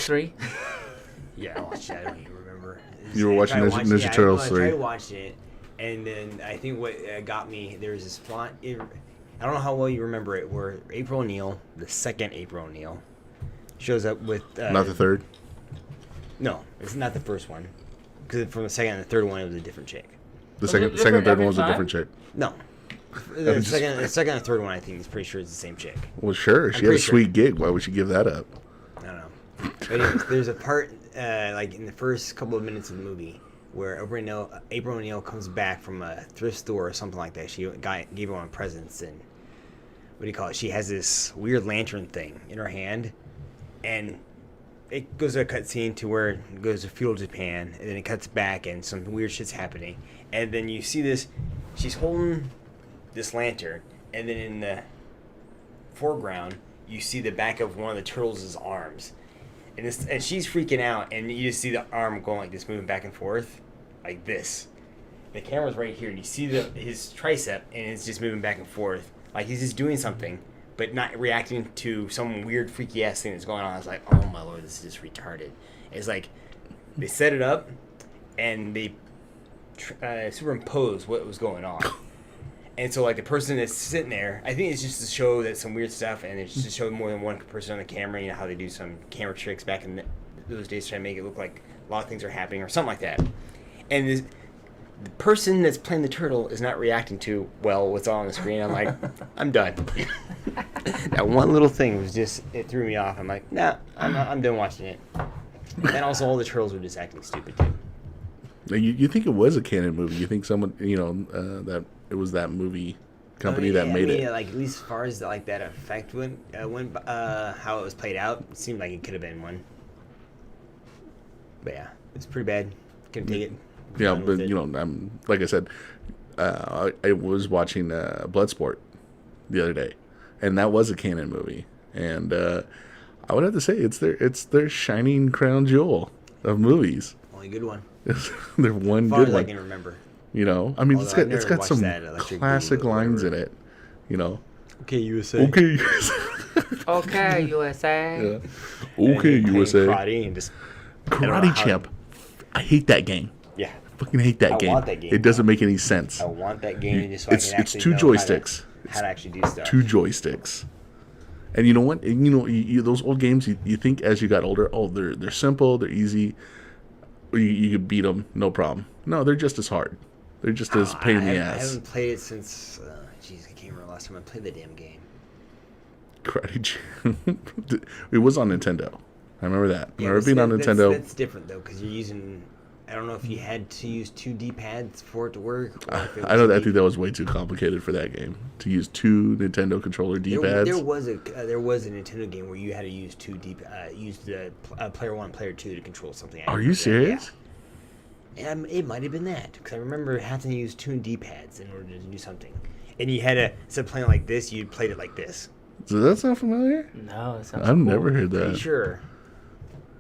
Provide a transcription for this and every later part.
Turtles 3? Yeah, I watched it. I don't even remember. You were watching Ninja Turtles 3. I tried watching it, and then I think what got me, there was this font. I don't know how well you remember it, where April O'Neil, the second April O'Neil, shows up with... Not the third? No, it's not the first one. Because from the second and the third one, it was a different chick. The second and third one was a different chick. No. The second and third one, I think, is pretty sure it's the same chick. Well, sure. She had a sweet gig. Why would she give that up? I don't know. But anyways, there's a part, like in the first couple of minutes of the movie, where April O'Neil comes back from a thrift store or something like that. She gave everyone presents, and what do you call it? She has this weird lantern thing in her hand, and it goes to a cutscene to where it goes to feudal Japan, and then it cuts back, and some weird shit's happening, and then you see this. She's holding this lantern, and then in the foreground, you see the back of one of the turtles' arms. And she's freaking out, and you just see the arm going like this, moving back and forth, like this. The camera's right here, and you see his tricep, and it's just moving back and forth. Like he's just doing something, but not reacting to some weird, freaky-ass thing that's going on. I was like, oh my lord, this is just retarded. It's like, they set it up, and they superimpose what was going on. And so, like, the person that's sitting there, I think it's just to show that some weird stuff, and it's just to show more than one person on the camera, you know, how they do some camera tricks back in those days to try to make it look like a lot of things are happening or something like that. And the person that's playing the turtle is not reacting to, well, what's on the screen. I'm like, I'm done. That one little thing was just, it threw me off. I'm like, nah, I'm done watching it. And also, all the turtles were just acting stupid, too. You think it was a canon movie? You think someone, that it was that movie company that made it? Like, at least as far as like that effect went, how it was played out, it seemed like it could have been one. But yeah, it's pretty bad. Couldn't take it. Yeah, but like I said, I was watching Bloodsport the other day, and that was a canon movie, and I would have to say it's their shining crown jewel of movies. Only good one. They're one as far good as one. I can remember. You know, I mean, Although it's got some classic lines in it. You know. Okay, USA. Okay, USA. Okay, USA. Yeah. Okay, USA. Karate and just Karate Champ. I hate that game. Yeah. I fucking hate that game. I want that game. It doesn't make any sense. I want that game just so It's I can actually two know joysticks. how to actually do stuff. Two joysticks. And you know what? Those old games, you think as you got older, oh, they're simple, they're easy. You could beat them, no problem. No, they're just as hard. They're just as pain in the ass. I haven't played it since, I can't remember last time I played the damn game. Karate Champ. It was on Nintendo. I remember that. I remember being on Nintendo. That's different, though, because you're using... I don't know if you had to use 2 D-pads for it to work. Or if it was I think that was way too complicated for that game to use 2 Nintendo controller D-pads. There was a Nintendo game where you had to use use the player 1, player 2 to control something. Are you serious? Yeah. And it might have been that, because I remember having to use 2 D-pads in order to do something. And you had to, instead of playing like this, you played it like this. Does that sound familiar? No, it sounds I've cool. never heard that. Pretty sure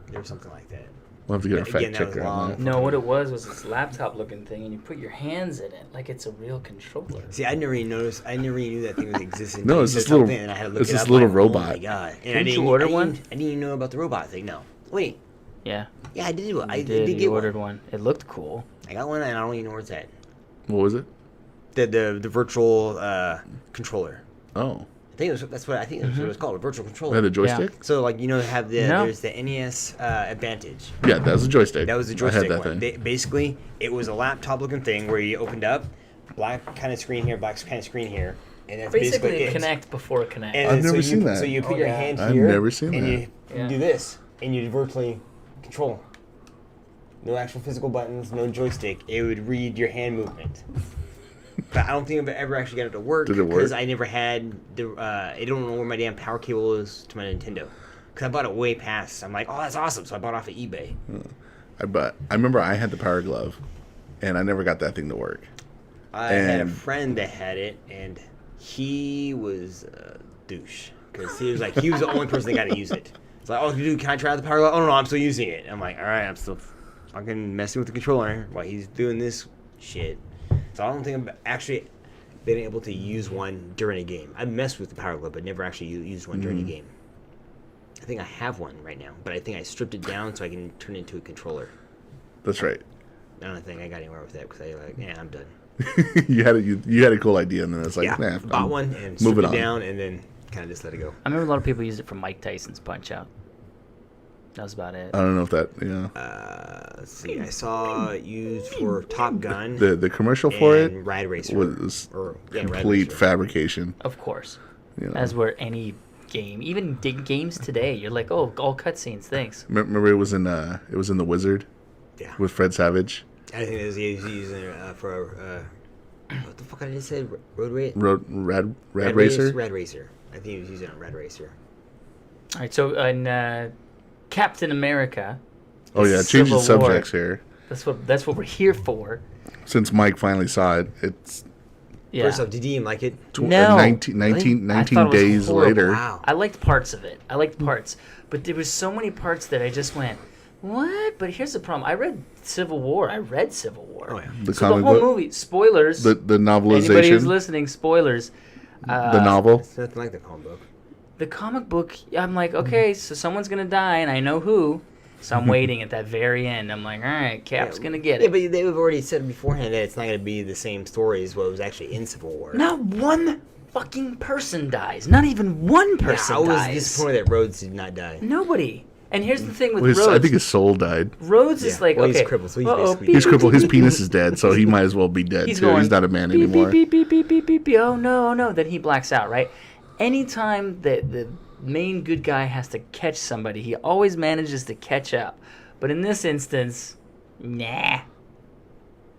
there was something like that. We'll have to get our fact Again, that checker was on that. No, what it was this laptop-looking thing, and you put your hands in it like it's a real controller. See, I never even noticed. I never even knew that thing was existing. No, it's this little. It's this little robot. Oh my god! And Didn't you order one? I didn't even know about the robot thing. No. Wait. Yeah. Yeah, I did. I did did you get ordered one. one. It looked cool. I got one, and I don't even know where it's at. What was it? The virtual controller. Oh. I think that's what it's called, a virtual controller. The joystick? Yeah. So like there's the NES Advantage. Yeah, that was a joystick. That was the joystick I had that one. thing. Basically, it was a laptop looking thing where you opened up, black kind of screen here, black kind of screen here, and that's basically it. Connect before connect. And I've never seen that. So you put your hand I've here. never seen and that. You do this, and you virtually control. No actual physical buttons, no joystick. It would read your hand movement. But I don't think I've ever actually got it to work. Did it work? Because I never had I don't know where my damn power cable is to my Nintendo. Because I bought it way past. I'm like, oh, that's awesome. So I bought it off of eBay. I remember I had the Power Glove, and I never got that thing to work. I had a friend that had it, and he was a douche. Because he was the only person that got to use it. It's like, oh, dude, can I try the Power Glove? Oh, no, I'm still using it. I'm like, all right, I'm still fucking messing with the controller while he's doing this shit. So I don't think I've actually been able to use one during a game. I messed with the Power Glove, but never actually used one during a game. I think I have one right now, but I think I stripped it down so I can turn it into a controller. That's right. I don't think I got anywhere with that because I'm done. you had a cool idea, and then it's like, Yeah, nah, bought one and move stripped it it on. down, and then kind of just let it go. I remember a lot of people used it for Mike Tyson's Punch Out. That was about it. I don't know if that, Let's see. I saw it used for Top Gun. The commercial for it and Rad Racer was Rad complete Racer. fabrication. Of course. You know. As were any game. Even games today, you're like, oh, all cutscenes, thanks. Remember it was in The Wizard Yeah. with Fred Savage. I think it was using it for what the fuck I just said? Rad Racer. Rad Racer. I think he was using it on Rad Racer. All right, so in Captain America. Oh yeah, Civil changing subjects here. That's what we're here for. Since Mike finally saw it, it's Yeah. First off, did you even like it? No. 19 I thought it was days horrible. later. Wow. I liked parts of it. I liked parts, but there was so many parts that I just went, what? But here's the problem. I read Civil War. Oh yeah. The So the comic whole book, movie, spoilers. the Anybody who's novelization, listening, spoilers. the novel. It's nothing like the comic book. The comic book, I'm like, okay, so someone's gonna die, and I know who. So I'm waiting at that very end. I'm like, all right, Cap's gonna get Yeah, it. but they've already said beforehand that it's not going to be the same story as what was actually in Civil War. Not one fucking person dies. Not even one person I was dies. disappointed that Rhodes did not die. Nobody. And here's the thing with Well, Rhodes. I think his soul died. Rhodes is like, well, okay. he's crippled, so he's uh-oh, basically He's crippled. His beep, penis is dead, so he might as well be dead He's too. going, He's not a man beep, anymore. Beep, beep, beep, beep, beep, beep. Oh, no, oh, no. Then he blacks out, right? Anytime that the main good guy has to catch somebody, he always manages to catch up. But in this instance, nah.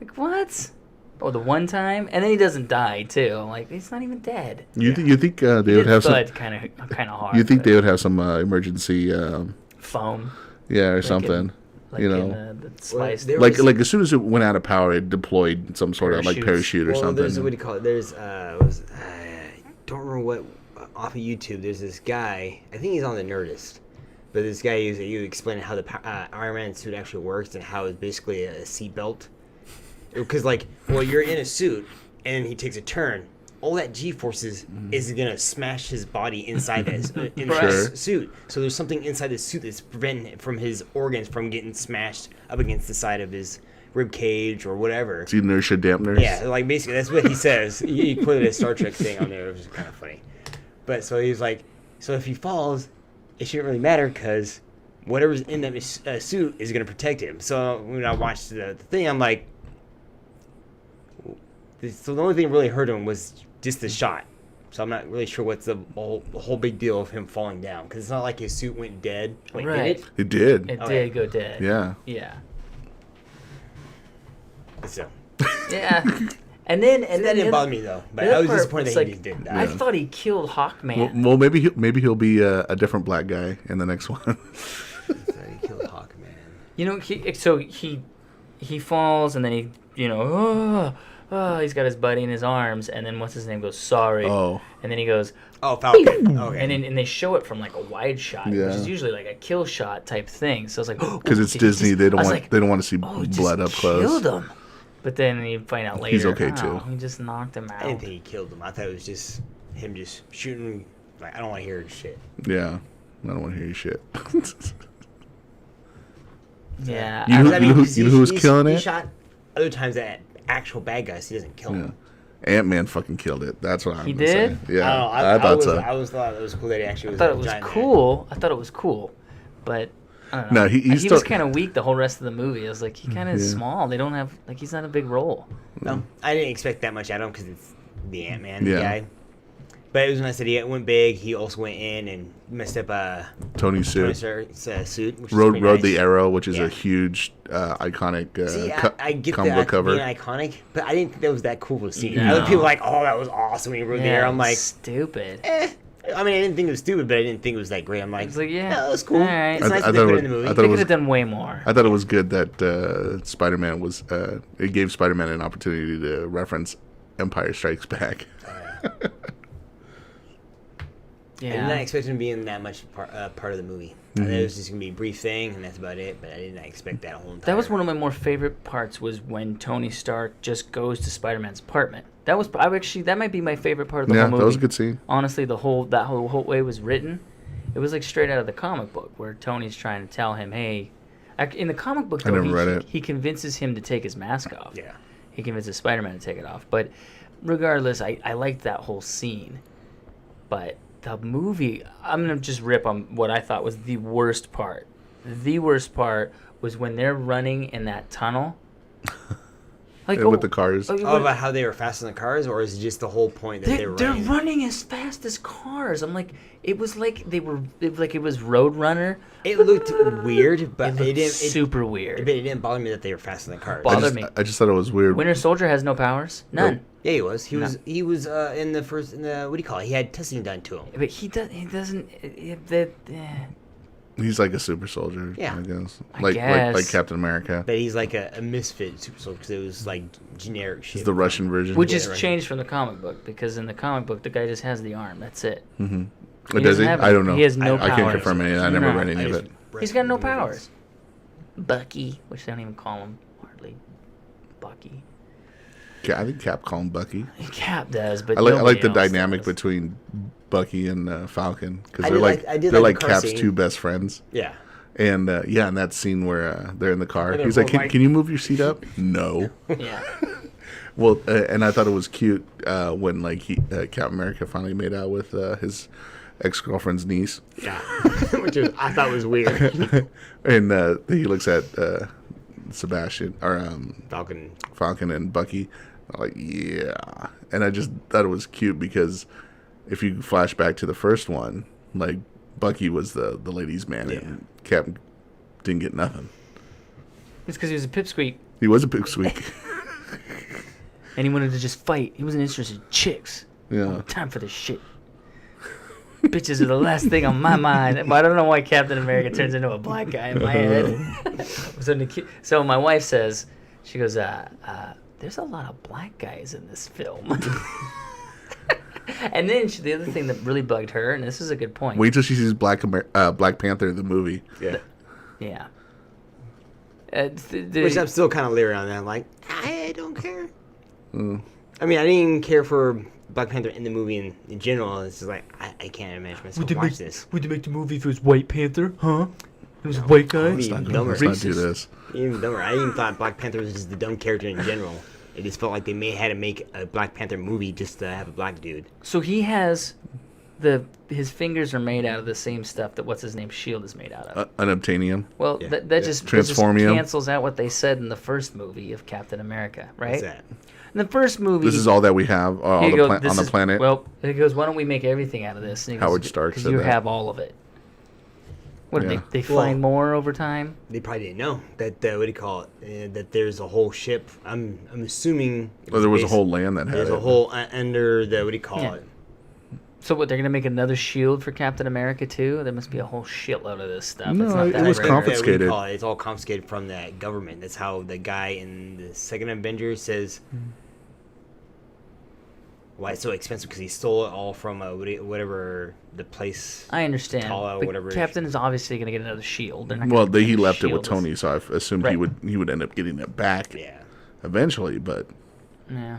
Like, what? Oh, the one time? And then he doesn't die, too. I'm like, he's not even dead. You think they would have some? kind of hard. You think but they would have some emergency, foam. yeah, or Like something? Like you in know, the Spice. there like was- like as soon as it went out of power, it deployed some sort of like Parachutes. parachute or well, something. there's what do you call it? There's I don't remember what off of YouTube. There's this guy. I think he's on the Nerdist. But this guy you explaining how the Iron Man suit actually works and how it's basically a seatbelt. Because you're in a suit and he takes a turn. All that G-forces is gonna smash his body inside that suit. So there's something inside the suit that's preventing it from his organs from getting smashed up against the side of his rib cage or whatever. It's inertia dampeners. Yeah, like basically that's what he says. He put a Star Trek thing on there, which is kind of funny. But so he's like, so if he falls, it shouldn't really matter because whatever's in that suit is going to protect him. So when I watched the thing, I'm like, so the only thing that really hurt him was just the shot. So I'm not really sure what's the whole big deal of him falling down because it's not like his suit went dead. Wait, Right. did it? It did. It Oh, did yeah. go dead. Yeah. Yeah. So Yeah. And then that didn't bother me though. But the I was part disappointed was that he like, didn't I die. thought he killed Hawkman. Well, maybe he'll be a different black guy in the next one. He killed Hawkman. You know, he falls and then he's got his buddy in his arms and then what's his name goes sorry. Oh. And then he goes Oh, Falcon. Okay. and they show it from like a wide shot, Yeah. which is usually like a kill shot type thing. So I was like, Because it's did he Disney, just- they I don't was want like, they don't want to see he blood up just close. Killed him. But then you find out later, He's okay, too. He just knocked him out. I didn't think he killed him. I thought it was just him just shooting. Like I don't want to hear his shit. Yeah, I don't want to hear your shit. Yeah. You I know- don't you know know. who- who's killing He it? shot other times at actual bad guys. He doesn't kill Yeah. them. Ant-Man fucking killed it. That's what I'm He gonna did? say. Yeah, I I thought was, so. I was thought it was cool that he actually I was. thought a it was giant man. cool. I thought it was cool, but I don't know. No, he he still- was kind of weak the whole rest of the movie. I was like, he kind of is Yeah. small. They don't have like he's not a big role. No, I didn't expect that much out of him because it's the Ant-Man Yeah. guy. But it was nice that he went big. He also went in and messed up Tony's Tony suit. Stark's suit. Which is Rode pretty nice. the Arrow, which is Yeah. a huge, iconic See, I get comic book that cover. being iconic, but I didn't think that was that cool to see. No. Other people were like, oh, that was awesome when he rode the Arrow. I'm like, stupid. I mean, I didn't think it was stupid, but I didn't think it was that great. I'm like, It's like, yeah, that was cool. all right. It's I nice thought that they it put it was- in the movie. I thought They it could was- have done way more. I thought it was good that Spider-Man was. It gave Spider-Man an opportunity to reference Empire Strikes Back. I did not Yeah. expect him to be in that much part of the movie. I thought it was just gonna be a brief thing, and that's about it. But I did not expect that whole entire. That was one of my more favorite parts. Was when Tony Stark just goes to Spider-Man's apartment. That might be my favorite part of the Yeah, whole movie. that was a good scene. Honestly, that whole way it was written, It was like straight out of the comic book where Tony's trying to tell him, hey, in the comic book, I though, never read it. he convinces him to take his mask off. Yeah. He convinces Spider-Man to take it off. But regardless, I liked that whole scene. But the movie, I'm going to just rip on what I thought was the worst part. The worst part was when they're running in that tunnel. Like, with the cars. About how they were fast in the cars, or is it just the whole point that they're running? They're running as fast as cars. I'm like, it was like it was Roadrunner. It looked weird, but It looked super weird. But it didn't bother me that they were fast in the cars. I just thought it was weird. Winter Soldier has no powers. None. Nope. Yeah, he was. He was in the first. What do you call it? He had testing done to him. But he doesn't. He's like a super soldier. Yeah. I guess. I Like guess. Captain America. But he's like a misfit super soldier because it was like generic shit. He's the Russian version. Which Yeah, is right. changed from the comic book, because in the comic book the guy just has the arm. That's it. Mm-hmm. He Does he? doesn't have- I don't know. he has no I can't powers. confirm any. I never No. read any of it. He's got no powers. Bucky, which they don't even call him hardly. Bucky. I think Cap called him Bucky. Cap does, but I like nobody the else dynamic does. between Bucky and Falcon, because I they're did like like- I did they're like like the car Cap's scene. two best friends. Yeah. And in that scene where they're in the car, And they're he's like, both like- "Can you move your seat up?" No. Yeah. Well, and I thought it was cute when Captain America finally made out with his ex-girlfriend's niece, Yeah. Which I thought was weird. and he looks at Sebastian or Falcon. Falcon and Bucky. I'm like, yeah, and I just thought it was cute because if you flash back to the first one, like Bucky was the ladies' man, and Cap didn't get nothing. It's because he was a pipsqueak, He was a pipsqueak. and he wanted to just fight. He wasn't interested in chicks. Yeah. Time for this shit. Bitches are the last thing on my mind. But I don't know why Captain America turns into a black guy in my head. So my wife says, she goes, there's a lot of black guys in this film. And then the other thing that really bugged her, and this is a good point. Wait till she sees Black Panther the movie. Yeah. Yeah. Which I'm still kind of leery on that. I'm like, I don't care. Mm. I mean, I didn't even care for Black Panther in the movie in general. It's just like, I can't imagine myself watch this. Would they make the movie if it was White Panther? Huh? It was a white guy? Let's not do Let's not do this. Even dumber. I even thought Black Panther was just the dumb character in general. It just felt like they had to make a Black Panther movie just to have a black dude. So he has his fingers are made out of the same stuff that what's his name shield is made out of. Unobtainium. Well, Yeah. that just Transformium. cancels out what they said in the first movie of Captain America, right? What's that? In the first movie, This is all that we have he goes, on the planet. Well, he goes, why don't we make everything out of this? And he Howard goes, Stark because said you that. have all of it. What did Yeah. they find more over time? They probably didn't know that. What do you call it? That there's a whole ship. I'm assuming. Well, there was a whole land that had There's it. a whole under the what do you call Yeah. it? So what? They're gonna make another shield for Captain America too? There must be a whole shitload of this stuff. No, It's not it that was rare. confiscated. What do you call it? It's all confiscated from the government. That's how the guy in the second Avenger says. Why it's so expensive? Because he stole it all from whatever the place. I understand. Tala, But whatever. Captain is obviously gonna get another shield. They're not Well, gonna he make a left it with shield. Tony, so I assumed Right. he would end up getting it back Yeah. eventually. But Yeah.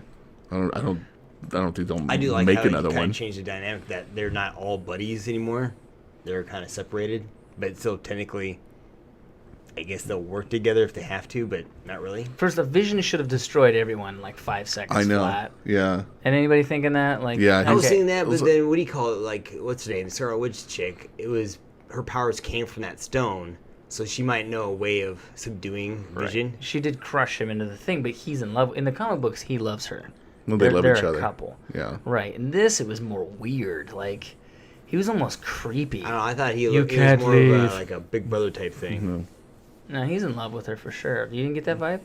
I don't think they'll I do like make how another you kind one. of change the dynamic that they're not all buddies anymore. They're kind of separated, but still technically, I guess they'll work together if they have to, but not really. First, the Vision should have destroyed everyone in like 5 seconds I know. flat. Yeah. And anybody thinking that? Like, Yeah, I was okay. seeing that, It but was then what do you call it? Like, what's her name? Sarah Woods chick. It was her powers came from that stone, so she might know a way of subduing Vision. She did crush him into the thing, but he's in love. In the comic books, he loves her. Well, they love they're each a other. couple. Yeah. Right. In this, it was more weird. Like, he was almost creepy. I don't know. I thought You it was can't more of leave. like a big brother type thing. Mm-hmm. No, he's in love with her for sure. You didn't get that vibe?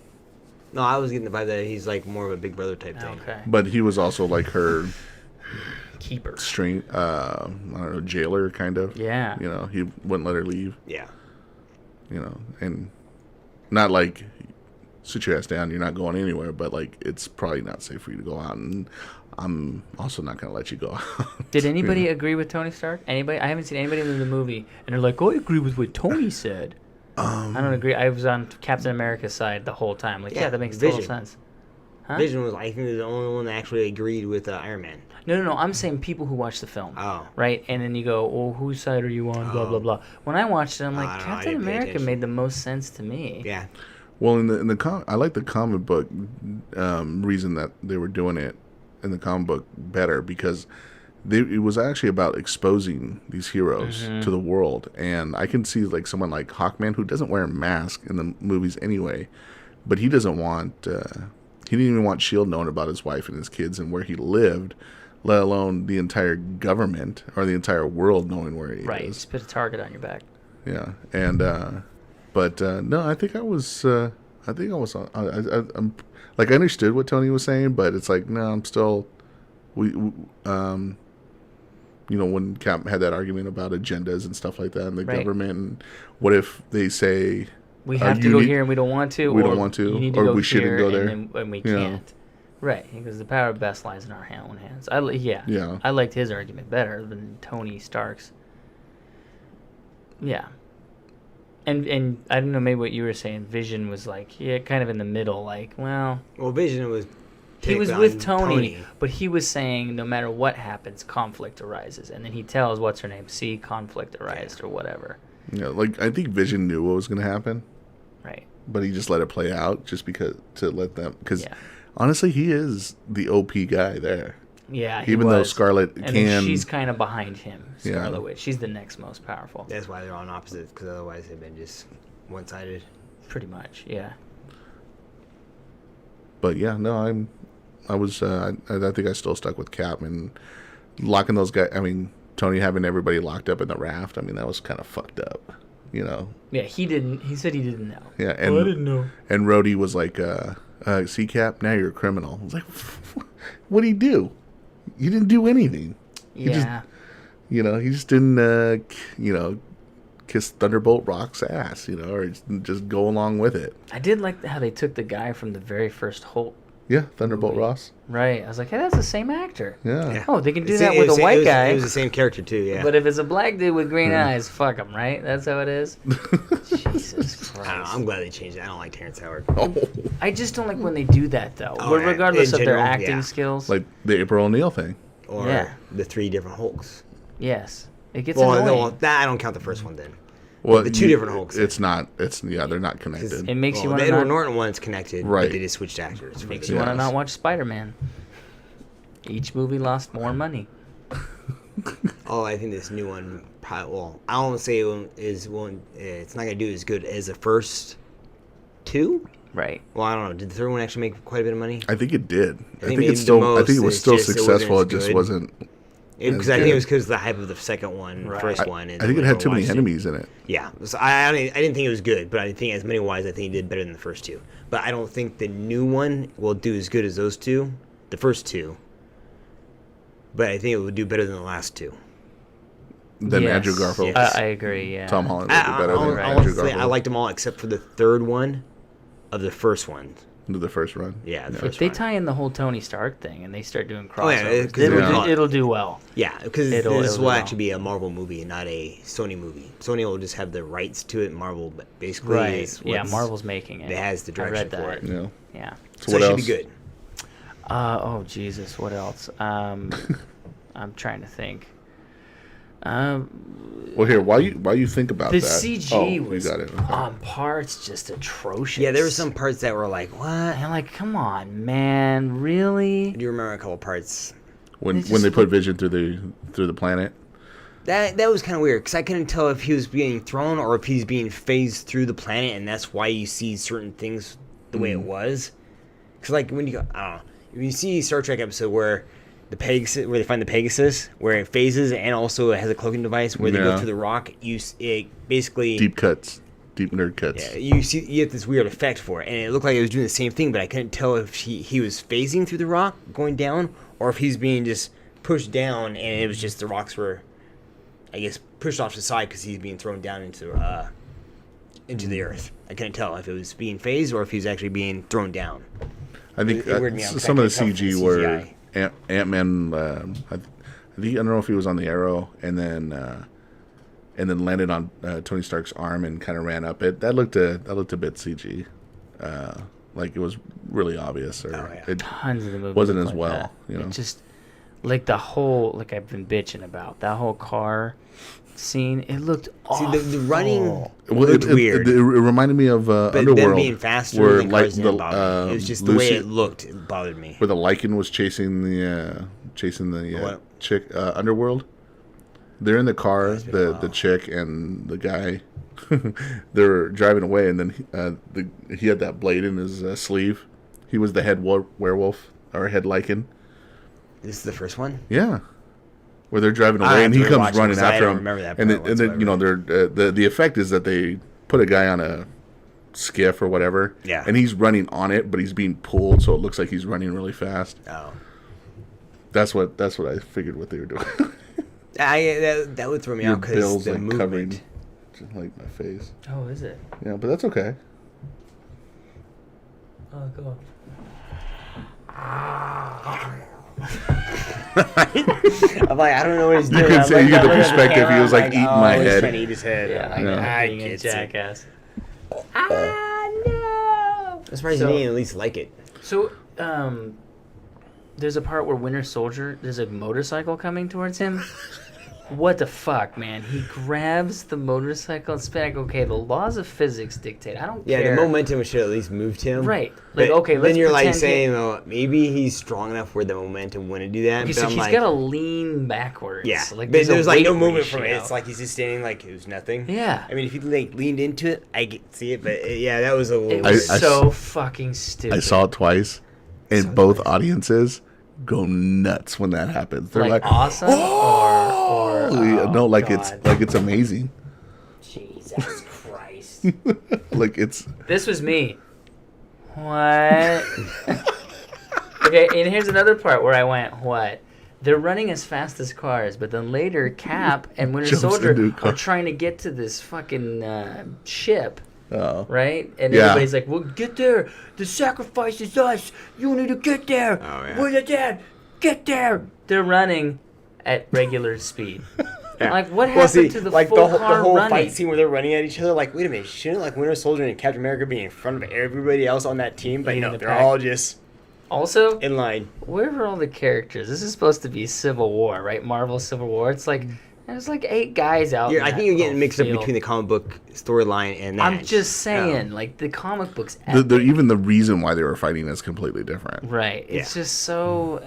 No, I was getting the vibe that he's like more of a big brother type thing. Okay. But he was also like her Keeper. string, I don't know, jailer kind of. Yeah. You know, he wouldn't let her leave. Yeah. You know, and not like sit your ass down, you're not going anywhere, but like it's probably not safe for you to go out, and I'm also not going to let you go out. Did anybody agree with Tony Stark? Anybody? I haven't seen anybody in the movie, and they're like, "Oh, I agree with what Tony said." I don't agree. I was on Captain America's side the whole time. Like, yeah, Yeah, that makes total Vision. sense. Vision was, I think, the only one that actually agreed with Iron Man. No. I'm saying people who watch the film. Oh. Right? And then you go, well, whose side are you on? Blah, blah, blah. When I watched it, I'm like, I don't know, I Captain didn't pay America attention. made the most sense to me. Yeah. Well, I like the comic book reason that they were doing it in the comic book better because it was actually about exposing these heroes to the world, and I can see like someone like Hawkman who doesn't wear a mask in the movies anyway, but he doesn't want he didn't even want Shield knowing about his wife and his kids and where he lived, let alone the entire government or the entire world knowing where he Right. is. Just put a target on your back. Yeah, and but no, I think I was I'm like I understood what Tony was saying, but it's like no, I'm still when Cap had that argument about agendas and stuff like that in the Right. government, and what if they say We have to you go need- here and we don't want to. we or don't want to, You need to or go we shouldn't here go there. and we Yeah. can't. Right, because the power of best lies in our own hands. Yeah. I liked his argument better than Tony Stark's. Yeah. And I don't know, maybe what you were saying, Vision was like, kind of in the middle, like, well, Well, Vision was... he was picked with on Tony, but he was saying no matter what happens, conflict arises. And then he tells, what's her name, see, conflict arised or whatever. Yeah, like I think Vision knew what was going to happen, Right. but he just let it play out just because because Yeah. honestly, he is the OP guy there. Yeah, he Even though was. Scarlet And can, then she's kind of behind him, Yeah. Scarlet Witch. She's the next most powerful. That's why they're on opposites, because otherwise they've been just one-sided. Pretty much, yeah. but yeah, no, I think I still stuck with Cap and locking those guys. I mean, Tony having everybody locked up in the raft. I mean, that was kind of fucked up, Yeah, he didn't. He said he didn't know. Yeah, and I didn't know. And Rhodey was like, "See, Cap, now you're a criminal." I was like, "What did he do? You didn't do anything." Yeah. He just didn't, kiss Thunderbolt Rock's ass, or just go along with it. I did like how they took the guy from the very first Hulk. Yeah, Thunderbolt Movie. Ross. Right. I was like, hey, that's the same actor. Yeah. Oh, they can do It's- that it with was- a white it was, guy. It was the same character, too, yeah. But if it's a black dude with green eyes, fuck him, right? That's how it is? Jesus I don't know, Christ. I'm glad they changed it. I don't like Terrence Howard. Oh, I just don't like when they do that, though. Oh, yeah. Regardless In of their general, acting yeah. skills. like the April O'Neil thing. Or Yeah. the 3 different Hulks. Yes. It gets Well, annoying. I don't count the first one then. Well, the 2 different Hulks. They're not connected. It makes you want the to Edward not, Norton one's connected, Right. but they just switched actors. makes for you the- want to Yes. not watch Spider-Man. Each movie lost more money. Oh, I think this new one, I don't want to say it's not going to do as good as the first 2. Right. Well, I don't know. Did the 3rd one actually make quite a bit of money? I think it did. I think think it's maybe still. the I think it most, was it's still just it wasn't successful. as It just good. wasn't. Because I think it was because of the hype of the second one, Right. first I, one. And I think it then had when too many watched it- enemies in it. Yeah, so I didn't think it was good, but I think as money wise, I think it did better than the first 2. But I don't think the new one will do as good as those 2, the first 2. But I think it would do better than the last 2. Then Yes. Andrew Garfield, Yes. I agree, yeah. Tom Holland would do better than right. Andrew Honestly, Garfield. I liked them all except for the 3rd one of the first one. into the first run. Yeah, the If first they one. tie in the whole Tony Stark thing and they start doing Oh, yeah, crossovers, 'cause it'll do well. Yeah, because It'll this do will well. actually be a Marvel movie and not a Sony movie. Sony will just have the rights to it. Marvel basically Right. is Yeah, what's- Marvel's making it. that has the I direction read for that. it. Yeah. Yeah. So what it should else? be good. Oh, Jesus. What else? I'm trying to think. Well, here, while you think about The that, CG you was got it. Okay. on parts just atrocious. Yeah, there were some parts that were like, what? And like, come on, man, really? I do remember a couple parts. when they when just they put Vision through the planet. That was kind of weird because I couldn't tell if he was being thrown or if he's being phased through the planet, and that's why you see certain things the way it was. Because like when you go, I don't know, when you see Star Trek episode where the Pegasus, where they find the Pegasus, where it phases and also it has a cloaking device where they go Yeah. through the rock, it basically Deep cuts, deep nerd cuts. yeah, you have this weird effect for it, and it looked like it was doing the same thing, but I couldn't tell if he was phasing through the rock going down or if he's being just pushed down and it was just the rocks were, I guess, pushed off to the side because he's being thrown down into the earth. I couldn't tell if it was being phased or if he was actually being thrown down. I think It weirded me out, 'cause some I of the couldn't tell CG from the were CGI. Ant-Man. I don't know if he was on the arrow and then landed on Tony Stark's arm and kind of ran up it. That looked a bit CG. Like, it was really obvious, or it Tons of the movies wasn't look as like well. that. You know, It just like the whole like I've been bitching about that whole car scene. It looked awful. See, the running well, looked weird. It reminded me of but Underworld, them being faster where than cars didn't bother me. It was just the way Lucy, it looked. It bothered me. where the Lycan was chasing the What? chick. Underworld. They're in the car, It's been a the while. chick and the guy. They're driving away, and then he had that blade in his sleeve. He was the head werewolf or head Lycan. This is the first one. Yeah, where they're driving I away, have and to he comes rewatch it running 'cause I after don't him. remember that and part then they're the effect is that they put a guy on a skiff or whatever. Yeah. and he's running on it, but he's being pulled, so it looks like he's running really fast. Oh, That's what I figured what they were doing. that would throw me Your out because bill's the like movement. covering, just like my face. Oh, is it? Yeah, but that's okay. Oh, go. I'm like, I don't know what he's doing. could I'm say like, you get the looking at perspective, he camera, was, I'm like, eating my he's head. trying to eat his head. Yeah, I'm like like, Yeah. I being a get it. jackass. No. I'm surprised So- you didn't at least like it. So, there's a part where Winter Soldier, there's a motorcycle coming towards him. What the fuck, man? He grabs the motorcycle and spin. Like, okay, the laws of physics dictate. I don't Yeah, care. the momentum should at least move him. Right. Like, But okay, let's then you're like pretend saying, oh, maybe he's strong enough where the momentum wouldn't do that. Okay, but so I'm he's like, got to lean backwards. yeah, Like, but a there's like no weight movement from it. ratio. It's like he's just standing like it was nothing. Yeah. I mean, if he like leaned into it, I get see it, but yeah, that was a little. It weird. was so fucking stupid. I saw it twice, and both audiences go nuts when that happens. They're like, awesome or no, like God. it's amazing. Jesus Christ. Like it's This was me. What? Okay, and here's another part where I went, what? They're running as fast as cars, but then later Cap and Winter Jumps Soldier into a car. are trying to get to this fucking ship, oh. right? And Yeah. everybody's like, well, get there. The sacrifice is us. You need to get there. Oh, yeah. We're the dead. Get there. They're running at regular speed. Yeah. Like, what Well, happened see, to the like full the car whole running? fight scene where they're running at each other. Like, wait a minute, shouldn't like Winter Soldier and Captain America be in front of everybody else on that team? But In no, the they're pack. all just Also, in line. where were all the characters? This is supposed to be Civil War, right? Marvel Civil War. It's like there's like 8 guys out. I think you're getting mixed up field. between the comic book storyline and that. I'm just saying, like the comic books. Even the reason why they were fighting is completely different. Right. It's Yeah. just so.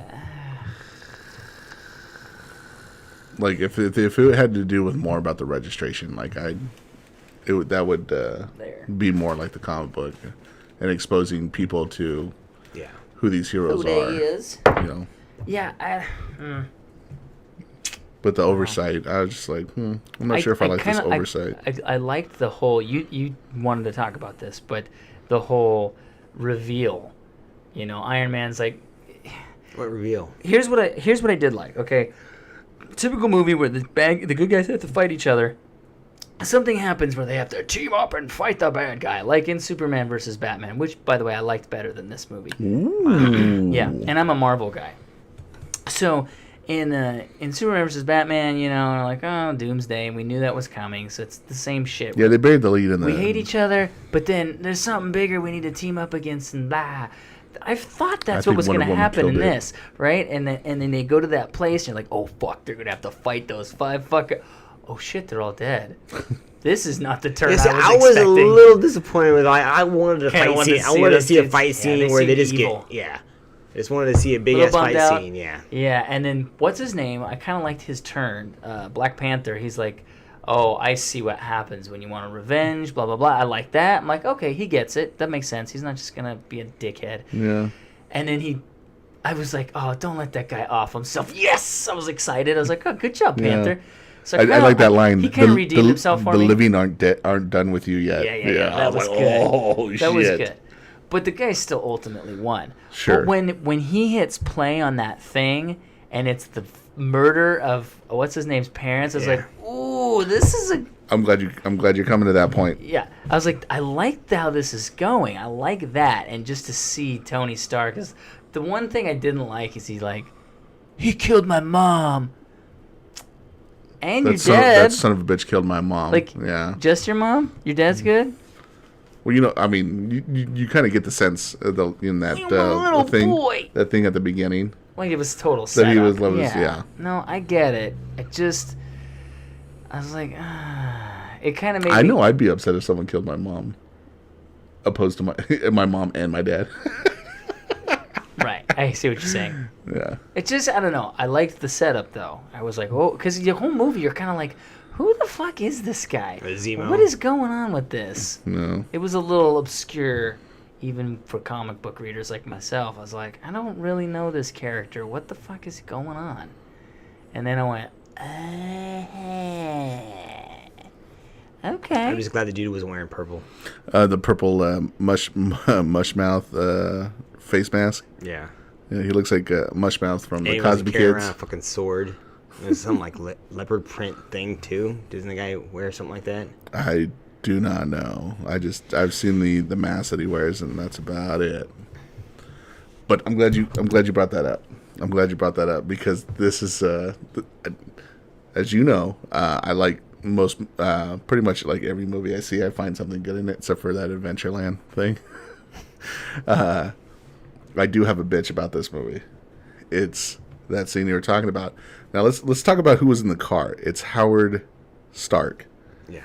Like if it had to do with more about the registration, like that would There. be more like the comic book and exposing people to Yeah. who these heroes Who they are. is? You know, Yeah. but the oversight, I was just like, I'm not sure if I like this kinda- oversight. I liked the whole. You wanted to talk about this, but the whole reveal. You know, Iron Man's like, What reveal? here's what I did like. Okay, typical movie where the good guys have to fight each other. Something happens where they have to team up and fight the bad guy, like in Superman versus Batman, which, by the way, I liked better than this movie. Ooh. Yeah, and I'm a Marvel guy. So in Superman versus Batman, you know, we're like, oh, Doomsday, and we knew that was coming, so it's the same shit. Yeah, they buried the lead in the. We hate each other, but then there's something bigger we need to team up against, and blah. I thought that's I what think was going Wonder to Woman happen in killed it. this, right? And then they go to that place, and you're like, oh, fuck, they're going to have to fight those 5 fucker. Oh, shit, they're all dead. This is not the turn Yes, I was expecting. a little disappointed with. I wanted a Kinda fight wanted scene. to I see wanted to those see a dudes- fight yeah, scene they where they seem just evil. get. Yeah. I just wanted to see a big Little ass fight bummed out. scene. Yeah. Yeah, and then what's his name? I kind of liked his turn. Black Panther. He's like, oh, I see what happens when you want a revenge, blah, blah, blah. I like that. I'm like, okay, he gets it. That makes sense. He's not just going to be a dickhead. Yeah. And then I was like, oh, don't let that guy off himself. Yes! I was excited. I was like, oh, good job, Yeah. Panther. So I like that line. He kind of redeemed himself for the me. living aren't done with you yet. Yeah. I That was like, good. Oh, That shit. was good. But the guy still ultimately won. Sure. But when he hits play on that thing and it's the murder of what's his name's parents, I was Yeah. like, ooh, this is a I'm glad you're coming to that point. yeah. I was like, I like how this is going. I like that, and just to see Tony Stark, because the one thing I didn't like is he killed my mom, and you're dead. That son of a bitch killed my mom. Like, yeah. just your mom? Your dad's good? Well, I mean, you kind of get the sense in that You're my little boy. that thing at the beginning. Like it was total That setup. he was loving, yeah. No, I get it. I was like, it kind of made. I know I'd be upset if someone killed my mom, opposed to my mom and my dad. Right, I see what you're saying. Yeah. It just, I don't know. I liked the setup though. I was like, oh, because the whole movie, you're kind of like, who the fuck is this guy? Zemo. What is going on with this? No. It was a little obscure, even for comic book readers like myself. I was like, I don't really know this character. What the fuck is going on? And then I went, okay. I'm just glad the dude was wearing purple. The purple mush mouth face mask. Yeah. Yeah, he looks like mush mouth from And the he wasn't Cosby carrying Kids. around a fucking sword. There's some like leopard print thing too. Doesn't the guy wear something like that? I do not know. I've seen the mask that he wears, and that's about it. But I'm glad you brought that up. I'm glad you brought that up because this is as you know, I like most pretty much like every movie I see, I find something good in it, except for that Adventureland thing. I do have a bitch about this movie. It's that scene you were talking about. Now let's talk about who was in the car. It's Howard Stark, Yeah.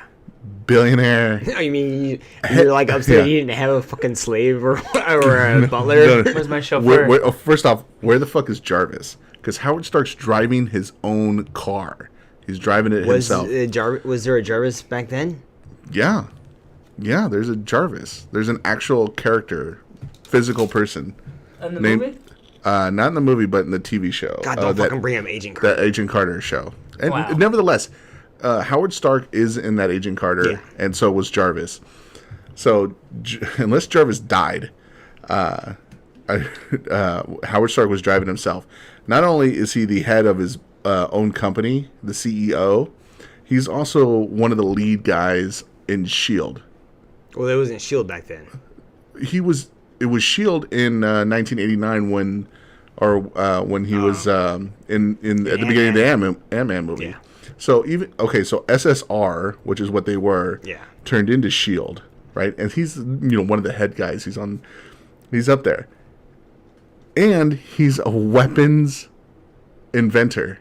billionaire. I mean, you're like upset he didn't have a fucking slave or a butler. No. Where's my chauffeur? First off, where the fuck is Jarvis? Because Howard Stark's driving his own car. He's driving it himself. Was there a Jarvis back then? Yeah. There's a Jarvis. There's an actual character, physical person. In the named- movie? Not in the movie, but in the TV show. God, don't fucking bring him Agent Carter. That Agent Carter show. And Wow. nevertheless, Howard Stark is in that Agent Carter, Yeah. and so was Jarvis. So unless Jarvis died, Howard Stark was driving himself. Not only is he the head of his own company, the CEO, he's also one of the lead guys in S.H.I.E.L.D. Well, there wasn't S.H.I.E.L.D. back then. It was S.H.I.E.L.D. in 1989 when he was at the beginning of the Ant-Man movie. Yeah. So so SSR, which is what they were, Yeah. turned into S.H.I.E.L.D., right? And he's one of the head guys. He's up there, and he's a weapons inventor.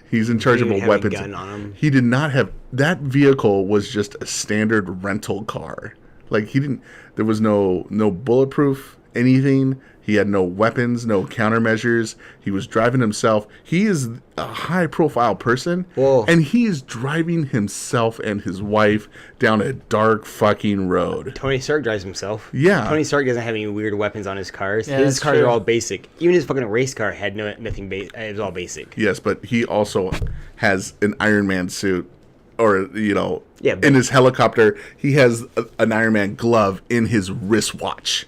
He's in charge of a weapons. Gun on him. He did not have that vehicle. Was just a standard rental car. Like there was no bulletproof anything. He had no weapons, no countermeasures. He was driving himself. He is a high-profile person, Whoa. and he is driving himself and his wife down a dark fucking road. Tony Stark drives himself. Yeah. Tony Stark doesn't have any weird weapons on his cars. Yeah, His that's cars true. are all basic. Even his fucking race car had nothing. It was all basic. Yes, but he also has an Iron Man suit, or Yeah, but- in his helicopter, he has an Iron Man glove in his wristwatch.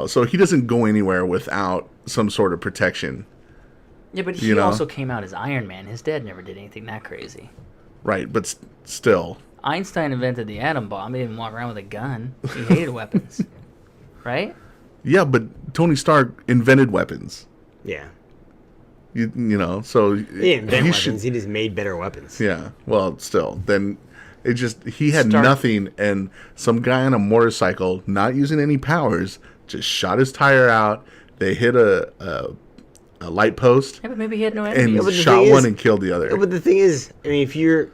So he doesn't go anywhere without some sort of protection. Yeah, but he also came out as Iron Man. His dad never did anything that crazy. Right, but still. Einstein invented the atom bomb. He didn't walk around with a gun. He hated weapons. Right? Yeah, but Tony Stark invented weapons. Yeah. So He didn't invent weapons. should. He just made better weapons. Yeah, well, still, then he had Stark- nothing, and some guy on a motorcycle, not using any powers, just shot his tire out. They hit a light post Yeah, but maybe he had no and enemies. but the shot thing one is- and killed the other. But the thing is, I mean, if you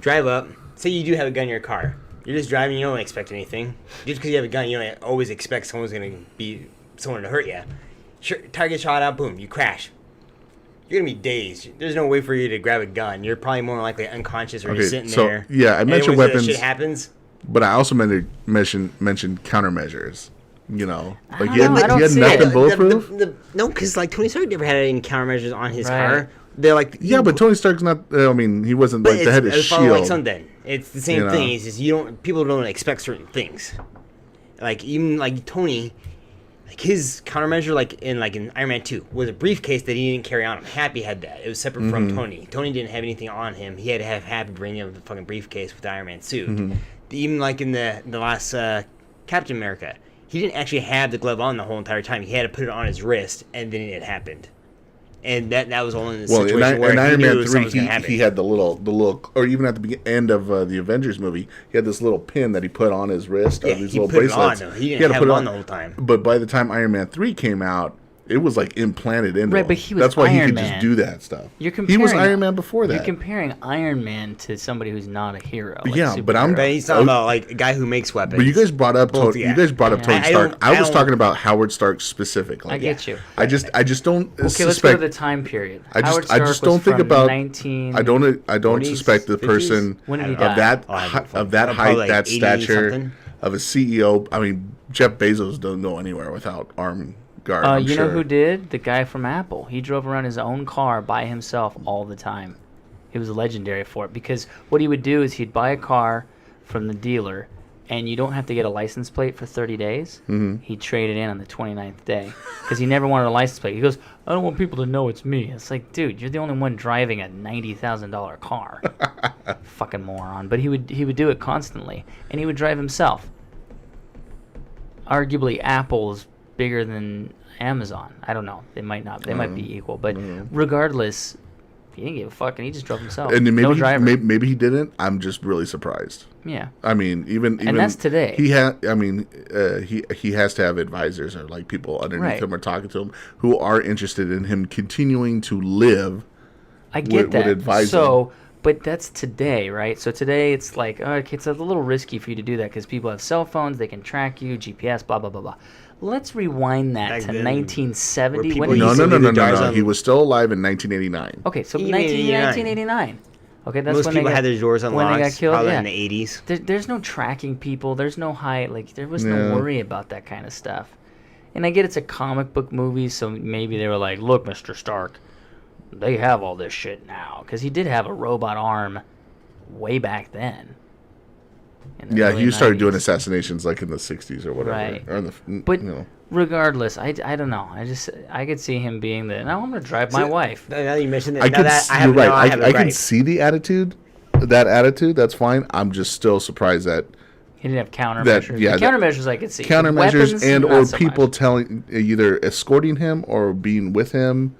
drive up, say you do have a gun in your car. You're just driving, you don't expect anything. Just because you have a gun, you don't always expect someone to hurt you. Sure, tire gets shot out, boom, you crash. You're going to be dazed. There's no way for you to grab a gun. You're probably more likely unconscious or just sitting there. Yeah, I mentioned And when weapons, shit happens. but I also mentioned countermeasures. Like I he had don't see nothing it. bulletproof. No, because like Tony Stark never had any countermeasures on his Right. car. They're like Yeah, but Tony Stark's not. He wasn't like the head of it's probably like S.H.I.E.L.D. something. It's the same thing. It's just people don't expect certain things. Like even like Tony, like his countermeasure, like in Iron Man 2, was a briefcase that he didn't carry on him. Happy had that. It was separate from Tony. Tony didn't have anything on him. He had to have Happy bring him the fucking briefcase with the Iron Man suit. Even like in the last Captain America, he didn't actually have the glove on the whole entire time. He had to put it on his wrist, and then it happened. And that was only in the Well, situation where in he Iron knew Man something 3, was going to happen. he had the little, or even at the end of the Avengers movie, he had this little pin that he put on his wrist. Yeah, these he little put bracelets. it on, though. He didn't have it on the whole time. But by the time Iron Man 3 came out, it was like implanted into him. But he was That's why Iron he could Man. just do that stuff. You're He was comparing- Iron Man before that. You're comparing Iron Man to somebody who's not a hero. Like Yeah, but I'm- But he's talking about like a guy who makes weapons. But you guys brought up Both, Tony. yeah. You guys brought up Yeah. Tony I Stark. don't- I was don't- talking about Howard Stark specifically. I get you. I just don't Okay, let's go suspect. to the time period. I Howard just Stark don't was think from about. 19... I don't 40s, suspect the 50s? person When did he of die? that Oh, I have no of that phone. height, Probably like that 80 stature, something. of a CEO. I mean, Jeff Bezos don't go anywhere without armed guard. I'm you sure. know who did? The guy from Apple. He drove around his own car by himself all the time. He was legendary for it because what he would do is he'd buy a car from the dealer, and you don't have to get a license plate for 30 days. Mm-hmm. He'd trade it in on the 29th day because he never wanted a license plate. He goes, I don't want people to know it's me. It's like, dude, you're the only one driving a $90,000 car. Fucking moron. But he would do it constantly, and he would drive himself. Arguably, Apple's bigger than Amazon. I don't know. They might not. They might be equal. But regardless, he didn't give a fuck, and he just drove himself. And then no driver. maybe he didn't. I'm just really surprised. Yeah. I mean, even And that's today. He he has to have advisors or like people underneath Right. him or talking to him who are interested in him continuing to live. I get would that. advise So, but that's today, right? So today it's like, okay, it's a little risky for you to do that because people have cell phones, they can track you, GPS, blah, blah, blah, blah. Let's rewind that Back to then, 1970. where When people did No, he used no, to no, leave no, the no, jars no. on- He was still alive in 1989. Okay, so Even 1989. Okay, that's Most when people they got, had their doors when they unlocked. got killed. Probably Yeah. in the 80s. There's no tracking people. There's no height. Like there was no Yeah. worry about that kind of stuff. And I get it's a comic book movie, so maybe they were like, "Look, Mr. Stark, they have all this shit now," because he did have a robot arm way back then. in the Yeah, early he started doing 90s. assassinations like in the 60s or whatever. Right. Or in the, But you know. regardless, I don't know. I could see him being the. Now I'm gonna drive my wife. Now that you mentioned it, I now can. that I You're have, right. now I have a I can gripe. see the attitude. That attitude. That's fine. I'm just still surprised that He didn't have countermeasures. yeah, The that- countermeasures I could see. countermeasures Weapons, and not or so people much. telling either escorting him or being with him.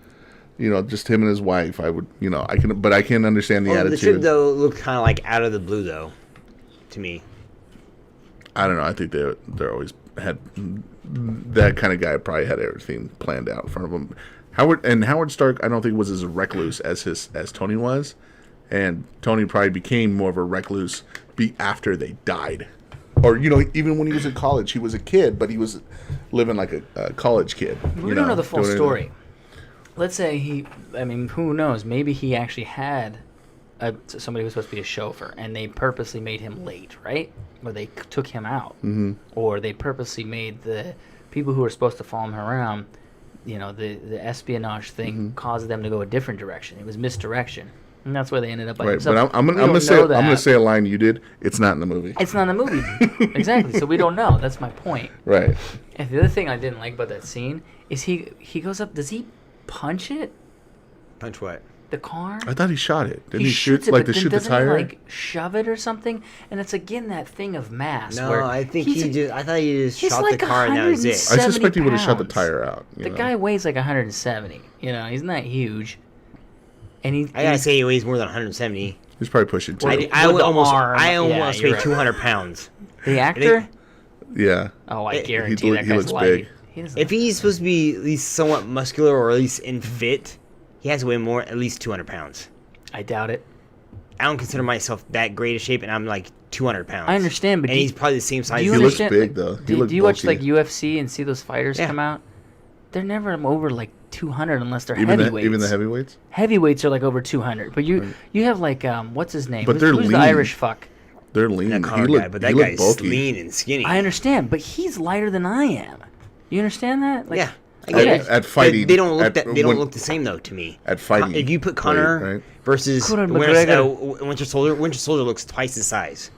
You know, just him and his wife. I would. You know, I can. But I can understand the Well, the trip attitude. though looked kind of like out of the blue though, to me. I don't know. I think they're always had that kind of guy. Probably had everything planned out in front of him. Howard Stark, I don't think was as recluse as Tony was, and Tony probably became more of a recluse after they died, or you know, even when he was in college, he was a kid, but he was living like a college kid. We don't know the full story. Let's say who knows? Maybe he actually had somebody who was supposed to be a chauffeur, and they purposely made him late, right? Or they took him out, or they purposely made the people who were supposed to follow him around. You know, the espionage thing caused them to go a different direction. It was misdirection, and that's where they ended up by Right, themselves. but I'm We gonna don't say know I'm gonna that. say a line you did. It's not in the movie. It's not in the movie. Exactly. So we don't know. That's my point. Right. And the other thing I didn't like about that scene is he goes up. Does he punch it? Punch what? The car? I thought he shot it. Didn't He he shoot shoots it, like but to then shoot the doesn't tire? he like shove it or something? And it's again that thing of mass. No, where I think he's I thought he just he's shot like the car and that was it. 170 I suspect he would have shot the pounds. tire out. The guy weighs like 170. You know, he's not huge. And I gotta say he weighs more than 170. He's probably pushing two. I With would the almost arm, I yeah, almost you're weigh right. 200 pounds. the actor. Yeah. Oh, I He guarantee that he guy's looks light. big. He doesn't If he's supposed to be at least somewhat muscular or at least in fit, he has to weigh more, at least 200 pounds. I doubt it. I don't consider myself that great a shape, and I'm like 200 pounds. I understand, but and do- he's probably the same size. Do you He as looks understand? big, though. He Do looked you watch like bulky. UFC and see those fighters Yeah. come out? They're never over like 200 unless they're Even heavyweights. even the heavyweights. Heavyweights are like over 200. But you have like what's his name? But they're who's the lean. Irish fuck? They're lean. that Conor he looked, guy, but he that looked guy's bulky. lean and skinny. I understand, but he's lighter than I am. You understand that? Like, Yeah, I get it. At fighting, They don't look at- they don't when- look the same though to me. At fighting, If you put Conor right? versus Conor Winter McGregor. Winter Soldier looks twice his size.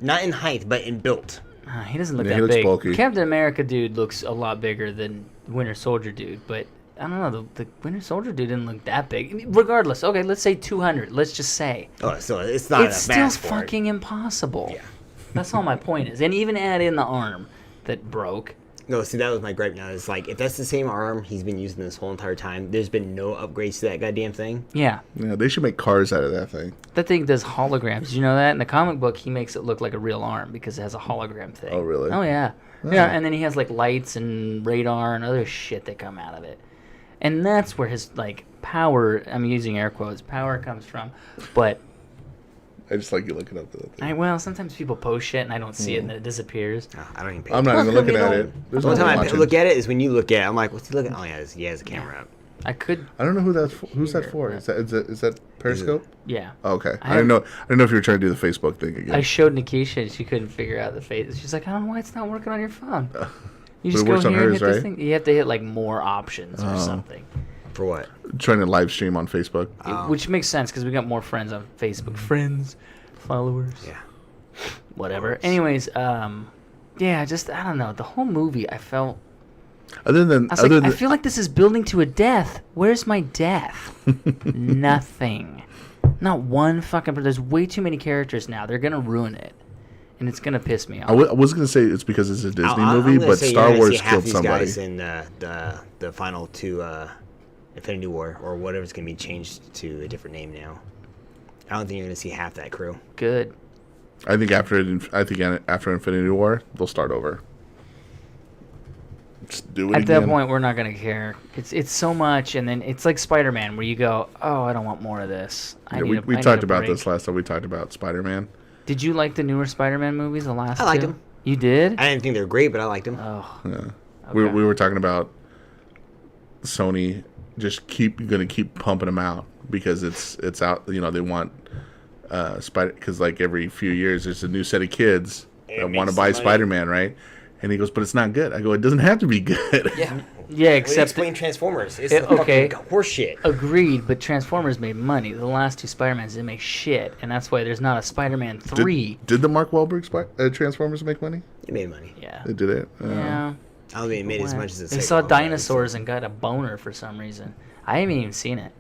Not in height, but in build. he doesn't look Yeah, he that looks big. bulky. Captain America dude looks a lot bigger than Winter Soldier dude, but I don't know. The Winter Soldier dude didn't look that big. I mean, regardless, okay, let's say 200. Let's just say Oh, so it's not it's a still mass for it. fucking impossible. Yeah. That's all my point is. And even add in the arm that broke. No, see, that was my gripe now. It's like, if that's the same arm he's been using this whole entire time, there's been no upgrades to that goddamn thing. Yeah. Yeah, they should make cars out of that thing. That thing does holograms. You know that? In the comic book, he makes it look like a real arm because it has a hologram thing. Oh, really? Oh, yeah. Yeah, and then he has, like, lights and radar and other shit that come out of it. And that's where his, like, power, I'm using air quotes, power comes from. But... I just like you looking up the thing. well, sometimes people post shit and I don't see it and then it disappears. No, I don't even pay I'm not even looking at it. The There's only no time I watching. look at it is when you look at it. I'm like, what's he looking at? Oh, yeah, he has a camera up. I could... I don't know who that's for. Who's that for? Is that Periscope? Yeah. Oh, okay. I didn't know if you were trying to do the Facebook thing again. I showed Nikisha and she couldn't figure out the face. She's like, I don't know why it's not working on your phone. You just it go works on here and hers, hit this right? thing. You have to hit like more options or something. For what? Trying to live stream on Facebook. Which makes sense because we got more friends on Facebook. Friends, followers. Yeah. Whatever. Anyways, yeah, just I don't know. The whole movie, I felt. I feel like this is building to a death. Where's my death? Nothing. Not one fucking. There's way too many characters now. They're gonna ruin it, and it's gonna piss me off. I was gonna say it's because it's a Disney I'm movie, gonna but say Star you're gonna Wars see half killed these somebody. guys in the final two Infinity War or whatever's gonna be changed to a different name now. I don't think you're gonna see half that crew. Good. I think after Infinity War, they'll start over. Just do it At again. that point, we're not gonna care. It's so much, and then it's like Spider-Man, where you go, "Oh, I don't want more of this." We talked about this last time. We talked about Spider-Man. Did you like the newer Spider-Man movies? The last I liked two? them. You did? I didn't think they were great, but I liked them. Oh, Yeah. okay. We were talking about Sony just gonna keep pumping them out because it's out. You know, they want Spider because like every few years there's a new set of kids that want to buy Spider-Man, right? And he goes, but it's not good. I go, it doesn't have to be good. Yeah. Yeah, except explain Transformers. It's okay. fucking horseshit. Agreed, but Transformers made money. The last two Spider-Mans didn't make shit, and that's why there's not a Spider-Man 3. Did the Mark Wahlberg Transformers make money? It made money. Yeah. They did it. Yeah. I don't think it made as much as it They saw dinosaurs and got a boner for some reason. I haven't even seen it.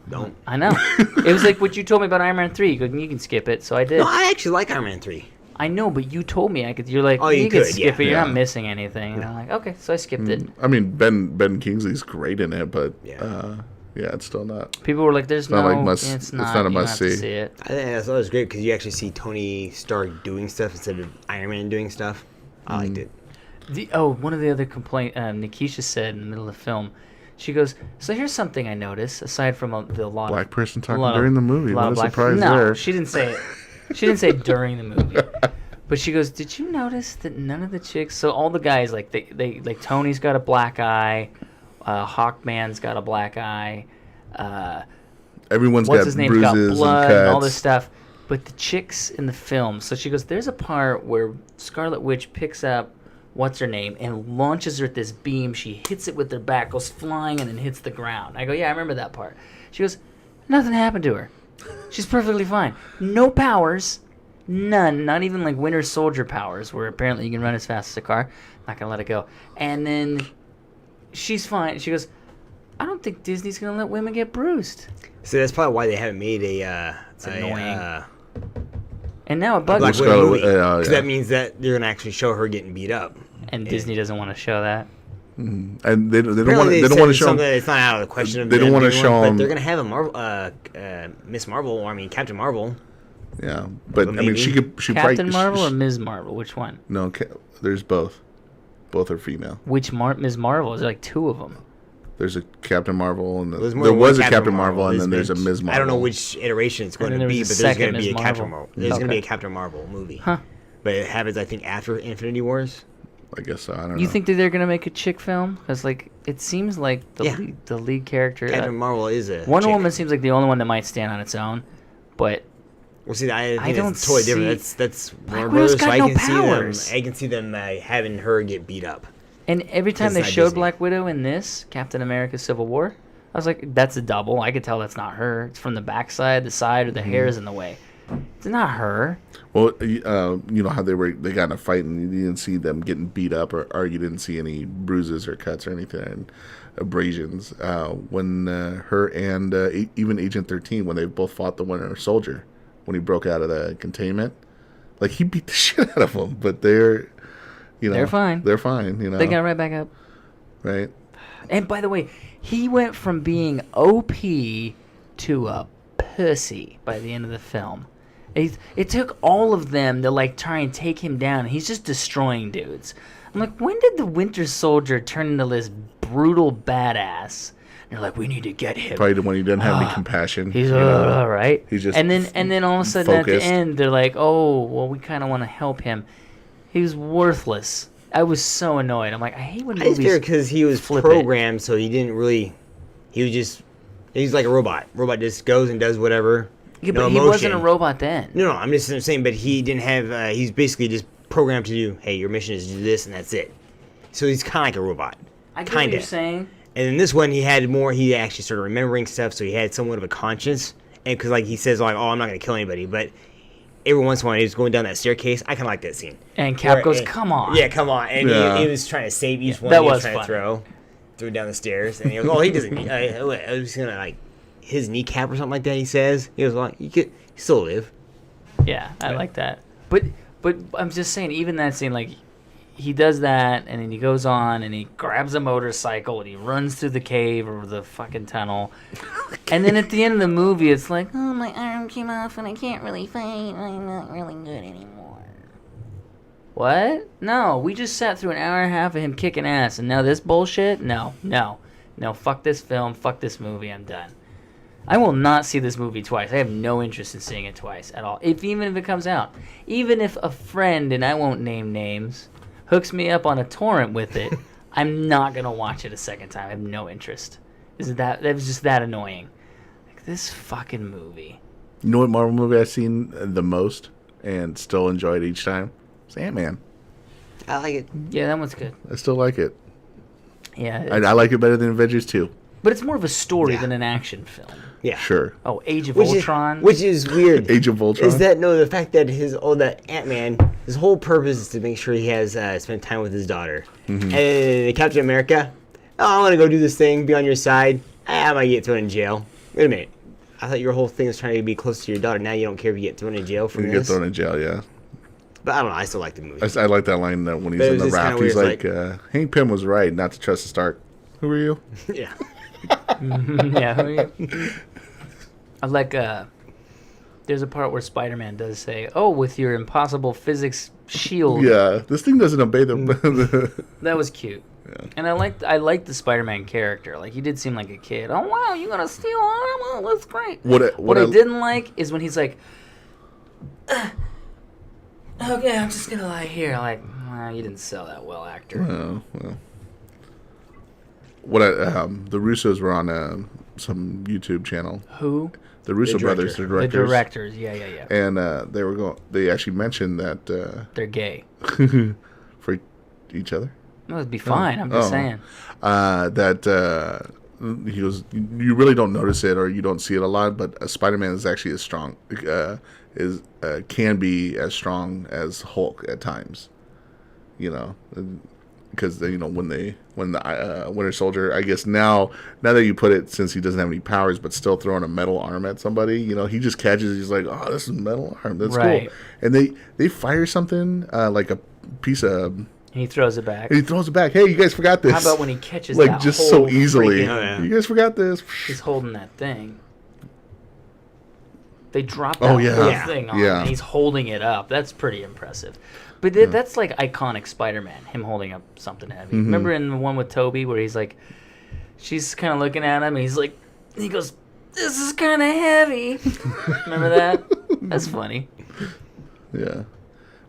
Don't. I know. It was like what you told me about Iron Man 3. You can skip it, so I did. No, I actually like Iron Man 3. I know, but you told me I could. You're like, Oh, you you could could, skip yeah. it. You're Yeah. not missing anything. And I'm like, okay, so I skipped it. I mean, Ben Kingsley's great in it, but Yeah. it's still not. People were like, "There's not no, like must- it's it's not, not a you don't must have to see. see it." I think that's always great because you actually see Tony Stark doing stuff instead of Iron Man doing stuff. I liked it. One of the other complaint Nikisha said in the middle of the film, she goes, "So here's something I noticed. Aside from the lot Black of person a talking lot of- during the movie. a lot What of a black- surprise no, there. she didn't say it. She didn't say it during the movie." But she goes, "Did you notice that none of the chicks? So all the guys, like they like Tony's got a black eye, Hawkman's got a black eye, Everyone's what's got his name bruises got blood and cuts. and all this stuff. But the chicks in the film, so she goes, there's a part where Scarlet Witch picks up what's her name and launches her at this beam. She hits it with her back, goes flying, and then hits the ground. I go, yeah, I remember that part. She goes, nothing happened to her. She's perfectly fine. No powers. None. Not even like Winter Soldier powers, where apparently you can run as fast as a car. Not gonna let it go. And then she's fine. She goes, I don't think Disney's gonna let women get bruised. So that's probably why they haven't made It's annoying. And now it bugs Black me. Scarlet Widow Witch- movie. yeah, Because yeah. that means that they're gonna actually show her getting beat up. And Disney doesn't want to show that. And they don't want Apparently they don't said want to show something them. that it's not out of the question. Of They don't them wanna doing show one, but 'em- they're gonna have a Marvel, Miss Marvel, or I mean Captain Marvel. Yeah, but I mean, maybe. she Captain probably, Marvel or Ms. Marvel? Which one? No, there's both. Both are female. Which Ms. Marvel? Is there like two of them? There's a Captain Marvel, and There's more there than was one a Captain Marvel, and then there's a been- Ms. Marvel. I don't know which iteration it's going And to then be, there was but a there's going second to be a Ms. Captain Marvel. Marvel. There's going to Okay. be a Captain Marvel movie. Huh. But it happens, I think, after Infinity Wars. I guess so. I don't know. You think that they're gonna make a chick film? Because like it seems like Yeah. the lead character. Captain Marvel is a Wonder chick. Woman seems like the only one that might stand on its own, but Well, see, I think don't that's totally different. see- That's Warner Widow's Brothers, so got I no can powers. see them. I can see them having her get beat up. and every time It's they not showed Disney. Black Widow in this Captain America: Civil War, I was like, that's a double. I could tell that's not her. It's from the backside, the side, or the hair is in the way. It's not her. Well, you know how they got in a fight, and you didn't see them getting beat up, or you didn't see any bruises or cuts or anything, abrasions. When her and even Agent 13, when they both fought the Winter Soldier, when he broke out of the containment, like he beat the shit out of them. But they're, You know, They're fine. They're fine. You know, They got right back up. right. And by the way, he went from being OP to a pussy by the end of the film. It took all of them to like try and take him down. He's just destroying dudes. I'm like, when did the Winter Soldier turn into this brutal badass? And they're like, we need to get him. Probably when he didn't have any compassion. He's you know? all right. He's just and then all of a sudden at the focused. end they're like, oh well, we kind of want to help him. He was worthless. I was so annoyed. I'm like, I hate when I just movies figured because he was flip it. programmed, so he didn't really. He's like a robot. Robot just goes and does whatever. Yeah, no but he emotion. wasn't a robot then. No, I'm just saying, but he didn't have. He's basically just programmed to do. Hey, your mission is to do this, and that's it. So he's kind of like a robot. I get what you're saying. And in this one, he had more. He actually started remembering stuff, so he had somewhat of a conscience. And because like he says, like, oh, I'm not gonna kill anybody, but every once in a while, he was going down that staircase. I kind of like that scene. And Cap Where- goes, and- "Come on." Yeah, come on. And Yeah. he was trying to save each one. that he was was trying fun. to throw down the stairs. And he goes, oh, he doesn't. I was gonna like his kneecap or something like that. He says he was like, you could still live. Yeah, I like that. But I'm just saying, even that scene, like, he does that, and then he goes on, and he grabs a motorcycle, and he runs through the cave or the fucking tunnel. And then at the end of the movie, it's like, oh, my arm came off, and I can't really fight. I'm not really good anymore. What? No, we just sat through an hour and a half of him kicking ass, and now this bullshit? No, fuck this film, fuck this movie, I'm done. I will not see this movie twice. I have no interest in seeing it twice at all. Even if it comes out. Even if a friend, and I won't name names, hooks me up on a torrent with it, I'm not going to watch it a second time. I have no interest. That was just that annoying. Like, this fucking movie. You know what Marvel movie I've seen the most and still enjoy it each time? It's Ant-Man. I like it. Yeah, that one's good. I still like it. Yeah. I like it better than Avengers 2. But it's more of a story Yeah. than an action film. Yeah. Sure. Oh, Age of Which Ultron. which is weird. Age of Ultron. Is that the fact that that Ant-Man, his whole purpose is to make sure he has spent time with his daughter. Mm-hmm. And Captain America, oh, I'm gonna go do this thing, be on your side. I might get thrown in jail. Wait a minute. I thought your whole thing was trying to be close to your daughter. Now you don't care if you get thrown in jail for You this. get thrown in jail, yeah. But I don't know. I still like the movie. I like that line when he's But it in was the just raft. kinda He's weird, like, Hank Pym was right not to trust the Stark. Who are you? Yeah. Yeah. who are you? I like, there's a part where Spider-Man does say, oh, with your impossible physics shield. Yeah, this thing doesn't obey the... That was cute. Yeah. And I liked the Spider-Man character. Like, he did seem like a kid. Oh, wow, you gonna steal armor? That's great. What I didn't like is when he's like, okay, I'm just gonna lie here. Like, wow, you didn't sell that well, actor. Oh, well. The Russos were on some YouTube channel. Who? The Russo brothers, the directors. The directors, yeah. And they actually mentioned that They're gay. for each other. No, it'd be fine. I'm just saying. That he goes, you really don't notice it or you don't see it a lot, but Spider-Man is actually as strong, can be as strong as Hulk at times. You know, because when the Winter Soldier, I guess now that you put it, since he doesn't have any powers, but still throwing a metal arm at somebody, he just catches. He's like, oh, this is a metal arm. That's Right. cool. And they fire something like a piece of. He throws it back. And he throws it back. Hey, you guys forgot this. How about when he catches like that just whole so easily? freaking- Oh, yeah. You guys forgot this. He's holding that thing. They drop Oh, that yeah. whole Yeah. thing on Yeah. and he's holding it up. That's pretty impressive. But that's like iconic Spider-Man, him holding up something heavy. Mm-hmm. Remember in the one with Toby where he's like, she's kind of looking at him and he's like, he goes, this is kind of heavy. Remember that? That's funny. Yeah.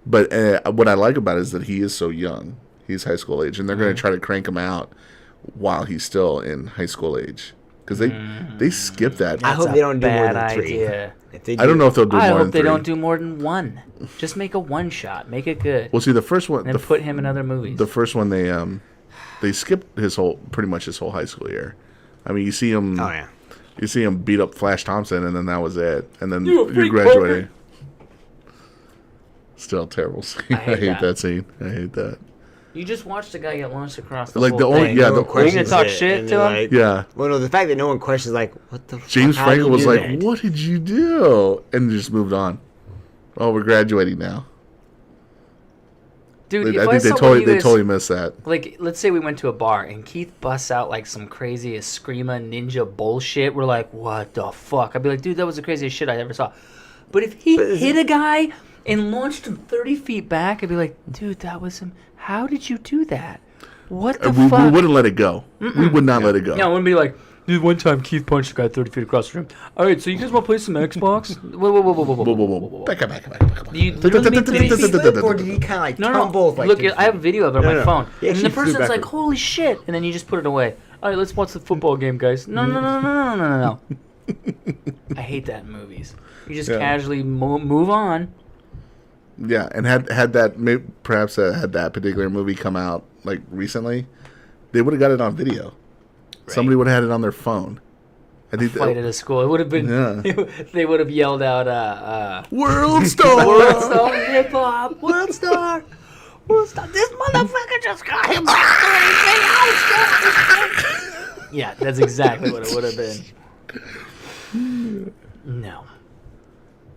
But what I like about it is that he is so young. He's high school age, and they're going to try to crank him out while he's still in high school age. Because they skip that. I hope That's they a don't do more bad than 3. idea. If they I don't know if they'll do I more hope than they 3. don't do more than one. Just make a one shot. Make it good. Well, see, the first one, and then put him in other movies. the first one, they skipped pretty much his whole high school year. I mean, you see him. Oh yeah. You see him beat up Flash Thompson, and then that was it. And then You a you freak, graduated. Still a terrible scene. I I hate hate that. that scene. I hate that. You just watched a guy get launched across the Like, whole the only- thing. yeah, No the- one questions talk it, shit and to they're him? like- Yeah. Well, no, the fact that no one questions, like, what the James fuck, how'd Franco you was do like, that? "What did you do?" And just moved on. Oh, we're graduating now. Dude, I think they totally missed that. Like, let's say we went to a bar and Keith busts out like some crazy Eskrima ninja bullshit. We're like, what the fuck? I'd be like, dude, that was the craziest shit I ever saw. But if he hit a guy and launched him 30 feet back, I'd be like, dude, that was him. How did you do that? What the fuck? We wouldn't let it go. We would not let it go. No, I wouldn't be like, dude, one time Keith punched a guy 30 feet across the room. All right, so you guys want to play some Xbox? Whoa. Back up. You literally mean 30 feet? Flip, or did he kind of like tumble? No. Look, I have a video of it on my phone. Yeah, and she the flew person's like, backward. holy shit. And then you just put it away. All right, let's watch the football game, guys. No. I hate that in movies. You just casually move on. Yeah, and had that particular movie come out like recently, they would have got it on video. Right. Somebody would have had it on their phone. I think fight at a school. It would have been. Yeah. They would have yelled out, "World Star, World Star, hip hop, World Star, World Star." This motherfucker just got him. Yeah, that's exactly what it would have been. No.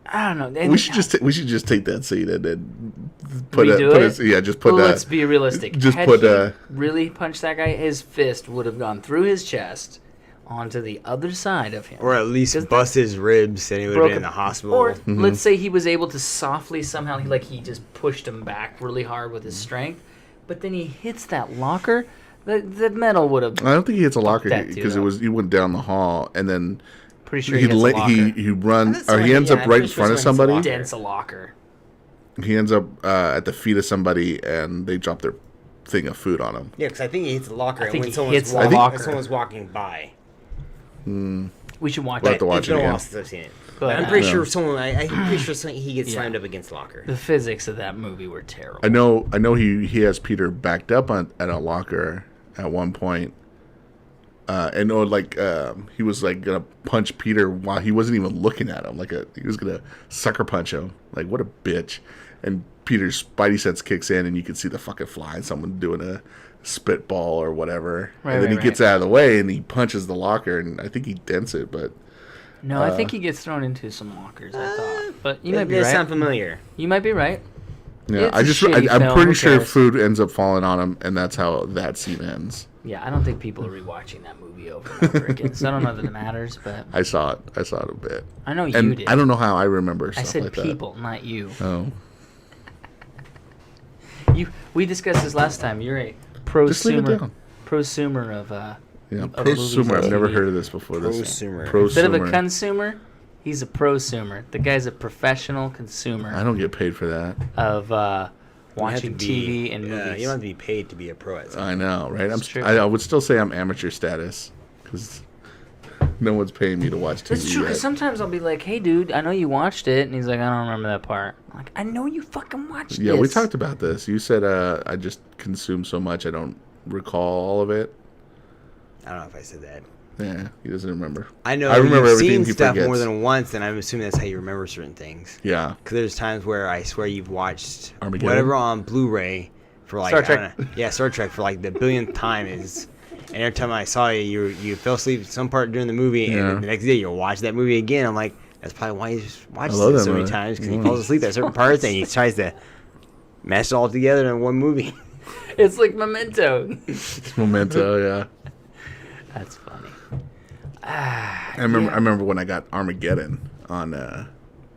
I don't know. We should just take that scene and then put let's be realistic. Just Had he really punched that guy, his fist would have gone through his chest onto the other side of him, or at least bust his ribs, and he would have been in the hospital. Or let's say he was able to softly somehow, he just pushed him back really hard with his strength, but then he hits that locker. The metal would have. I don't think he hits a locker because he went down the hall and then. Pretty sure he runs or he ends up right in front of somebody. Dents a locker. He ends up at the feet of somebody, and they drop their thing of food on him. Yeah, because I think he hits the locker when someone's walking by. We should watch we'll it. have to watch it again. I'm pretty sure he gets slammed up against the locker. The physics of that movie were terrible. I know he has Peter backed up at a locker at one point. And he was like gonna punch Peter while he wasn't even looking at him. He was gonna sucker punch him. Like, what a bitch! And Peter's spidey sense kicks in, and you can see the fucking fly and someone doing a spitball or whatever. And then he gets out of the way and he punches the locker, and I think he dents it. But no, I think he gets thrown into some lockers. I thought, but you might be right. It sounds familiar. You might be right. Yeah, I'm pretty sure food ends up falling on him, and that's how that scene ends. Yeah, I don't think people are rewatching that movie over and over again, so I don't know that it matters. But I saw it a bit. I know you did. I don't know how I remember. I said like people, that. not you. Oh. We discussed this last time. You're a prosumer of prosumer. I've never heard of this before. Prosumer. Instead of a consumer, he's a prosumer. The guy's a professional consumer. I don't get paid for that. Of watching TV and movies. You don't have to be paid to be a pro at something. I know, right? I would still say I'm amateur status because no one's paying me to watch TV. That's true, because sometimes I'll be like, hey, dude, I know you watched it. And he's like, I don't remember that part. I'm like, I know you fucking watched Yeah, this. we talked about this. You said I just consume so much I don't recall all of it. I don't know if I said that. Yeah, he doesn't remember. I know. I remember you've everything seen he stuff forgets. more than once, and I'm assuming that's how you remember certain things. Yeah. Because there's times where I swear you've watched Armageddon? whatever on Blu-ray for like Star Trek. Star Trek for like the billionth time and every time I saw you fell asleep some part during the movie, and the next day you'll watch that movie again. I'm like, that's probably why he's watched it so many times, because he falls asleep at certain parts and he tries to mash it all together in one movie. It's like Memento. It's Memento, yeah. That's funny. I remember when I got Armageddon on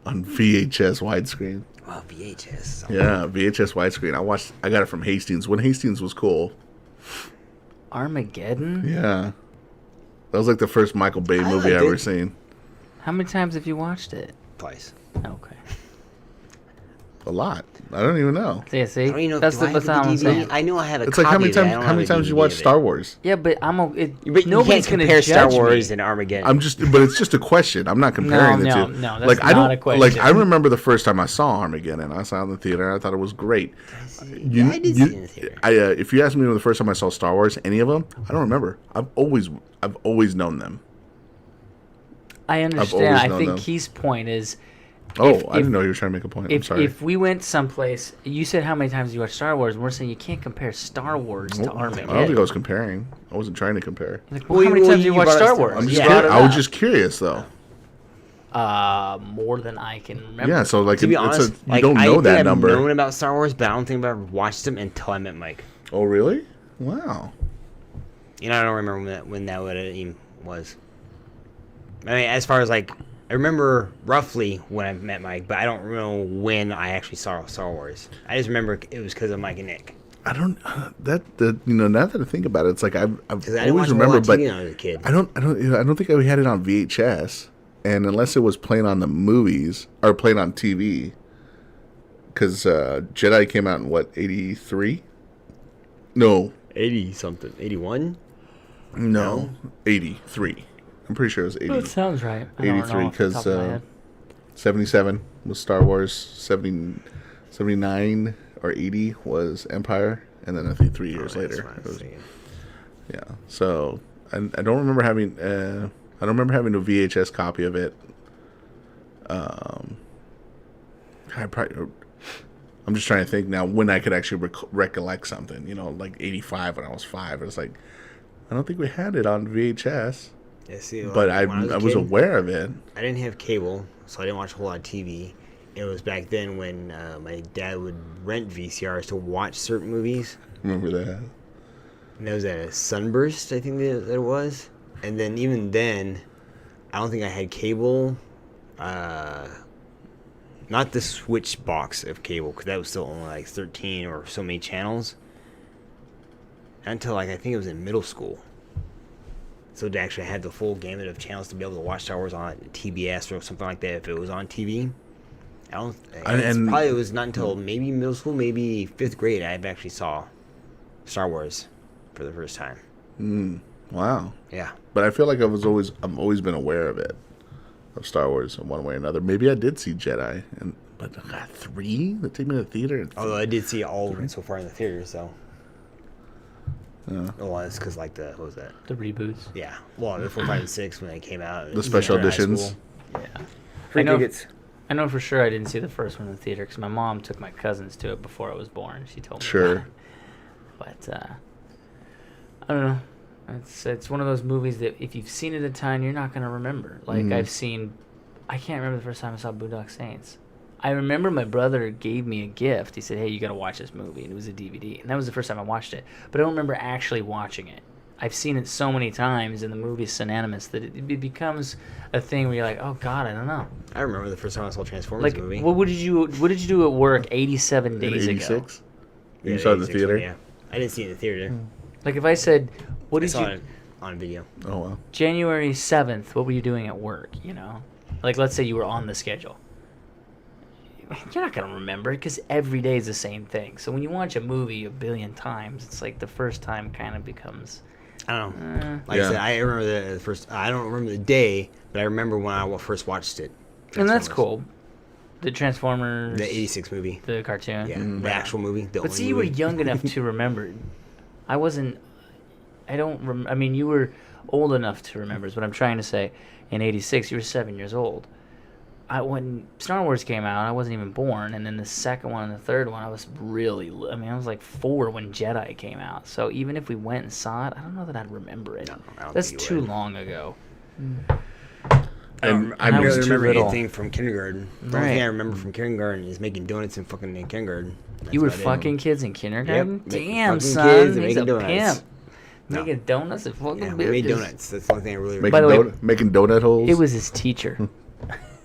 VHS widescreen. Wow, VHS. Yeah, VHS widescreen. I got it from Hastings when Hastings was cool. Armageddon? Yeah. That was like the first Michael Bay movie I ever seen. How many times have you watched it? Twice. Okay. A lot. I don't even know. Yeah, see? I don't even know That's if I have the what I'm saying. DVD. I know I have a It's copy like how many of it. I don't times have a you DVD watch of it. Star Wars? Yeah, but But nobody's you going can't to compare Star judge Wars me. and Armageddon. But it's just a question. I'm not comparing the two. No, that's not a question. Like, I remember the first time I saw Armageddon. I saw it in the theater, and I thought it was great. I did see it in the theater. If you ask me the first time I saw Star Wars, any of them, I don't remember. I've always known them. I understand. I think them. Keith's point is... I didn't know you were trying to make a point. I'm sorry. If we went someplace, you said how many times you watched Star Wars, and we're saying you can't compare Star Wars to Armageddon. I don't think I was comparing. I wasn't trying to compare. Like, well, how many times do you watch Star Wars? I was just curious, though. More than I can remember. Yeah, so like To be honest, you don't know that number. I've known about Star Wars, but I don't think I've ever watched them until I met Mike. Oh, really? Wow. I don't remember when that even was. I mean, as far as like, I remember roughly when I met Mike, but I don't know when I actually saw Star Wars. I just remember it was because of Mike and Nick. I don't now that I think about it, it's like I've I didn't always watch a whole lot remembered, of but TV when I was a kid. I don't think we had it on VHS, and unless it was playing on the movies or playing on TV, because Jedi came out in what 83? No, 80 something, 81. no, 83. I'm pretty sure it was 80. That sounds right. I don't 83 know off the because top of my head. 77 was Star Wars, 79 or 80 was Empire, and then I think 3 years later. It was, yeah, so I don't remember having a VHS copy of it. I'm just trying to think now when I could actually recollect something. Like 85 when I was 5. It was like I don't think we had it on VHS. Yeah, see, But I was aware of it. I didn't have cable, so I didn't watch a whole lot of TV. It was back then when my dad would rent VCRs to watch certain movies. Remember that? And there was a Sunburst, I think that it was. And then even then, I don't think I had cable. Not the switch box of cable, because that was still only like 13 or so many channels. Until I think it was in middle school. So to actually have the full gamut of channels to be able to watch Star Wars on TBS or something like that if it was on TV. It was not until maybe middle school, maybe 5th grade, I actually saw Star Wars for the first time. Wow. Yeah. But I feel like I've always been aware of it, of Star Wars in one way or another. Maybe I did see Jedi, but I got 3 that take me to the theater. Although I did see all of them so far in the theater, so. Yeah. Well, it's because what was that? The reboots. Yeah. Well, the 4, 5, and 6 when they came out. The special in high editions. school. Yeah. Free I know- tickets. I know for sure I didn't see the first one in the theater because my mom took my cousins to it before I was born. She told me. Sure. About it. But I don't know. It's one of those movies that if you've seen it a time, you're not going to remember. Like I can't remember the first time I saw Boondock Saints. I remember my brother gave me a gift. He said, "Hey, you got to watch this movie," and it was a DVD. And that was the first time I watched it. But I don't remember actually watching it. I've seen it so many times, and the movie's synonymous that it becomes a thing where you're like, "Oh God, I don't know." I remember the first time I saw Transformers movie. What did you do at work 87 days ago? 86? Yeah, You saw it in the 86 theater? one, yeah. I didn't see it in the theater. Like if I said, "What I did saw you it on video. Oh, wow. January 7th, what were you doing at work?" Like let's say you were on the schedule. You're not gonna remember it because every day is the same thing. So when you watch a movie a billion times, it's like the first time kind of becomes. I don't know. Like Yeah. I said, I remember the first. I don't remember the day, but I remember when I first watched it. And that's Transformers. cool. The Transformers. The '86 movie. The cartoon. Yeah, the actual movie. The But only see, you were movie. young enough to remember. I wasn't. I mean, you were old enough to remember. Is what I'm trying to say. In '86, you were 7 years old. When Star Wars came out, I wasn't even born, and then the second one and the third one, I was I was like 4 when Jedi came out. So even if we went and saw it, I don't know that I'd remember it. No, I don't That's think you too would. long ago. I I was barely too remember little. anything from kindergarten. The only thing I remember from kindergarten is making donuts in kindergarten. That's You were about it. fucking kids in kindergarten? Yep, making Damn, fucking son. kids and He's a making donuts. pimp. No. Making donuts and fucking Yeah, we made bitches. donuts. That's the only thing I really Making, remember. By the way, making donut holes? It was his teacher.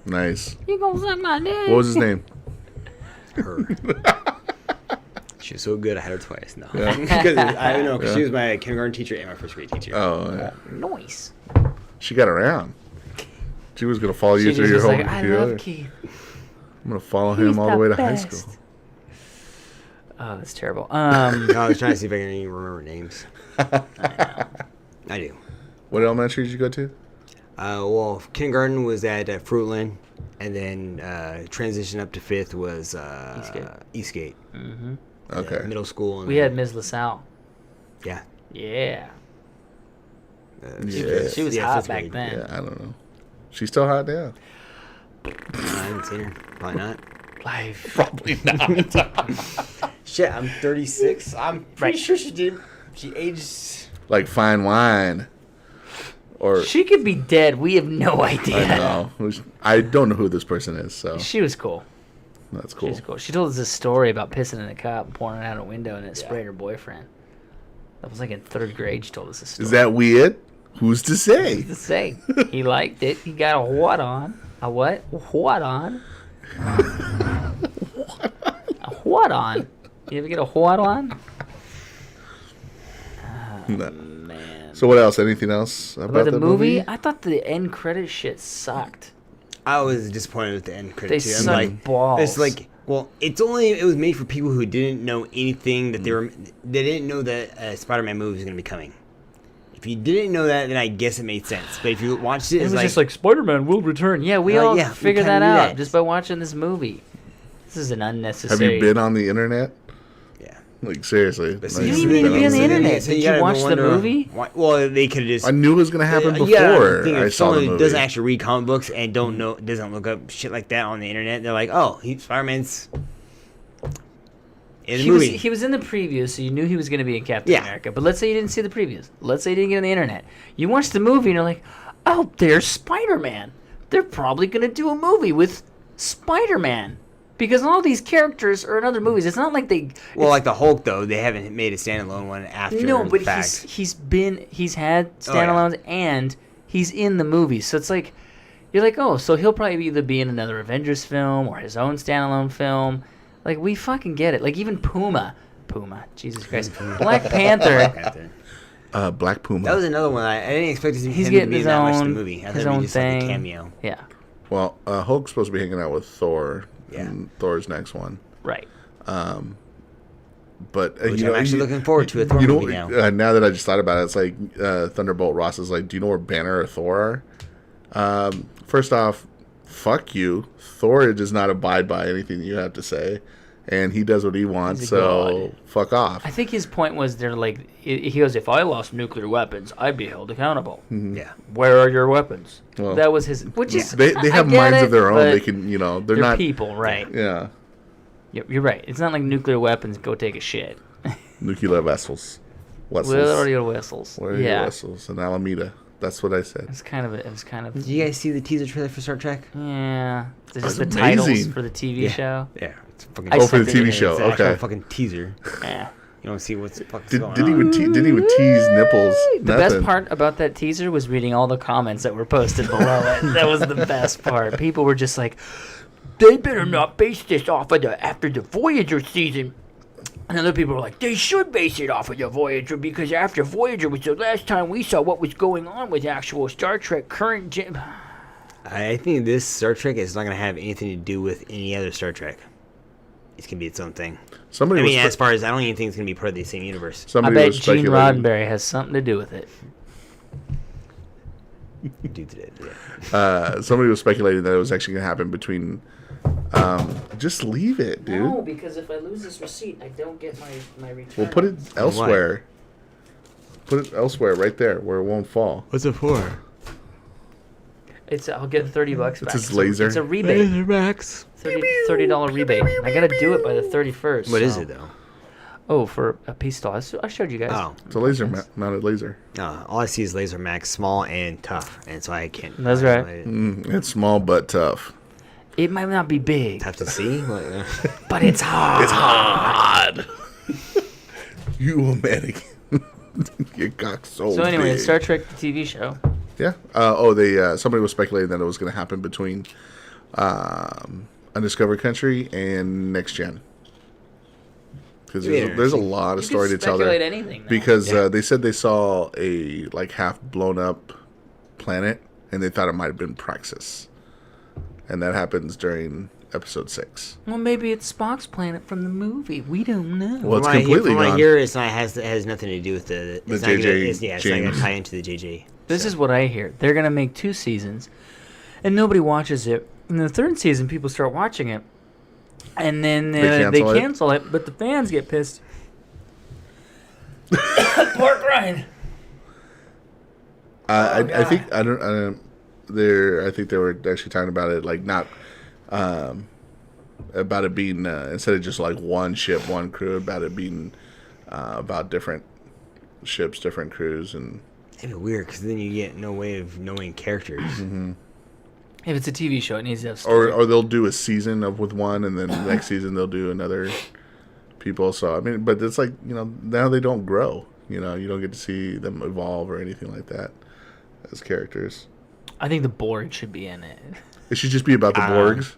Nice. You gonna suck my dick? What was his name? Her. She was so good, I had her twice. No. Yeah. Because she was my kindergarten teacher and my first grade teacher. Oh, yeah. Noise. She got around. She was going to follow you She through just your was whole like, I your love other- Keith. I'm going to follow him He's all the the way to high best. school. Oh, that's terrible. No, I was trying to see if I can even remember names. I do. What elementary did you go to? Well, kindergarten was at Fruitland, and then transition up to 5th was Eastgate. Mm-hmm. Okay. Middle school. And We had Ms. LaSalle. Yeah. Yeah. Yeah. She was Yeah, hot fifth back grade. then. Yeah, I don't know. She's still hot now. I haven't seen her. Probably not. Life. Probably not. Shit, I'm 36. I'm pretty Right. sure she did. She aged. Like fine wine. Or She could be dead. We have no idea. I know. I don't know who this person is, so She was cool. that's cool. She's cool. She told us this story about pissing in a cup, pouring it out a window, and it sprayed her boyfriend. That was like in 3rd grade. She told us this story. Is that weird? Who's to say? To say he liked it? He got a what on? A what? What on? A what on? You ever get a what on? No. Man. So what else? Anything else about the movie? I thought the end credit shit sucked. I was disappointed with the end credit They too. sucked balls. It's like, well, it was made for people who didn't know anything that they didn't know that a Spider-Man movie was going to be coming. If you didn't know that, then I guess it made sense. But if you watched it, it was just like Spider-Man will return. Yeah, we all figured that out just by watching this movie. This is an unnecessary. Have you been on the internet? Yeah. Like seriously? But Like, You didn't even be on the internet. So Did you gotta watch the wonder movie? Well, they could have just. I knew it was gonna happen before I saw the Someone movie. doesn't actually read comic books and doesn't look up shit like that on the internet. They're like, oh, Spider-Man's in the movie. He was in the preview, so you knew he was going to be in Captain Yeah. America. But let's say you didn't see the previews. Let's say you didn't get on the internet. You watched the movie, and you're like, oh, there's Spider-Man. They're probably going to do a movie with Spider-Man. Because all these characters are in other movies. It's not like they... Well, like the Hulk, though, they haven't made a standalone one after. No, but the fact. he's had standalones and he's in the movie. So it's like, you're like, oh, so he'll probably either be in another Avengers film or his own standalone film. Like, we fucking get it. Like, even Puma, Jesus Christ, Black Panther. Black Puma. That was another one. I didn't expect him He's to getting be in his that much of own the movie. I thought his it'd be own just like a thing. cameo. Yeah, Well, Hulk's supposed to be hanging out with Thor. Yeah. In Thor's next one. right. But Which I'm actually looking forward to a Thor movie now. Now that I just thought about it, it's like Thunderbolt Ross is like, do you know where Banner or Thor are? First off, fuck you. Thor does not abide by anything you have to say, and he does what he wants. He's a So god. fuck off. I think his point was they're like, he goes, if I lost nuclear weapons, I'd be held accountable. Yeah. Where are your weapons? Well, that was his. Which is They I have get minds it, of their own. but They can, they're not people, right? Yeah, You're right. It's not like nuclear weapons go take a shit. nuclear vessels. Where are your whistles? Where are your vessels in Alameda? That's what I said. It's kind of. Did you guys see the teaser trailer for Star Trek? Yeah. This That's is the titles amazing. for the TV show. Yeah. It's fucking. I Oh, for the sent it TV in. show. It's an actual Okay. fucking teaser. Yeah. You don't see what's the fuck's Did going he on. didn't even tease nipples? The best Nothing. part about that teaser was reading all the comments that were posted below it. That was the best part. People were just like, they better not base this off of after the Voyager season. And other people were like, they should base it off of the Voyager because after Voyager was the last time we saw what was going on with actual Star Trek current gen. I think this Star Trek is not going to have anything to do with any other Star Trek. It's going to be its own thing. Somebody I mean, was as far as I don't even think it's going to be part of the same universe. I somebody bet was Gene speculating. Roddenberry has something to do with it. Dude, yeah. Somebody was speculating that it was actually going to happen between. Just leave it, dude. No, because if I lose this receipt, I don't get my return. We'll put it elsewhere. Put it elsewhere, right there, where it won't fall. What's it for? I'll get $30 back. It's his laser. It's a rebate. Max. $30 rebate. I gotta do it by the 31st. What is so- it though? Oh, for a pistol. I showed you guys. Oh, It's a laser mounted laser. no. All I see is Laser Max, small and tough, and so I can't. That's right. It's small but tough. It might not be big, Tough to see. but it's hard. It's hard. You a mannequin. Your cock's so So anyway, big. Star Trek the TV show. Yeah. They somebody was speculating that it was going to happen between Undiscovered Country and Next Gen. Because there's a lot of story to tell there. Speculate anything. Though. Because they said they saw a half blown up planet, and they thought it might have been Praxis, and that happens during episode 6. Well, maybe it's Spock's planet from the movie. We don't know. Well, it's completely From what I gone. hear, it has nothing to do with the it's not JJ gonna, it's not going James. to tie into the JJ. This is what I hear. They're gonna make 2 seasons, and nobody watches it. In the 3rd season, people start watching it, and then they cancel it. But the fans get pissed. Pork rind. I think I don't. I think they were actually talking about it like not about it being instead of just like one ship, one crew. About it being about different ships, different crews, and It'd be weird because then you get no way of knowing characters. Mm-hmm. If it's a TV show, it needs to have story. Or they'll do a season with one, and then the next season they'll do another people. So I mean, but it's like, now they don't grow. You don't get to see them evolve or anything like that as characters. I think the Borg should be in it. It should just be about the Borgs.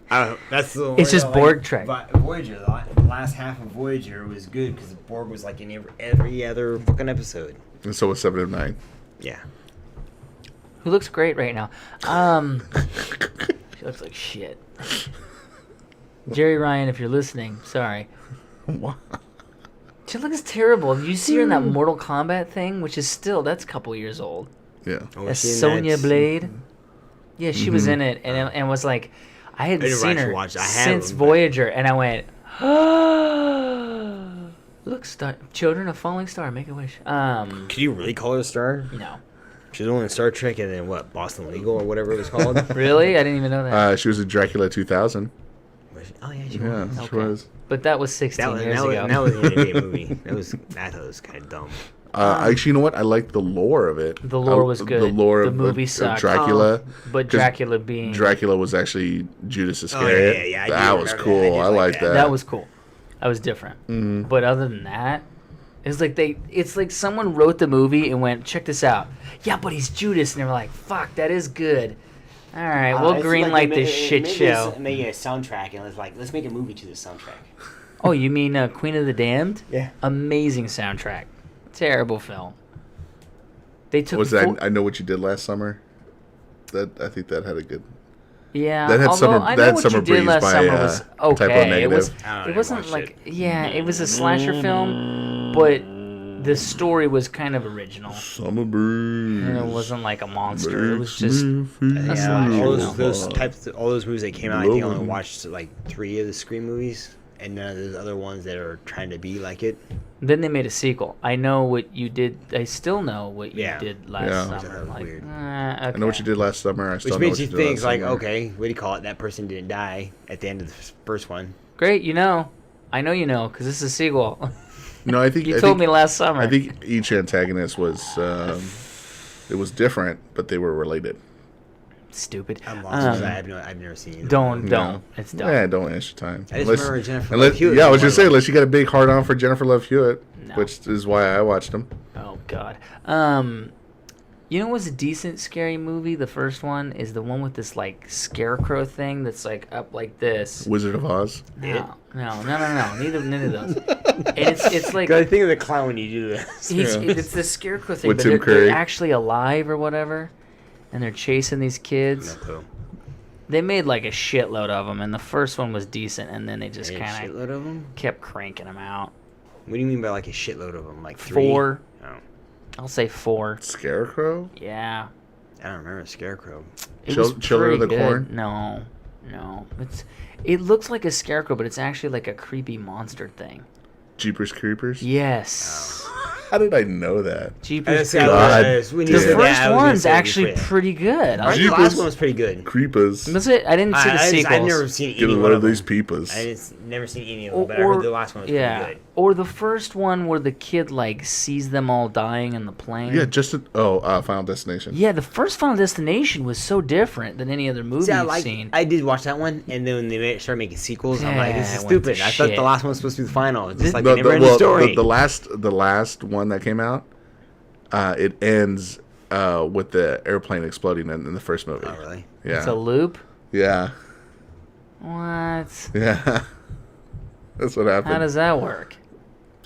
That's the It's just Borg Trek. Voyager, the last half of Voyager was good because the Borg was like in every other fucking episode. And so was 7 of 9. Yeah. Who looks great right now. She looks like shit. Jerry Ryan, if you're listening, sorry. What? She looks terrible. You see her in that Mortal Kombat thing, which is that's a couple years old. Yeah. That's Sonya Blade. Yeah, she was in it, and was like, I hadn't seen her since Voyager, and I went, look, children, a falling star, make a wish. Could you really call her a star? No. She was only in Star Trek and then what, Boston Legal or whatever it was called? Really? I didn't even know that. She was in Dracula 2000. Oh yeah, she Yeah, was. she was. But that was 16 years ago. That was an entertaining movie. I thought it was kind of dumb. Actually, you know what? I liked the lore of it. The lore was good. The lore the of movie sucked. Dracula. But Dracula being... Dracula was actually Judas Iscariot. Yeah. That was cool. I liked that. That was cool. That was different. Mm-hmm. But other than that, it's like someone wrote the movie and went, check this out. Yeah, but he's Judas. And they were like, fuck, that is good. All right, we'll greenlight this shit show. Maybe a soundtrack, and let's make a movie to this soundtrack. Oh, you mean Queen of the Damned? Yeah. Amazing soundtrack. Terrible film. They took. I Know What You Did Last Summer. I think that had a good. Yeah. That had although I know what Summer you did Breeze last by summer was okay. Typo Negative. It wasn't like it was a slasher film, but the story was kind of original. Summer Breeze. And it wasn't like a monster. It was just a Yeah, slasher all those movies that came out, I think I only watched like 3 of the Scream movies, and none of those other ones that are trying to be like it. Then they made a sequel. I know what you did. I still know what you did last summer. That was Like, weird. okay. I Know What You Did Last Summer. I still Which know makes what you did think last like, summer. okay, what do you call it? That person didn't die at the end of the first one. Great, you know. I know you know because this is a sequel. No, I think You told me last summer. I think each antagonist was it was different, but they were related. Stupid. I'm lost. I've never seen it. Don't. It's dumb. Yeah, don't waste your time. I just remember Jennifer Love unless, Hewitt. yeah, I was just saying, unless you got a big hard on for Jennifer Love Hewitt, No. which is why I watched them. Oh God. You know what was a decent scary movie? The first one is the one with this like scarecrow thing that's like up like this. Wizard of Oz. No. None of those. And it's like I think of the clown when you do this. it's the scarecrow thing, With but Tim they're Curry. actually alive or whatever, and they're chasing these kids. No clue. They made like a shitload of them, and the first one was decent, and then they just A kind shitload of them? of kept cranking them out. What do you mean by like a shitload of them? Like 3? 4. Oh. I'll say 4. Scarecrow. Yeah. I don't remember Scarecrow. Children of the pretty Corn? good. No. It looks like a scarecrow, but it's actually like a creepy monster thing. Jeepers Creepers. Yes. How did I know that? Jeepers God. Creepers. The The first one's actually pretty good. I think the last one was pretty good. Creepers. Was it? I didn't see the sequels. I've never seen Get a any load one of of them. these peepers. Never seen any of them, but I heard the last one was pretty good. Or the first one where the kid like sees them all dying in the plane. Yeah, Final Destination. Yeah, the first Final Destination was so different than any other movie you've seen. I did watch that one, and then when they started making sequels, I'm like, this is Yeah, it went to stupid. I thought shit. the last one was supposed to be the final. It's just like The, they never ended the story. the last one that came out, it ends with the airplane exploding in the first movie. Oh, really? Yeah. It's a loop? Yeah. What? Yeah. That's what happened. How does that work?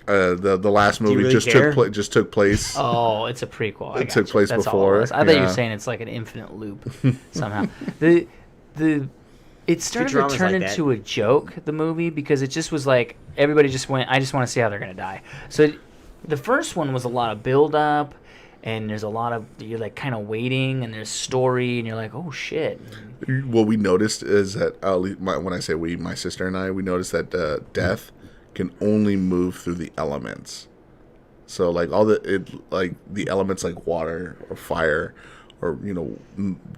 The last you movie really care? just took place. Oh, it's a prequel. It took place That's before, All it was. I thought you yeah. were saying it's like an infinite loop somehow. It started to Futurama's turn like that. into a joke, the movie, because it just was like everybody just went, I just want to see how they're gonna die. So the first one was a lot of build up, and there's a lot of you're like kind of waiting, and there's story, and you're like, oh shit. What we noticed is that when I say we, my sister and I, we noticed that death can only move through the elements. So like the elements like water or fire or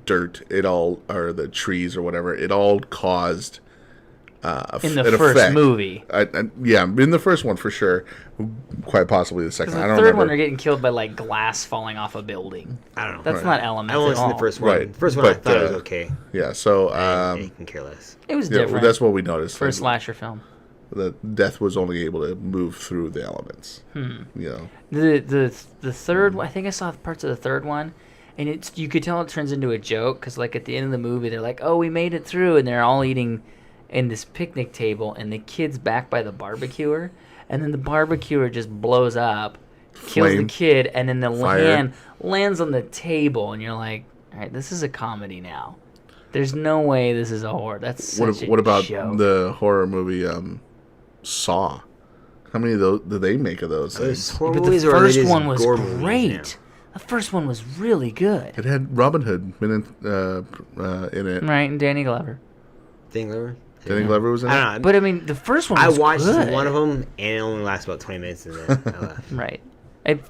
dirt, it all, or the trees or whatever, it all caused in the an first effect. movie. Yeah, in the first one for sure. Quite possibly the second. The I don't third remember. one, they're getting killed by like glass falling off a building. I don't know. That's not elements I only at seen all. the first one. Right. First one I But, thought it was okay. Yeah, so I can care less. It was yeah, different. that's what we noticed. for a Like, slasher film. the death was only able to move through the elements. You know. The third one, I think I saw parts of the third one, and you could tell it turns into a joke because like at the end of the movie they're like, oh, we made it through, and they're all eating in this picnic table, and the kid's back by the barbecuer, and then the barbecuer just blows up, kills the Flame. kid, and then the Fire. hand lands on the table, and you're like, all right, this is a comedy now. There's no way this is a horror. That's such a What about joke. the horror movie Saw? How many of those did they make of those Those things? horror But the movies or are they first just one was gore movies great. now? The first one was really good. It had Robin Hood been in it. Right, and Danny Glover. Thing over? Danny Glover was in it. I don't know. But I mean, the first one I was watched good. one of them, and it only lasts about 20 minutes, and then I left. Right.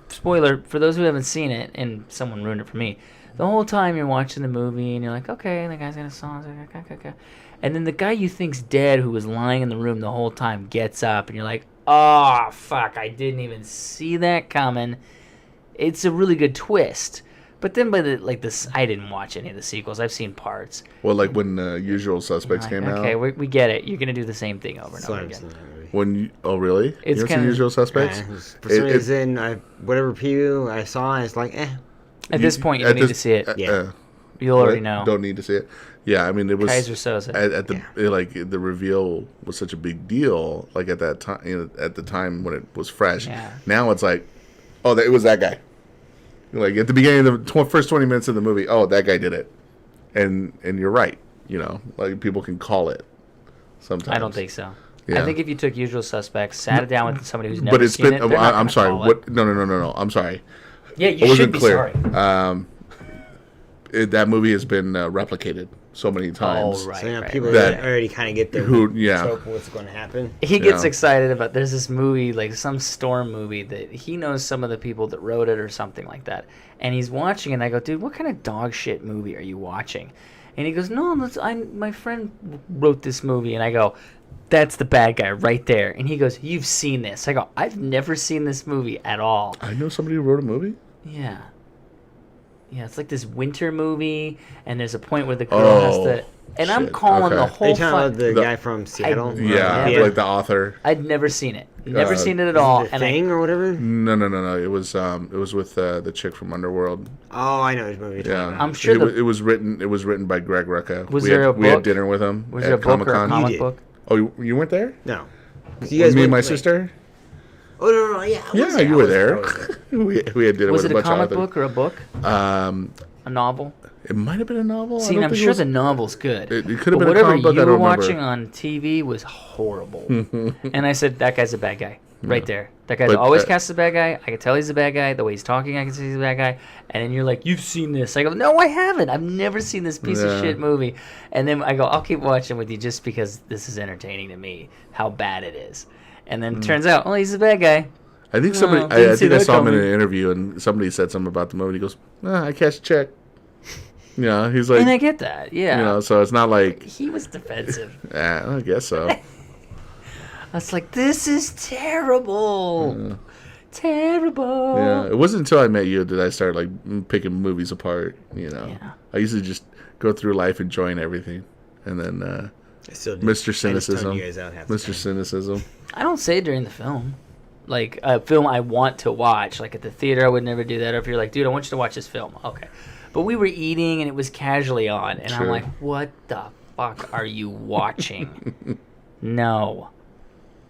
Spoiler, for those who haven't seen it, and someone ruined it for me, the whole time you're watching the movie, and you're like, okay, and the guy's got a song, okay. And then the guy you think's dead, who was lying in the room the whole time, gets up, and you're like, oh, fuck, I didn't even see that coming. It's a really good twist. But then I didn't watch any of the sequels. I've seen parts. Well, like when Usual Suspects Like, came okay, out. we get it. You're going to do the same thing over and So over I've again. seen that movie. When you, oh really? It's you haven't seen kinda- Usual Suspects? Yeah, for some It- reason, whatever preview I saw, it's like, At this point, you don't need to see it. Yeah. You'll already know. Don't need to see it. Yeah, I mean it was Kaiser Soze. at the the reveal was such a big deal. Like at that time, at the time when it was fresh. Yeah. Now it's like, oh, it was that guy. Like at the beginning of the first 20 minutes of the movie, oh, that guy did it, and you're right. Like people can call it. Sometimes I don't think so. Yeah. I think if you took Usual Suspects, sat it down with somebody who's never But it's seen been. it, they're not I'm gonna sorry. call it. What? No. I'm sorry. Yeah, I you should wasn't be clear. sorry. That movie has been replicated so many times. Oh, right. So now right, people right. That- already kind of get the yeah. trope of what's going to happen. He gets Yeah. excited about. There's this movie, like some storm movie, that he knows some of the people that wrote it or something like that. And he's watching it, and I go, dude, what kind of dog shit movie are you watching? And he goes, no, my friend wrote this movie. And I go, that's the bad guy right there. And he goes, you've seen this. I go, I've never seen this movie at all. I know somebody who wrote a movie. Yeah. Yeah, it's like this winter movie, and there's a point where the girl has Oh, to... And I'm shit. calling Okay. the Are you whole talking about the The- guy from Seattle? Yeah, never- like the author. I'd never seen it. Never Uh, seen it at all. The And Thing or whatever? No. It was with the chick from Underworld. Oh, I know which movie you're talking Yeah, about. I'm sure it was written. It was written by Greg Rucka. Was we there had, a We had book? dinner with him was at there a book or a Comic-Con. comic did. book? Oh, you weren't there? No. 'Ause you guys Me and went- my wait. sister. Oh, no, yeah. I was Yeah, there. you I were was there. I was there. we had dinner Was with it a a bunch comic of authors. book or a book? A novel? It might have been a novel. I See, don't and I'm think sure it was- the novel's good. It could have But been a whatever comic book. you I were don't remember. watching on TV was horrible. And I said, that guy's a bad guy. Right there. That guy's But, always cast as a bad guy. I can tell he's a bad guy. The way he's talking, I can see he's a bad guy. And then you're like, you've seen this. I go, no, I haven't. I've never seen this piece of Yeah. shit movie. And then I go, I'll keep watching with you just because this is entertaining to me, how bad it is. And then it turns out, oh, he's a bad guy. I think somebody. Well, didn't I see think I that saw him in coming. an interview, and somebody said something about the movie. He goes, I cashed a check. Yeah, he's like, And I get that. Yeah. so it's not like. He was defensive. I guess so. I was like, this is terrible. Terrible. Yeah, it wasn't until I met you that I started like picking movies apart. Yeah. I used to just go through life enjoying everything, and then I still do. Mr. I just tone Cynicism, you guys out half the Mr. time. Cynicism. I don't say it during the film. Like, a film I want to watch. Like, at the theater, I would never do that. Or if you're like, dude, I want you to watch this film. Okay. But we were eating, and it was casually on. And I'm Sure. like, what the fuck are you watching? No.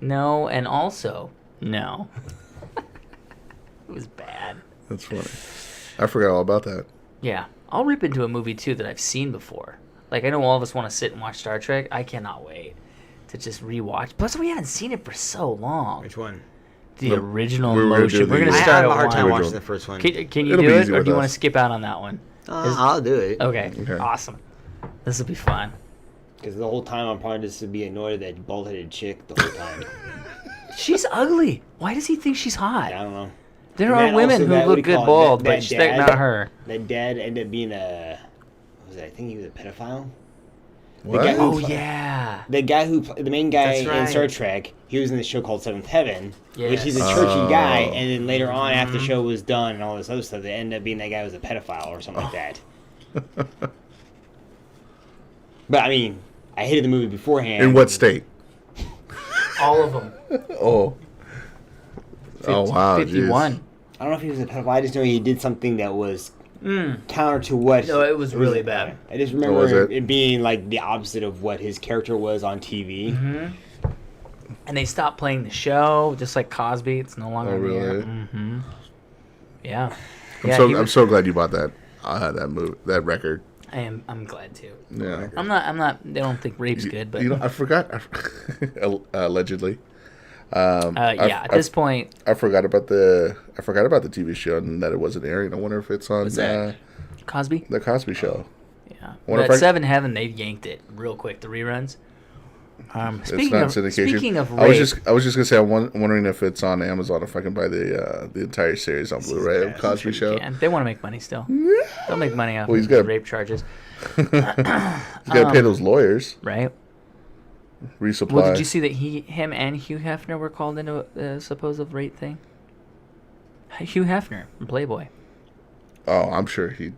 No, and also, no. It was bad. That's funny. I forgot all about that. Yeah. I'll rip into a movie, too, that I've seen before. Like, I know all of us want to sit and watch Star Trek. I cannot wait to just rewatch. Plus, we haven't seen it for so long. Which one? The The- original we were gonna motion. do We're the- going to I start have a at hard time one. watching the first one. Can you It'll do be it, easy or with do you want to us. skip out on that one? I'll do it. Okay, Okay. awesome. This will be fun. Because the whole time I'm probably just to be annoyed at that bald-headed chick the whole time. She's ugly. Why does he think she's hot? I don't know. There And are that women also- who that- what look do you good call it? bald, That but they're dad- not her. That dad ended up being a... What was that? I think he was a pedophile. What? guy who Oh yeah. the guy the main guy That's right. in Star Trek, he was in this show called Seventh Heaven, which he's a Yes. churchy guy, and then later on, after the show was done and all this other stuff, they ended up being that guy was a pedophile or something like that. But I mean, I hated the movie beforehand. In what state? All of them. Oh. Oh wow. 51. Geez. I don't know if he was a pedophile. I just know he did something that was counter to what. No, it was really bad. I just was remember it? it being like the opposite of what his character was on TV. Mm-hmm. And they stopped playing the show, just like Cosby. It's no longer Oh, really? there. Mm-hmm. Yeah. I'm so glad you bought that that record. I'm glad too. Yeah. I'm not. They don't think rape's good, but You know, I forgot. Allegedly. at this point, I forgot about the TV show and that it wasn't airing. I wonder if it's on that? Cosby. the Cosby Show. Yeah. Wonder if But I- Seven Heaven, they yanked it real quick. The reruns. It's not syndication. Speaking of I was rape, just gonna say I'm wondering if it's on Amazon, if I can buy the entire series on Blu-ray of Cosby Show. and they want to make money still. They'll make money off Well, he's of got- rape charges, He's got to pay those lawyers. right? Resupply. Well, did you see that him and Hugh Hefner were called into a supposed rape thing? Hugh Hefner from Playboy. Oh, I'm sure he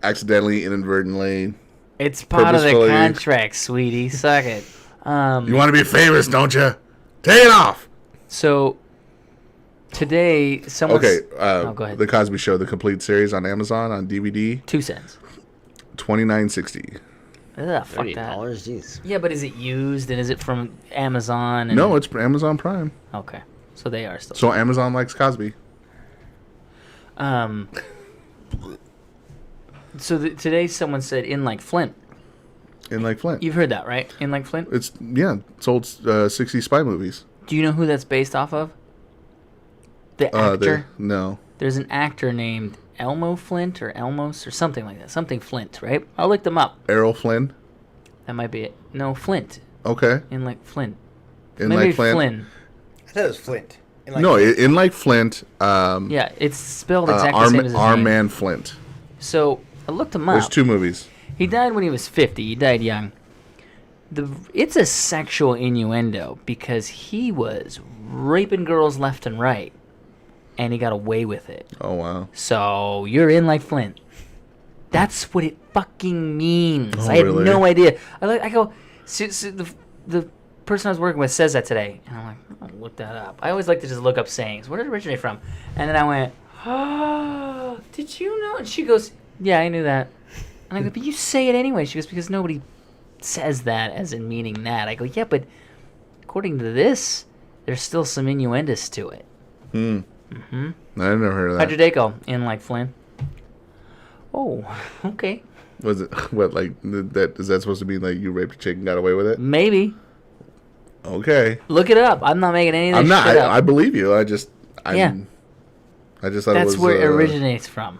accidentally, inadvertently. It's part of the Purposefully. contract, sweetie. Suck it. You want to be famous, don't you? Take it off. So today, someone. Okay. Go ahead. The Cosby Show, the complete series on Amazon on DVD, 2 cents. $29.60. Ugh, fuck $30, that. jeez. Yeah, but is it used and is it from Amazon? And... No, it's Amazon Prime. Okay, so they are still. So Amazon likes Cosby. So today, someone said in like Flint. In Like Flint. You've heard that, right? In like Flint. It's old 60 spy movies. Do you know who that's based off of? The actor. No. There's an actor named Elmo Flint or Elmos or something like that. Something Flint, right? I'll look them up. Errol Flynn. That might be it. No, Flint. Okay. In like Flint. In Maybe Like Flint. Flynn. I thought it was Flint. In like No, Flint. in Like Flint. Yeah, it's spelled exactly the same as his Our name. Man Flint. So I looked him up. There's 2 movies. He died when he was 50. He died young. It's a sexual innuendo because he was raping girls left and right, and he got away with it. Oh, wow. So you're in like Flint. That's what it fucking means. Oh, I had really? no idea. I go, so the person I was working with says that today, and I'm like, I'll look that up. I always like to just look up sayings. Where did it originate from? And then I went, oh, did you know? And she goes, yeah, I knew that. And I go, but you say it anyway. She goes, because nobody says that as in meaning that. I go, yeah, but according to this, there's still some innuendos to it. I never heard of that. How'd your day go in like Flynn? Oh, okay. Was it what, like that? Is that supposed to be like you raped a chick and got away with it? Maybe. Okay. Look it up. I'm not making any of this I'm not. shit up. I believe you. I just thought That's it was. where it originates from.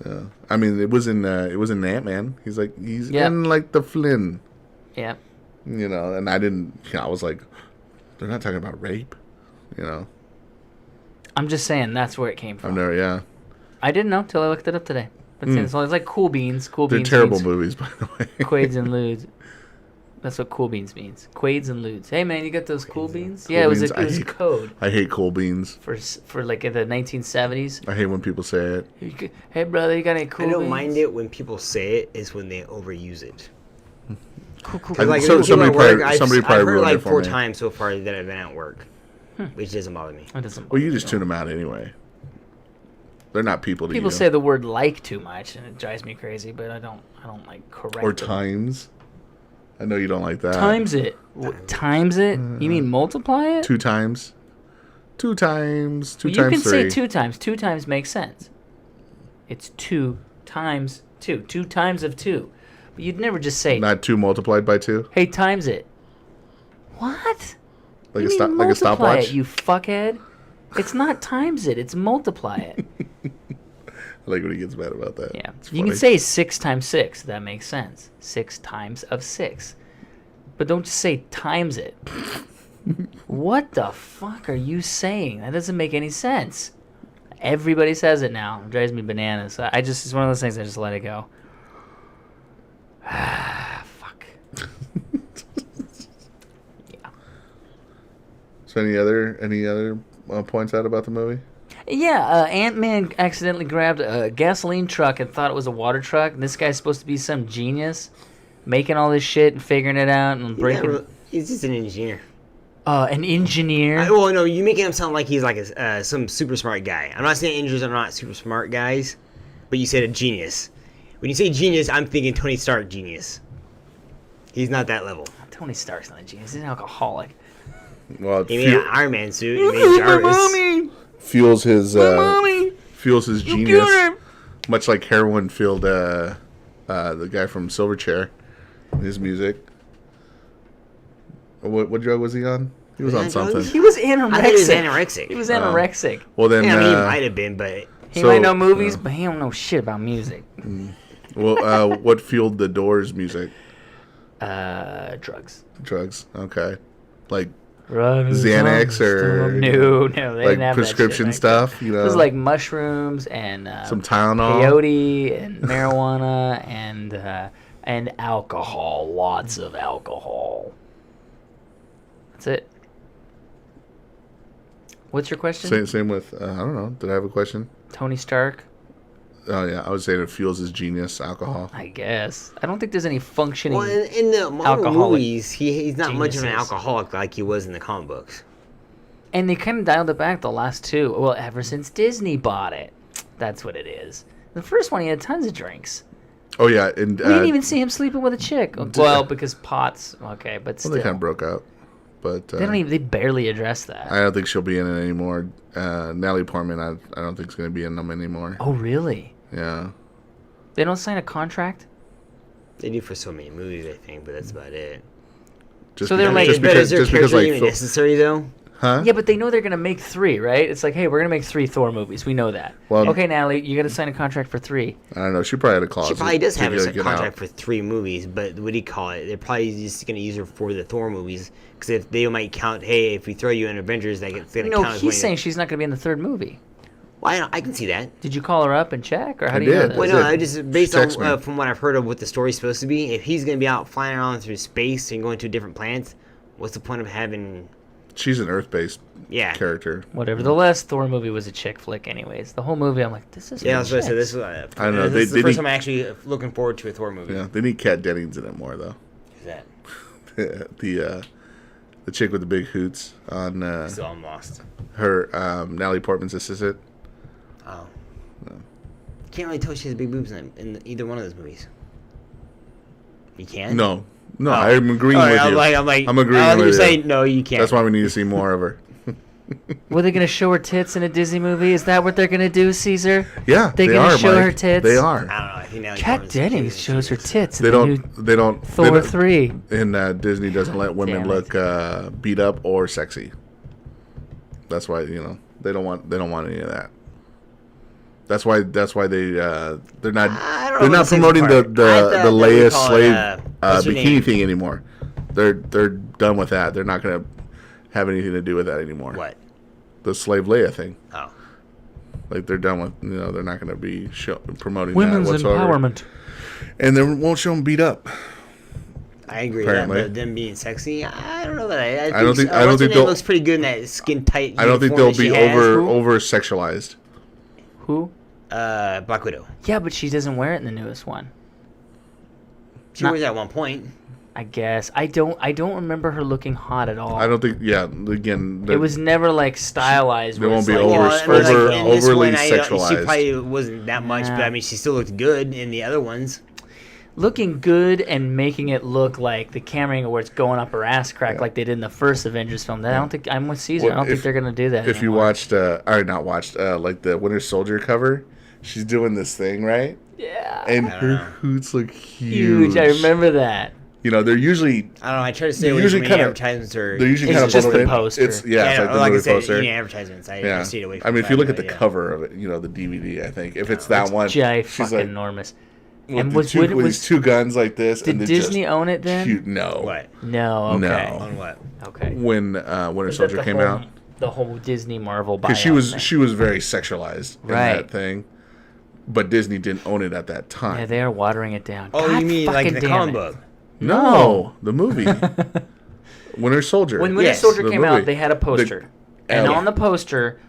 Yeah. I mean, it was in Ant-Man. He's Yep. in like the Flynn, Yeah. you know. And I didn't. I was like, they're not talking about rape, you know. I'm just saying that's where it came I've from. never. Yeah. I didn't know till I looked it up today. But it's like Cool Beans. Cool They're Beans terrible means movies, by the way. Quades and Ludes. That's what Cool Beans means. Quades and Ludes. Hey man, you got those Cool Beans? Cool Yeah, it was Beans. a code I hate cool beans. for like in the 1970s. I hate when people say it. Hey brother, you got any Cool I don't Beans? mind it when people say it. Is when they overuse it. Cool. I- Like so- people somebody at work, probably- I've somebody probably heard ruined it like for 4 me. times so far that I've been at work, which doesn't bother me. It doesn't Well, you bother just me. tune them out anyway. They're not people to you. People say the word like too much and it drives me crazy, but I don't like correct or it. times. I know you don't like that. Times it. Times it? You mean multiply it? 2 times. 2 times. 2 You times can 3. say 2 times. 2 times makes sense. It's 2 times 2. 2 times of 2. But you'd never just say, Not 2 multiplied by 2. hey, times it. What? Like You a mean stop. Like a multiply stopwatch. it, you fuckhead. It's not times it. It's multiply it. I like when he gets mad about that. Yeah. It's You can funny. say 6 times 6. That makes sense. 6 times of 6. But don't just say times it. What the fuck are you saying? That doesn't make any sense. Everybody says it now. It drives me bananas. It's one of those things I just let it go. So any other points out about the movie? Yeah, Ant-Man accidentally grabbed a gasoline truck and thought it was a water truck. And this guy's supposed to be some genius, making all this shit and figuring it out and breaking. He's just an engineer. An engineer. Well, no, you making him sound like he's like some super smart guy. I'm not saying engineers are not super smart guys, but you said a genius. When you say genius, I'm thinking Tony Stark genius. He's not that level. Tony Stark's not a genius. He's an alcoholic. Well, He made an Iron Man suit. He made Jarvis. fuels his genius, much like heroin fueled the guy from Silverchair. His music. What drug was he on? He was on something. He was anorexic. I think he was anorexic. He was anorexic. Well, then Yeah, I mean, he might have been, but he might know movies, but he don't know shit about music. Well, what fueled the Doors music? Drugs. Drugs. Okay, like Xanax Xanax or no, they like didn't have prescription that shit back then. stuff. You know, It was like mushrooms and some Tylenol, peyote and marijuana and alcohol. Lots of alcohol. That's it. What's your question? Same with I don't know. Did I have a question? Tony Stark. Oh yeah, I would say it fuels his genius, alcohol. I guess. I don't think there's any functioning. well, in the Marvel alcoholic movies, he's not much of an geniuses. alcoholic like he was in the comic books. And they kind of dialed it back the last two. Well, ever since Disney bought it. That's what it is. The first one, he had tons of drinks. Oh yeah, and We didn't even see him sleeping with a chick. Well, because pots. Okay, but still. well, they kind of broke up, but They don't even. They barely address that. I don't think she'll be in it anymore. Natalie Portman, I don't think is going to be in them anymore. Oh, really? Yeah. They don't sign a contract? They do for so many movies, I think, but that's about it. Just So they're because, like- just But is because, their just because character like even Phil- necessary, though? huh? Yeah, but they know they're going to make 3, right? It's like, hey, we're going to make 3 Thor movies. We know that. Well- Okay, Natalie, you got to sign a contract for 3. I don't know. She probably had a clause. She probably does to have get a out. contract for 3 movies, but what do you call it? They're probably just going to use her for the Thor movies, because if they might count, hey, if we throw you in Avengers, that it's going to No, count as he's saying she's not going to be in the 3rd movie. Well, I can see that. Did you call her up and check, or how I do you know did. this? Well, That's no, it. I just based She texted on me. from what I've heard of what the story's supposed to be. If he's going to be out flying around through space and going to different planets, what's the point of having? She's an Earth-based Yeah, character. Whatever. The last Thor movie was a chick flick, anyways. The whole movie, I'm like, this is. yeah. I was going to say this. I don't know. This is They the first need- time I'm actually looking forward to a Thor movie. Yeah, they need Kat Dennings in it more though. Who's that? the chick with the big hoots on So I'm lost. her Natalie Portman's assistant. Oh. Can't really tell she has big boobs in either one of those movies. You can? No, Oh. I'm agreeing All right, with you. I'm agreeing you're with you. saying no, you can't. That's why we need to see more of her. Were they going to show her tits in a Disney movie? Is that what they're going to do, Caesar? Yeah, They they gonna are. show Mike. her tits? They I are. don't know. I think Natalie Kat Portman's Dennings cute. shows her tits They in the new don't. They don't. Thor they don't 3. And Disney doesn't let women Damn look beat up or sexy. That's why they don't want any of that. That's why they're not I don't know they're about not the sexy promoting part. the I thought they Leia would call it, slave what's her bikini name? thing anymore. They're done with that. They're not going to have anything to do with that anymore. What? The slave Leia thing. Oh. Like they're done with. They're not going to be promoting Women's that whatsoever. empowerment. And they won't show them beat up. I agree with that, Apparently. but them being sexy, I don't know about that. I don't think what's her name they'll- looks pretty good in that skin tight. I don't think they'll be Who? over sexualized. Who? Black Widow. Yeah, but she doesn't wear it in the newest one. She Not- wears that at one point. I guess. I don't remember her looking hot at all. I don't think. Yeah, again, It was never like stylized. They where won't it's be like, over- I mean, over- in this overly one, She sexualized. probably wasn't that much, but I mean, she still looked good in the other ones. looking good and making it look like the camera angle where it's going up her ass crack like they did in the first Avengers film. I don't think I'm with Caesar. Well, I don't think they're gonna do that. If you anymore. watched, or not watched, like the Winter Soldier cover, she's doing this thing, right? yeah, And I don't her know. hoots look huge. huge. I remember that. They're usually I don't know. I try to stay They're away usually from any kinda- advertisements or. they're usually It's kind of just the bundled in. poster. It's yeah, it's no, like the like I movie said, poster. any advertisements. I stayed away from. I mean, if you look at the yeah. cover of it, the DVD, I think if it's that one, Jay she's fucking like enormous. with And the was two, with with these two guns like this. did and they're Disney just own it then? Cute. No. What? No. Okay. No. On what? Okay. When Winter Was that Soldier the came whole- out, the whole Disney Marvel because buyout thing? she was very sexualized in Right. that thing, but Disney didn't own it at that time. Yeah, they are watering it down. Oh, God you mean like fucking the damn comic it. book? No, the movie. Winter Soldier. When Winter Yes, Soldier the came movie. out, they had a poster, and Yeah. on the poster,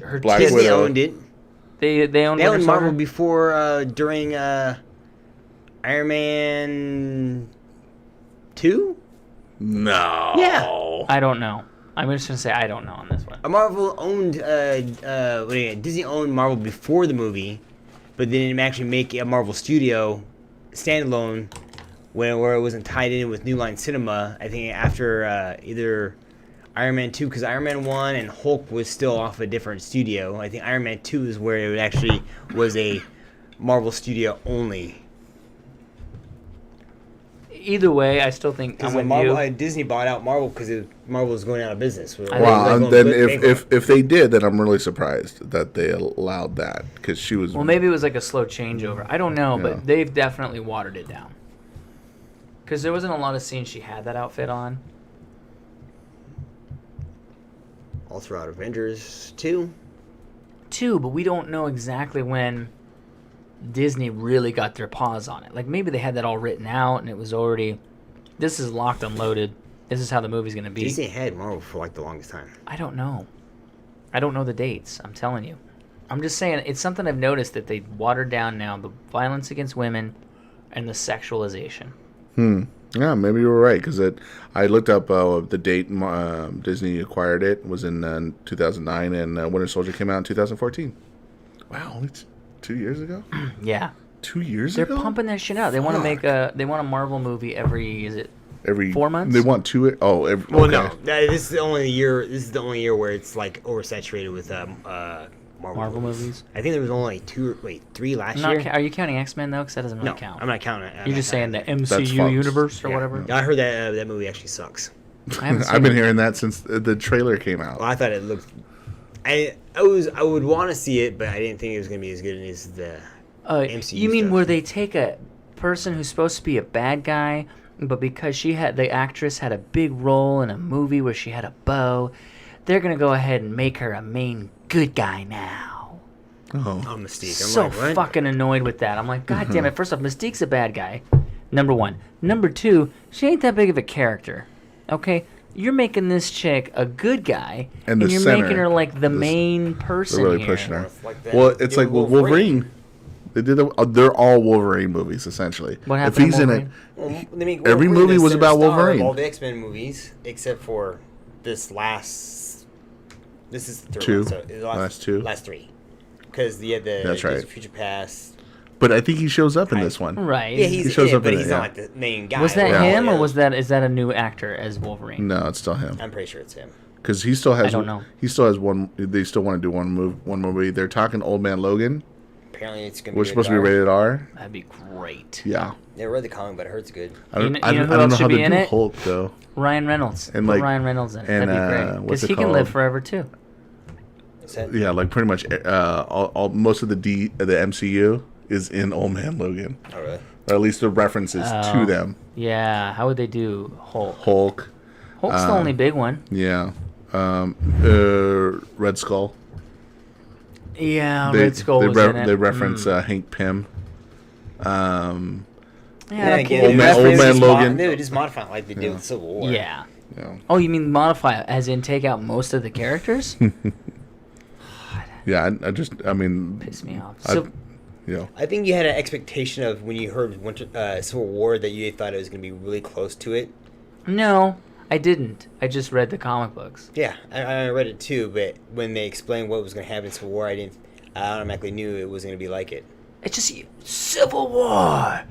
her Black tits. Disney Widow. owned it. They owned They Winter owned Marvel Soldier? before during Iron Man 2. No. Yeah. I don't know. I'm just gonna say I don't know on this one. Marvel owned Disney owned Marvel before the movie, but they didn't actually make a Marvel Studio standalone where it wasn't tied in with New Line Cinema. I think after either Iron Man 2, because Iron Man 1 and Hulk was still off a different studio. I think Iron Man 2 is where it actually was a Marvel Studio only. Either way, I still think I'm Because with Marvel, you. Disney bought out Marvel because Marvel was going out of business. Wow. And then if they did, then I'm really surprised that they allowed that because she was. Well, maybe it was like a slow changeover. I don't know, Yeah. but they've definitely watered it down. Because there wasn't a lot of scenes she had that outfit on. all throughout Avengers 2. Too, but we don't know exactly when Disney really got their paws on it. Like maybe they had that all written out and it was already, this is locked and loaded. This is how the movie's going to be. Disney had Marvel for like the longest time. I don't know. I don't know the dates. I'm telling you. I'm just saying it's something I've noticed that they watered down now, the violence against women and the sexualization. Yeah, maybe you were right because I looked up the date Disney acquired it was in 2009 and Winter Soldier came out in 2014. Wow, it's 2 years ago. Yeah. 2 years They're ago. pumping their shit out. They want to make they want a Marvel movie every, is it Every 4 months? They want two. Oh, every, Well, okay. no, this is the only year. This is the only year where it's like oversaturated with Marvel movies? I think there was only three last Not year. are you counting X-Men though? Because that doesn't really No, count. I'm not counting it. You're just saying the That's MCU Fox. universe or Yeah. whatever. I heard that that movie actually sucks. I haven't seen I've been it. hearing that since the trailer came out. Well, I thought it looked. I would want to see it, but I didn't think it was gonna be as good as the MCU You mean stuff. where they take a person who's supposed to be a bad guy, but because the actress had a big role in a movie where she had a bow, they're gonna go ahead and make her a main good guy now. Oh, Mystique. I'm So like, what? fucking annoyed with that. I'm like, God damn it! First off, Mystique's a bad guy. Number one. Number two, she ain't that big of a character. Okay, you're making this chick a good guy, And the you're center, making her like the this- main person they're really here. pushing her. It's like that. Well, it's Yeah, like Wolverine. They did. They're all Wolverine movies essentially. What If happened he's to in Wolverine? it, Well, they make Every Wolverine movie the was center about star of Wolverine. all the X-Men movies, except for this last. This is the third Two. one, so the Last two. Last three. Because you had the That's Days right. of Future Past. but I think he shows up in Right. this one. Right. Yeah, he's shows in it, up but in he's it, not yeah. like the main guy. Was that Well, him, yeah. or is that a new actor as Wolverine? No, it's still him I'm pretty sure it's him. because he still has. I don't know. He still has one. They still want to do one movie. They're talking Old Man Logan, Apparently, it's gonna which is be supposed to be rated R. That'd be great. Yeah, Never read the comic, but I heard it's good. I don't. You I know don't, who I don't else know should how be to in do it? Hulk though. Ryan Reynolds. And, Put like- Ryan Reynolds in it. and, That'd be great. what's Because it he can live called? forever too. Is that, Yeah, like pretty much all most of the MCU is in Old Man Logan, Oh, really? or at least the references to Oh. them. Yeah. How would they do Hulk? Hulk, Hulk's the only big one. yeah, Red Skull. Yeah, Red Skull was in it. They reference Hank Pym. Yeah, Yeah, okay. again, Old Man- that's Old just Man Logan. They would just modify it like they did with Civil War. Yeah. Yeah, Oh, you mean modify it, as in take out most of the characters? yeah. I mean, Piss me off. I- So, you know, I think you had an expectation of when you heard Civil War that you thought it was going to be really close to it. no, I didn't. I just read the comic books. Yeah, I read it too, but when they explained what was going to happen in Civil War, I automatically knew it wasn't going to be like it. It's just Civil War.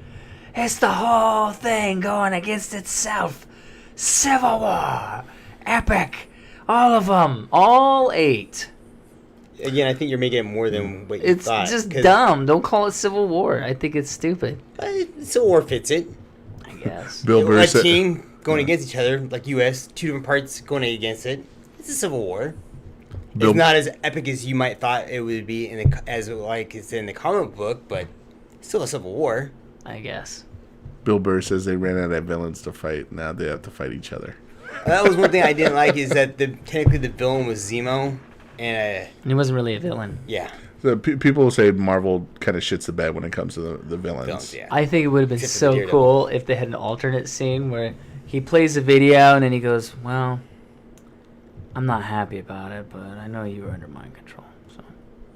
It's the whole thing going against itself. Civil War. Epic. All of them. All 8. Again, I think you're making it more than what you It's thought. just 'cause, dumb. Don't call it Civil War. I think it's stupid. Civil War fits it. I guess. Bill Burr A said, team going against each other, like U.S., two different parts going against it. It's a Civil War. Bill- It's not as epic as you might thought it would be as like it's in the comic book, but it's still a Civil War. I guess. Bill Burr says they ran out of villains to fight. Now they have to fight each other. That was one thing I didn't like is that technically the villain was Zemo, and He wasn't really a villain. yeah, So people say Marvel kind of shits the bed when it comes to the villains. villains, yeah. I think it would have been Except for so Daredevil. cool if they had an alternate scene where he plays the video and then he goes, "Well, I'm not happy about it, but I know you were under mind control." So,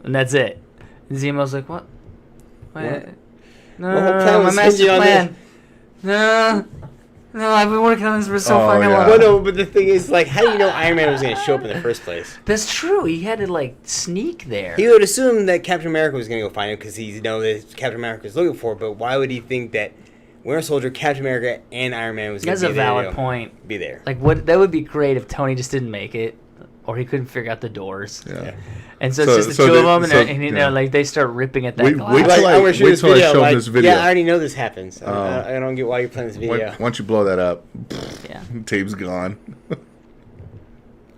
and that's it. And Zemo's like, "What? Wait, no, my master plan. No, I've been working on this for so fucking long." Well, no, but the thing is, like, how do you know Iron Man was going to show up in the first place? That's true. He had to like sneak there. He would assume that Captain America was going to go find him because he know that Captain America was looking for. But why would he think that Winter Soldier, Captain America, and Iron Man was going to be there? That's a valid point. Be there. Like, what? That would be great if Tony just didn't make it, or he couldn't figure out the doors. Yeah. And so it's just the two of them, and you know, like they start ripping at that glass. Wait till I show this video. Yeah, I already know this happens. I don't get why you're playing this video. Once you blow that up, yeah, tape's gone.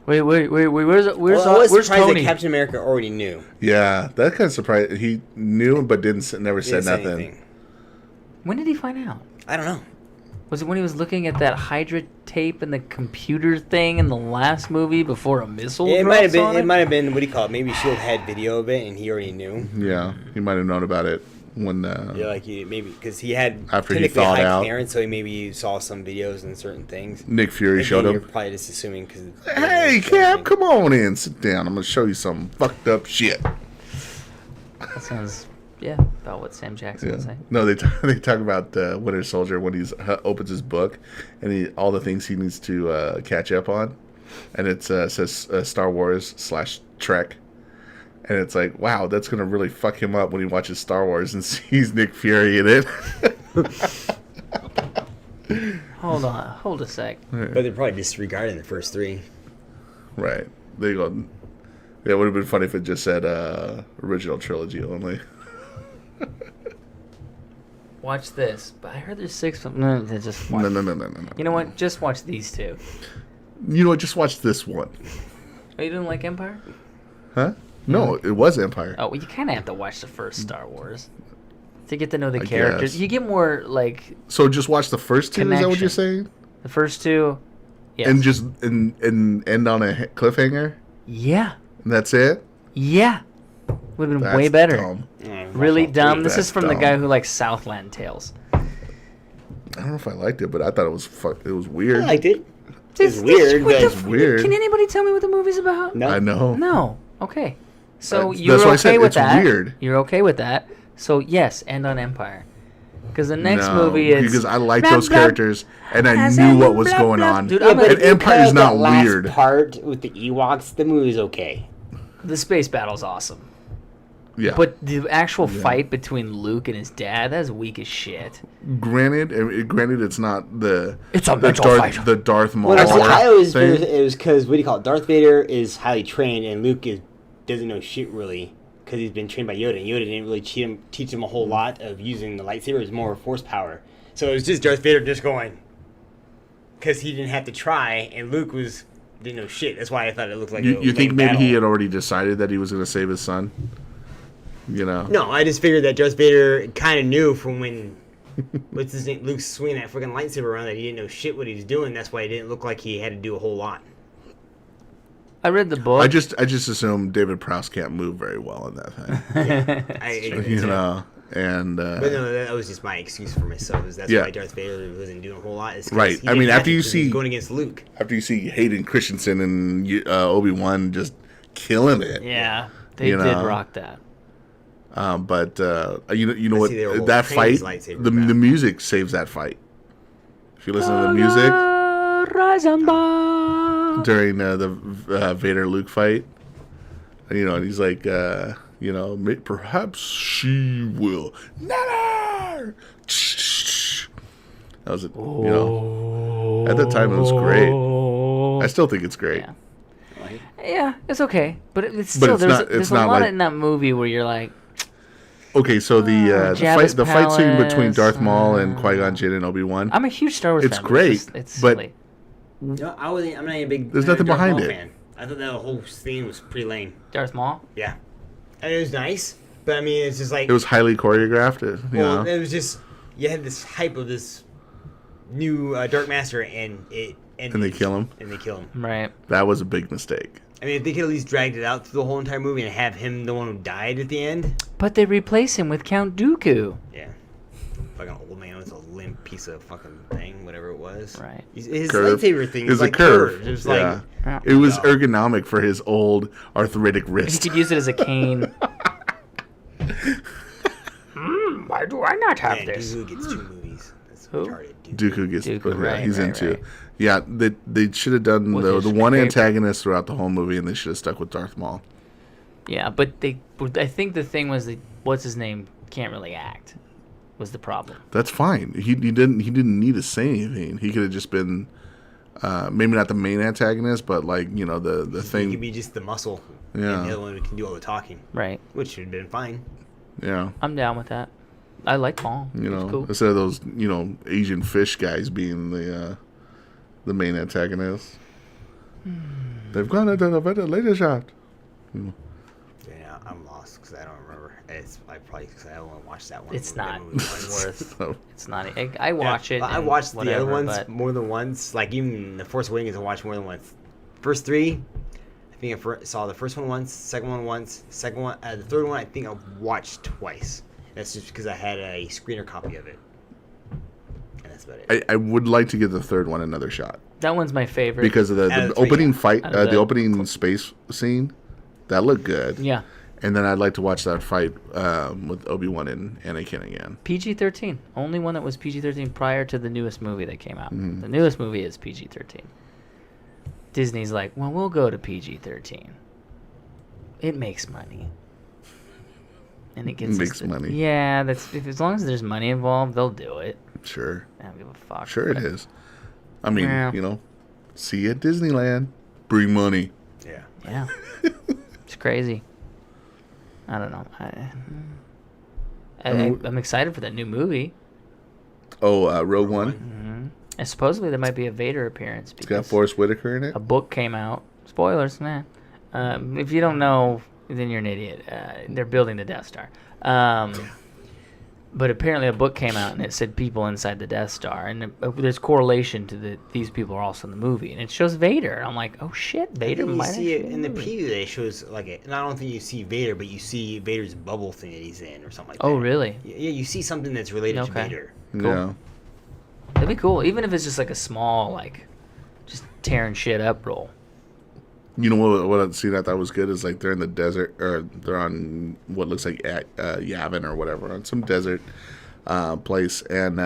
Wait, where's I was surprised Tony? that Captain America already knew. Yeah, that kind of surprised. He knew, but never said nothing. Anything. When did he find out? I don't know. Was it when he was looking at that Hydra tape and the computer thing in the last movie before a missile? It might have been. It might have been. What do you call it? Maybe Shield had video of it, and he already knew. Yeah, he might have known about it when. Yeah, like maybe because he had after he thawed out, clearance, so he maybe saw some videos and certain things. Nick Fury showed him. You're probably just assuming because. Hey, Cap, come on in, sit down. I'm gonna show you some fucked up shit. That sounds. Yeah, about what Sam Jackson would say. No, they talk about Winter Soldier when he opens his book and all the things he needs to catch up on, and it says Star Wars / Trek, and it's like, wow, that's gonna really fuck him up when he watches Star Wars and sees Nick Fury in it. Hold a sec. But they're probably disregarding the first three. Right. They go. Yeah, it would have been funny if it just said original trilogy only. Watch this, but I heard there's 6. No, just watch. No. You know what? Just watch these 2. You know what? Just watch this one. Oh, you didn't like Empire? Huh? No, it was Empire. Oh, well, you kind of have to watch the first Star Wars to get to know the characters. Guess. You get more like. So just watch the first 2. Connection. Is that what you're saying? The first 2. Yes. And just and end on a cliffhanger. Yeah. And that's it. Yeah. Would have been way better. Dumb. Really dumb. This is from dumb. the guy who likes Southland Tales. I don't know if I liked it, but I thought it was It was weird. I liked it. It's weird, but it's weird. Can anybody tell me what the movie's about? No. I know. No. Okay. So That's you're why I said okay with it's that. Weird. You're okay with that. So yes, end on Empire. Because the next movie is because I like those characters and I knew what was going on. Dude, but and Empire's not weird. Last part with the Ewoks, the movie's okay. The space battle's awesome. Yeah. But the actual fight between Luke and his dad, that's weak as shit. Granted, it's not the fight. The Darth Maul. Well, I always figured it was because what do you call it? Darth Vader is highly trained, and Luke doesn't know shit really because he's been trained by Yoda. And Yoda didn't really teach him a whole lot of using the lightsaber. It was more force power. So it was just Darth Vader just going because he didn't have to try, and Luke didn't know shit. That's why I thought it looked like you think maybe battle. he had already decided that he was going to save his son. You know? No, I just figured that Darth Vader kind of knew from when what's his name, Luke's swinging that freaking lightsaber around that he didn't know shit what he was doing. That's why it didn't look like he had to do a whole lot. I read the book. I just assume David Prowse can't move very well in that thing. You know, and but no, that was just my excuse for myself. That's why Darth Vader wasn't doing a whole lot. Right. I mean, after you see going against Luke, after you see Hayden Christensen and Obi-Wan just killing it. Yeah, they did rock that. But you know what? That fight, the music saves that fight. If you listen to the music during the Vader Luke fight, you know, and he's like, you know, perhaps she will. Never. That was, you know, at the time it was great. I still think it's great. Yeah, it's okay, but it's still there's a lot in that movie where you're like. Okay, so the fight scene between Darth Maul and Qui-Gon Jinn and Obi-Wan. I'm a huge Star Wars fan. It's great, it's silly. No, I'm not a big. There's nothing Darth behind Maul it. fan. I thought that whole scene was pretty lame. Darth Maul? Yeah, and it was nice, but I mean, it's just like it was highly choreographed. You know? It was just you had this hype of this new Dark Master, and they kill him. And they kill him. Right. That was a big mistake. I mean, if they could at least dragged it out through the whole entire movie and have him the one who died at the end. But they replace him with Count Dooku. Yeah. fucking old man with a limp piece of fucking thing, whatever it was. Right. His Curve. lightsaber thing It was was a like curve. curved. It was Yeah. like It was Oh. ergonomic for his old arthritic He wrist. could use it as a cane. Why do I not have man, this? Dooku gets 2 movies. That's Who? retarded. Dooku gets, Dooku, yeah, right, he's right, into. right. Yeah, they should have done With the his one cape. antagonist throughout the whole movie, and they should have stuck with Darth Maul. Yeah, but I think the thing was that what's his name can't really act. Was the problem? That's fine. He didn't need to say anything. He could have just been maybe not the main antagonist, but like the He thing. could be just the muscle. Yeah. And the other one can do all the talking, Right. which should have been fine. Yeah, I'm down with that. I like Paul. It's cool. instead of those Asian fish guys being the main antagonist. They've gone into the ventilator shaft. Yeah, I'm lost because I don't remember. It's probably because I only watched that one. It's that not movie once. worth. So, It's not. I watch it. I and watched the whatever, other ones but more than once. Like even The Force Awakens, I watched more than once. First 3, I think I saw the first one once, second one once, second one, the third one I think I watched twice. That's just because I had a screener copy of it, and that's about it. I would like to give the third one another shot that one's my favorite. because of Out the of the three, opening yeah. fight, Out of the the- opening space scene. That looked good. Yeah. And then I'd like to watch that fight with Obi-Wan and Anakin again. PG-13. Only one that was PG-13 prior to the newest movie that came out. Mm-hmm. The newest movie is PG-13. Disney's like, well, we'll go to PG-13. It makes money. And it gets Makes us money. Yeah, as long as there's money involved, they'll do it. Sure. I don't give a fuck. Sure it is. I mean, Yeah. see you at Disneyland. Bring money. Yeah. Yeah. It's crazy. I don't know. I'm excited for that new movie. Oh, Rogue One. And supposedly there might be a Vader appearance It's got because Forrest Whitaker in it. a book came out. Spoilers, man. If you don't know, then you're an idiot. They're building the Death Star. But apparently a book came out and it said people inside the Death Star. And there's correlation to these people are also in the movie. And it shows Vader. And I'm like, oh shit, Vader You might see it actually in the movie. preview that it shows like it. And I don't think you see Vader, but you see Vader's bubble thing that he's in or something like that. Oh, really? Yeah, you see something that's related to Okay. Vader. Cool. Yeah. That'd be cool. Even if it's just like a small, like, just tearing shit up role. You know what scene I thought was good is like they're in the desert or they're on what looks like Yavin or whatever on some desert place and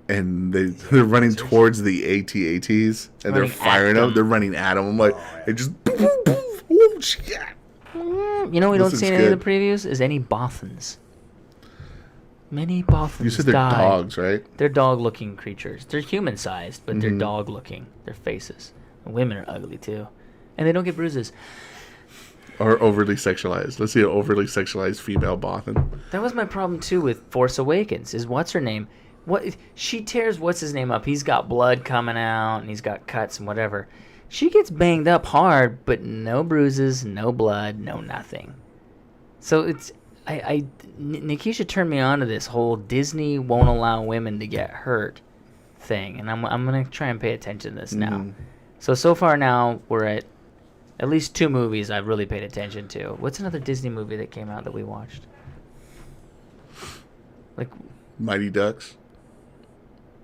they're running towards the AT-ATs and they're Running at firing them. them. They're running at them. I'm like, yeah. it just oh shit. You know, we don't This see is uh, in any good. of the previews is any Bothans. Many Bothans You said they're died. dogs, right? They're dog-looking creatures. They're human-sized, but Mm-hmm. they're dog-looking. Their faces. And women are ugly too, and they don't get bruises. Or overly sexualized. Let's see an overly sexualized female Bothan. That was my problem too with Force Awakens. Is what's her name? What she tears what's his name up. He's got blood coming out and he's got cuts and whatever. She gets banged up hard, but no bruises, no blood, no nothing. So it's Nikisha turned me on to this whole Disney won't allow women to get hurt thing, and I'm gonna try and pay attention to this now. So far now we're at least 2 movies I've really paid attention to. What's another Disney movie that came out that we watched? Like Mighty Ducks.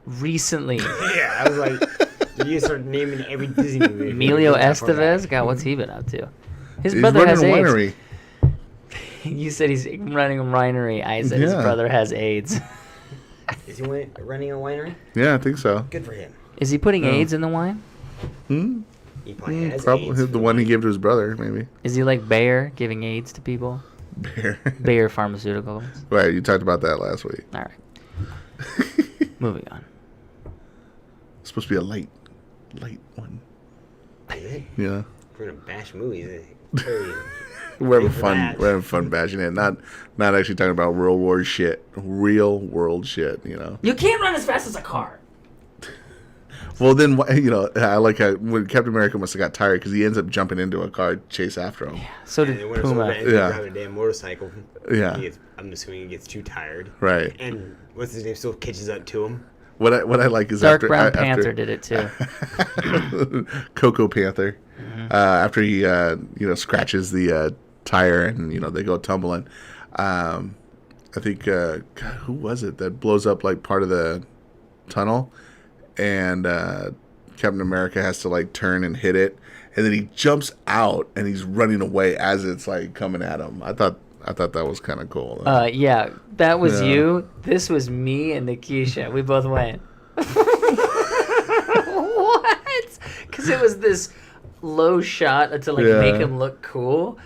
recently. Yeah, I was like, you start naming every Disney movie. Emilio Estevez? God, what's he been up to? His He's brother running has a AIDS. winery. You said he's running a winery. I said his Yeah. brother has AIDS. Is he running a winery? Yeah, I think so. Good for him. Is he putting No. AIDS in the wine? He probably has Probably AIDS. the one he gave to his brother, maybe. Is he like Bayer giving AIDS to people? Bear. Bayer Pharmaceuticals. Right, you talked about that last week. All right. Moving on. It's supposed to be a light one. Is it? Yeah. We're gonna bash movies. Very- We're having for fun. that. We're having fun bashing it. Not actually talking about real world shit. Real world shit. You can't run as fast as a car. Well, then I like how when Captain America must have got tired because he ends up jumping into a car to chase after him. So And did then Winter Soldier Puma. ends up Yeah. driving a damn motorcycle. Yeah. I'm assuming he gets too tired. Right. And what's his name still catches up to him. What I like is Dark after Brown after, Panther did it too. Cocoa Panther. After he scratches the tire and they go tumbling, and I think God, who was it that blows up like part of the tunnel, and Captain America has to like turn and hit it, and then he jumps out and he's running away as it's like coming at him. I thought that was kind of cool. Yeah, that was Yeah. you. This was me and Nikisha. We both went. What? Because it was this low shot to like Yeah. make him look cool,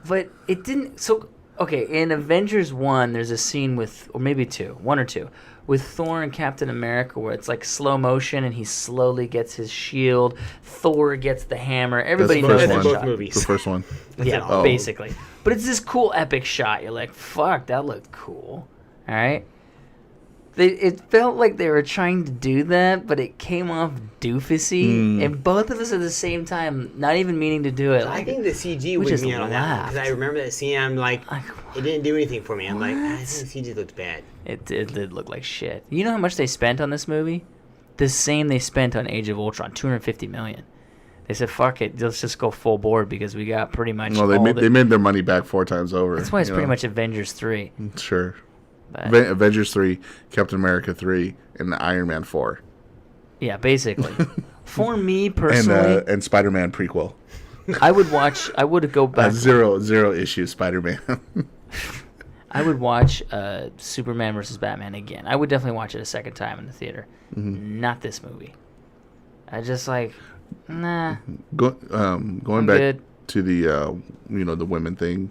but it didn't. So okay, in Avengers 1, there's a scene with, or maybe 2, 1 or 2, with Thor and Captain America where it's like slow motion and he slowly gets his shield. Thor gets the hammer. Everybody That's knows the that first one. shot. movies. The first one. Yeah, Oh. basically. But it's this cool epic shot. You're like, fuck, that looked cool. All right? It felt like they were trying to do that, but it came off doofusy. And both of us at the same time, not even meaning to do it. I Like, think the CG we wigged just me out on that one because laughed. I remember that scene. I'm like, Like, it didn't do anything for me. I'm like, I What? think the CG looked bad. it did look like shit. You know how much they spent on this movie? The same they spent on Age of Ultron, $250 million. They said, "Fuck it, let's just go full board because we got pretty much." Well, they made their money back 4 times over. That's why it's you pretty know? much Avengers 3. Sure. But, Avengers 3, Captain America 3, and the Iron Man 4, yeah, basically. For me personally, and Spider-Man prequel. I would go back. Zero issue Spider-Man. I would watch Superman versus Batman again. I would definitely watch it a second time in the theater. Not this movie. I just like, nah. Going I'm back good. to the the women thing.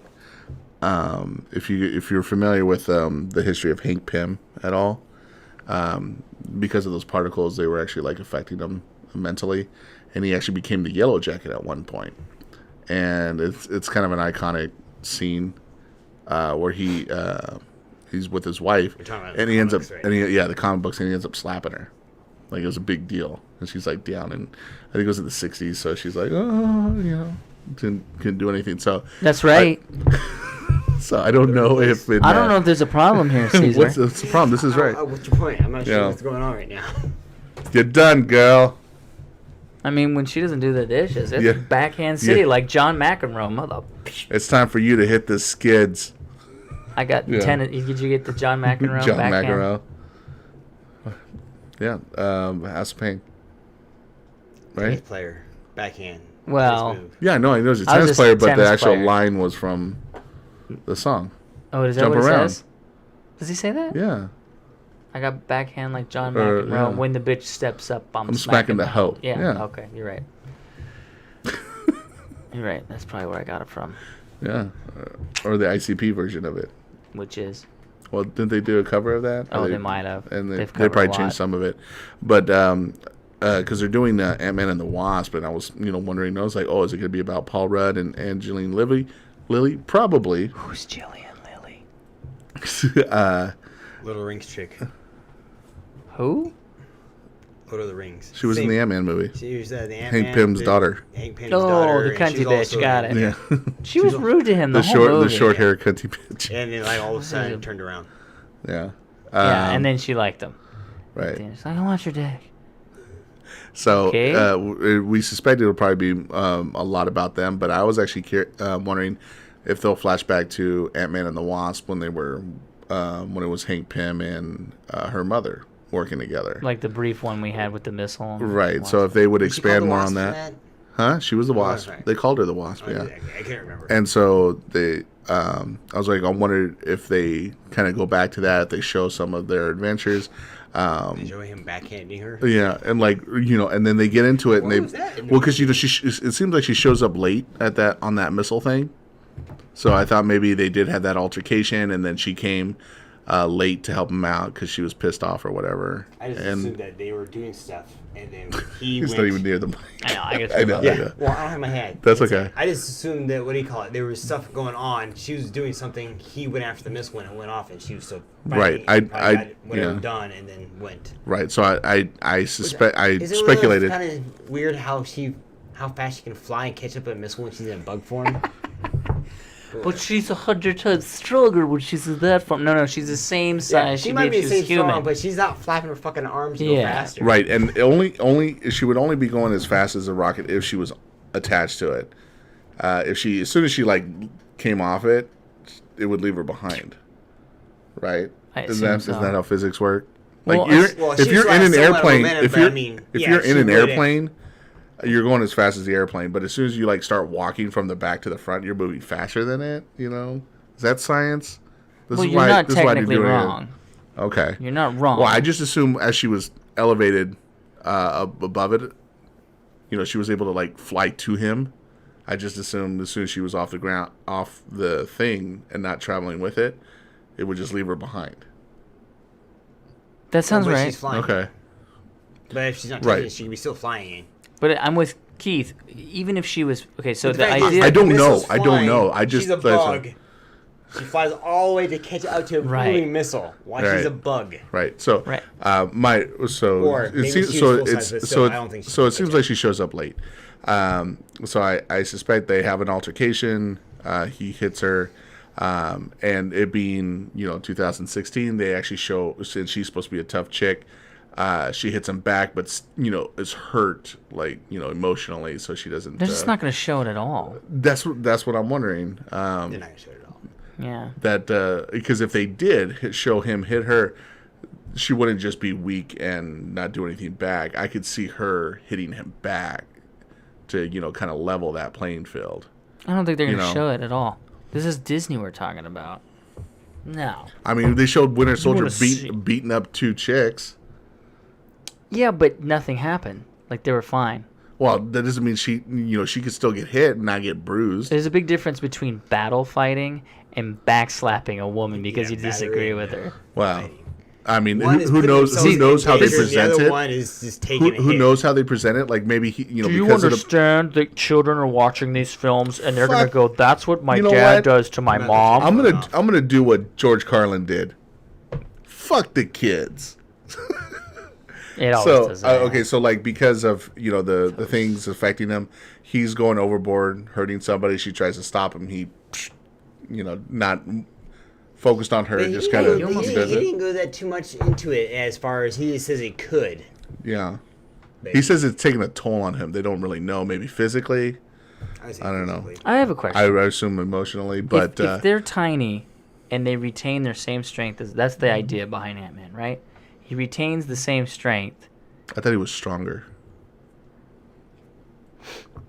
If you're familiar with the history of Hank Pym at all, because of those particles, they were actually like affecting him mentally, and he actually became the Yellow Jacket at one point. And it's kind of an iconic scene where he's with his wife, You're talking about and the he ends up comics, right? the comic books, and he ends up slapping her. Like, it was a big deal, and she's like down, and I think it was in the '60s, so she's like, oh, couldn't do anything. So That's right. so I don't know if I don't know if there's a problem here, Caesar. what's the problem. This is right. What's your point? I'm not sure Yeah. what's going on right now. You're done, girl. I mean, when she doesn't do the dishes, it's Yeah. backhand city Yeah. like John McEnroe, mother. It's time for you to hit the skids, I got Yeah. tennis. Did you get the John McEnroe John backhand? McEnroe. Yeah, House of Pain. Right? Tennis player, backhand. Well, Nice move. Yeah, I know he was a I was tennis just player, a but the tennis actual player. line was from the song. oh, is that Jump what he around. says? Does he say that? Yeah. I got backhand like John Or, McEnroe. yeah. When the bitch steps up, I'm smacking the hoe. Yeah, Yeah. okay, you're right. You're right. That's probably where I got it from. Yeah. Or the ICP version of it. Which is, Well, didn't they do a cover of that? oh, Or they might have. And they They've covered probably a changed lot. some of it. But because they're doing Ant-Man and the Wasp, and I was wondering, I was like, oh, is it going to be about Paul Rudd and Angeline Lilly? Probably. Who's Jillian Lilly? Little Rings chick. Who? Lord of the Rings. She was in the Ant-Man movie. She was the Hank Pym's daughter. Hank Pym's Oh, daughter. the and cunty she's bitch, also got in- it. Yeah. She was rude to him the, the whole short movie. hair cunty bitch. And then like all of a sudden it turned around. Yeah. Yeah, and then she liked him. Right. She's like, I want your dick. So Okay. we suspect it'll probably be a lot about them, but I was actually wondering if they'll flash back to Ant-Man and the Wasp when they were when it was Hank Pym and her mother working together. Like the brief one we had with the missile. Right. So if they would Was she called expand the more Wasp on for that. Huh? She was the Wasp. right. They called her the Wasp, yeah. I can't remember. And so they, I was like, I wondered if they kind of go back to that, if they show some of their adventures. They show him backhanding her. Yeah, and like and then they get into it, What and was that? well, because it seems like she shows up late on that missile thing. So I thought maybe they did have that altercation, and then she came late to help him out because she was pissed off or whatever. I just and assumed that they were doing stuff, and then he he's went. not even near the mic. I know, I guess. I know. Yeah. Well, I don't have my head. That's okay. I just assumed that there was stuff going on. She was doing something. He went after the missile when it went off, and she was so Right. Got I whatever yeah. done, and then went. Right. So I suspect Is it speculated. kind of weird how fast she can fly and catch up a missile when she's in bug form? But she's 100 times stronger when she's in that form. No, she's the same size. Yeah, she might be the she's same human. strong, but she's not flapping her fucking arms to go Yeah. faster. Right, and only she would only be going as fast as a rocket if she was attached to it. As soon as she like came off it, it would leave her behind. right? I Isn't assume that so. isn't that how physics work? Like Well, if she you're in flies an somewhat airplane, momentum, if but you're I mean, if yeah, you're she in an would- airplane, you're going as fast as the airplane. But as soon as you like start walking from the back to the front, you're moving faster than it. You know, is that science? Well, you're not technically wrong. Okay. You're not wrong. Well, I just assume as she was elevated above it, she was able to like fly to him. I just assumed as soon as she was off the ground, off the thing, and not traveling with it, it would just leave her behind. That sounds but right. She's flying. Okay. But if she's not touching Right. it, she can be still flying. But I'm with Keith. Even if she was okay, so The the fact is, idea. I don't know. missile's I don't flying, know. I just she's a bug. She flies all the way to catch out to a Right. moving missile while she's Right. a bug. Right. So, Right. Or maybe she was full-size, but still, I don't think she so can it seems catch like she shows up late. So I suspect they have an altercation. He hits her, and it being 2016, they actually show, since she's supposed to be a tough chick. She hits him back, but is hurt emotionally, so she doesn't. They're just not going to show it at all. That's what I'm wondering. They're not gonna show it at all. Yeah. That because if they did show him hit her, she wouldn't just be weak and not do anything back. I could see her hitting him back to kind of level that playing field. I don't think they're going to know. show it at all. This is Disney we're talking about. No. I mean, they showed Winter Soldier wanna see- beating up two chicks. Yeah, but nothing happened. Like, they were fine. Well, that doesn't mean she could still get hit and not get bruised. There's a big difference between battle fighting and backslapping a woman because Yeah, you disagree battery, with her. Wow. I mean, One is who putting knows? themselves Who knows in how they danger, and present the other it? one is just taking a Who hit. knows how they present it? Like maybe Do you because of the understand that children are watching these films and they're going to Fuck. go, that's what my You know dad what? does to my No, mom? I'm gonna do what George Carlin did. Fuck the kids. It always So does that. okay, so like because of the things affecting him, he's going overboard, hurting somebody. She tries to stop him. He, not focused on her, But just he kind of didn't- he does it. didn't go that too much into it as far as he says he could. Yeah, he says it's taking a toll on him. They don't really know, maybe physically. I don't know. I have a I question. assume emotionally, but if they're tiny and they retain their same strength, that's the idea behind Ant-Man, right? He retains the same strength. I thought he was stronger.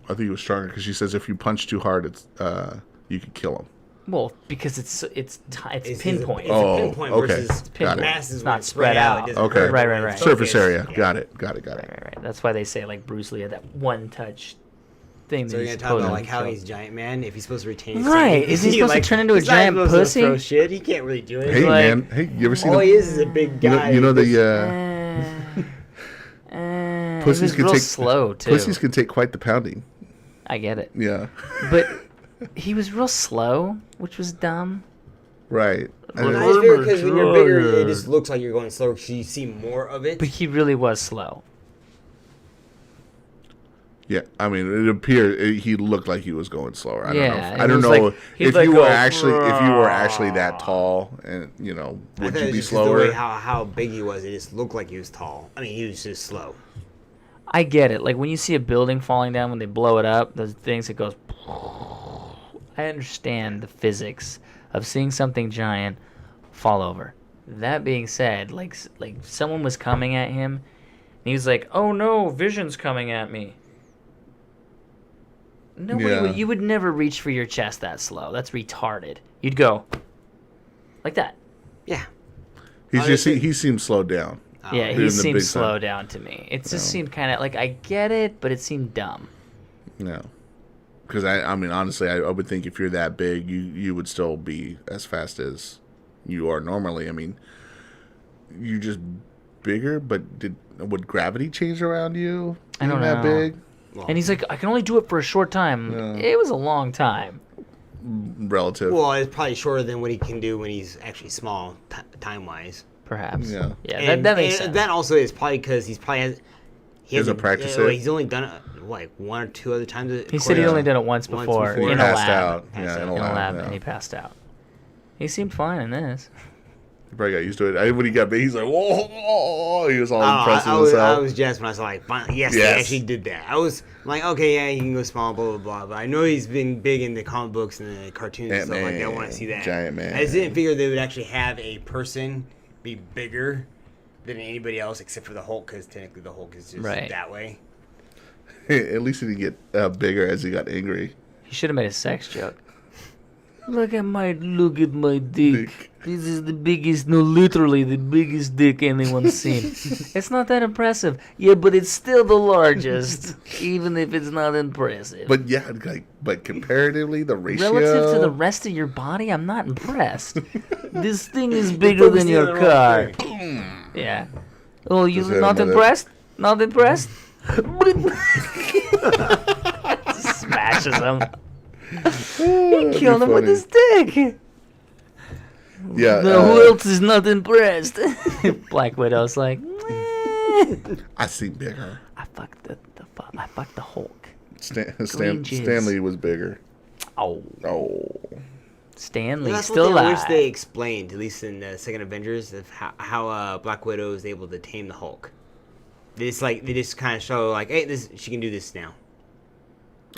I think he was stronger because she says if you punch too hard, it's you could kill him. Well, because it's pinpoint. It's Oh, a pinpoint okay. versus Got it. masses It's when not it's spread out. It doesn't Okay. hurt Right, when right, it's right. Surface focused. area. Yeah. Got it. Right. That's why they say like Bruce Lee had that one touch thing. So that you're he's gonna talk about supposed like to how kill. he's giant man if he's supposed to retain his Right. strength. Is he supposed to turn into a he's not giant supposed to pussy? Throw shit. He can't really do it. Hey like- man, hey, you ever seen All the he is a big guy. you know the Pussies pussies was can real take slow too. pussies can take quite the pounding. I get it, Yeah, but he was real slow, which was dumb. right. I just figure because when you're bigger, it just looks like you're going slower because you see more of it. But he really was slow. Yeah, I mean, it appeared he looked like he was going slower. I don't Yeah, know. it I don't was know like- he if was you like, were "Oh, actually that tall, and I would thought you it was be just 'cause the slower? way how big he was, it just looked like he was tall. I mean, he was just slow. I get it. Like when you see a building falling down when they blow it up, those things that goes. I understand the physics of seeing something giant fall over. That being said, like someone was coming at him, and he was like, "Oh no, Vision's coming at me." Nobody Yeah. you would never reach for your chest that slow. That's retarded. You'd go like that. Yeah. He seems slowed down. Yeah, Doing he the seemed big slow thing. down to me. It just seemed kind of like I get it, but it seemed dumb. No, because I mean, honestly, I would think if you're that big, you would still be as fast as you are normally. I mean, you just bigger, but would gravity change around you? I don't being that know. big? And he's like, I can only do it for a short time. Yeah. It was a long time. Relative. Well, it's probably shorter than what he can do when he's actually small, time-wise. Perhaps. Yeah. Yeah, that makes and sense. that also is probably because he Doesn't hasn't practice well, it? He's only done it like one or two other times. He said he'd only done it once before, in a passed lab. out. Yeah, in a In a lab, yeah. and he passed out. He seemed fine in this. He probably got used to it. When he got big, he's like, whoa! He was all impressed with I himself. was jazzed when I saw like, finally, yes, they actually did that. I was like, okay, yeah, he can go small, blah blah blah. But I know he's been big in the comic books and the cartoons and stuff like that. I want to see that. Giant Man. I just didn't figure they would actually have a person be bigger than anybody else except for the Hulk, because technically the Hulk is just that way. At least he didn't get bigger as he got angry. He should have made a sex joke. Look at my dick. This is the biggest, no, literally the biggest dick anyone's seen. It's not that impressive. Yeah, but it's still the largest, even if it's not impressive. But yeah, but comparatively, the ratio relative to the rest of your body, I'm not impressed. This thing is bigger than your car. Yeah. Oh, you're not impressed? Not impressed? Smashes him. He killed him with his dick. Yeah. Who else is not impressed? Black Widow's like, I see bigger. I fucked the Hulk. Stanley was bigger. Oh. Stanley's that's still one thing I alive. wish they explained, at least in the second Avengers, of how Black Widow is able to tame the Hulk. They just kind of show like, hey, she can do this now.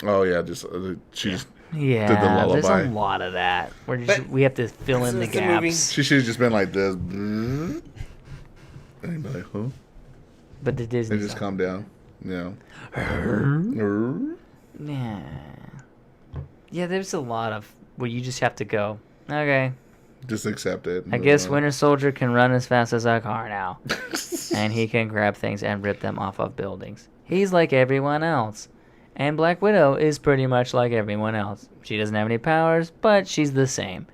Oh yeah, she just Yeah, did the lullaby. there's a lot of that. We have to fill in the gaps. She should have just been like this. And he'd be like, huh? But the Disney. They just calm down. Yeah. Yeah, there's a lot of where you just have to go, okay. Just accept it. I guess Winter Soldier can run as fast as a car now. And he can grab things and rip them off of buildings. He's like everyone else. And Black Widow is pretty much like everyone else. She doesn't have any powers, but she's the same.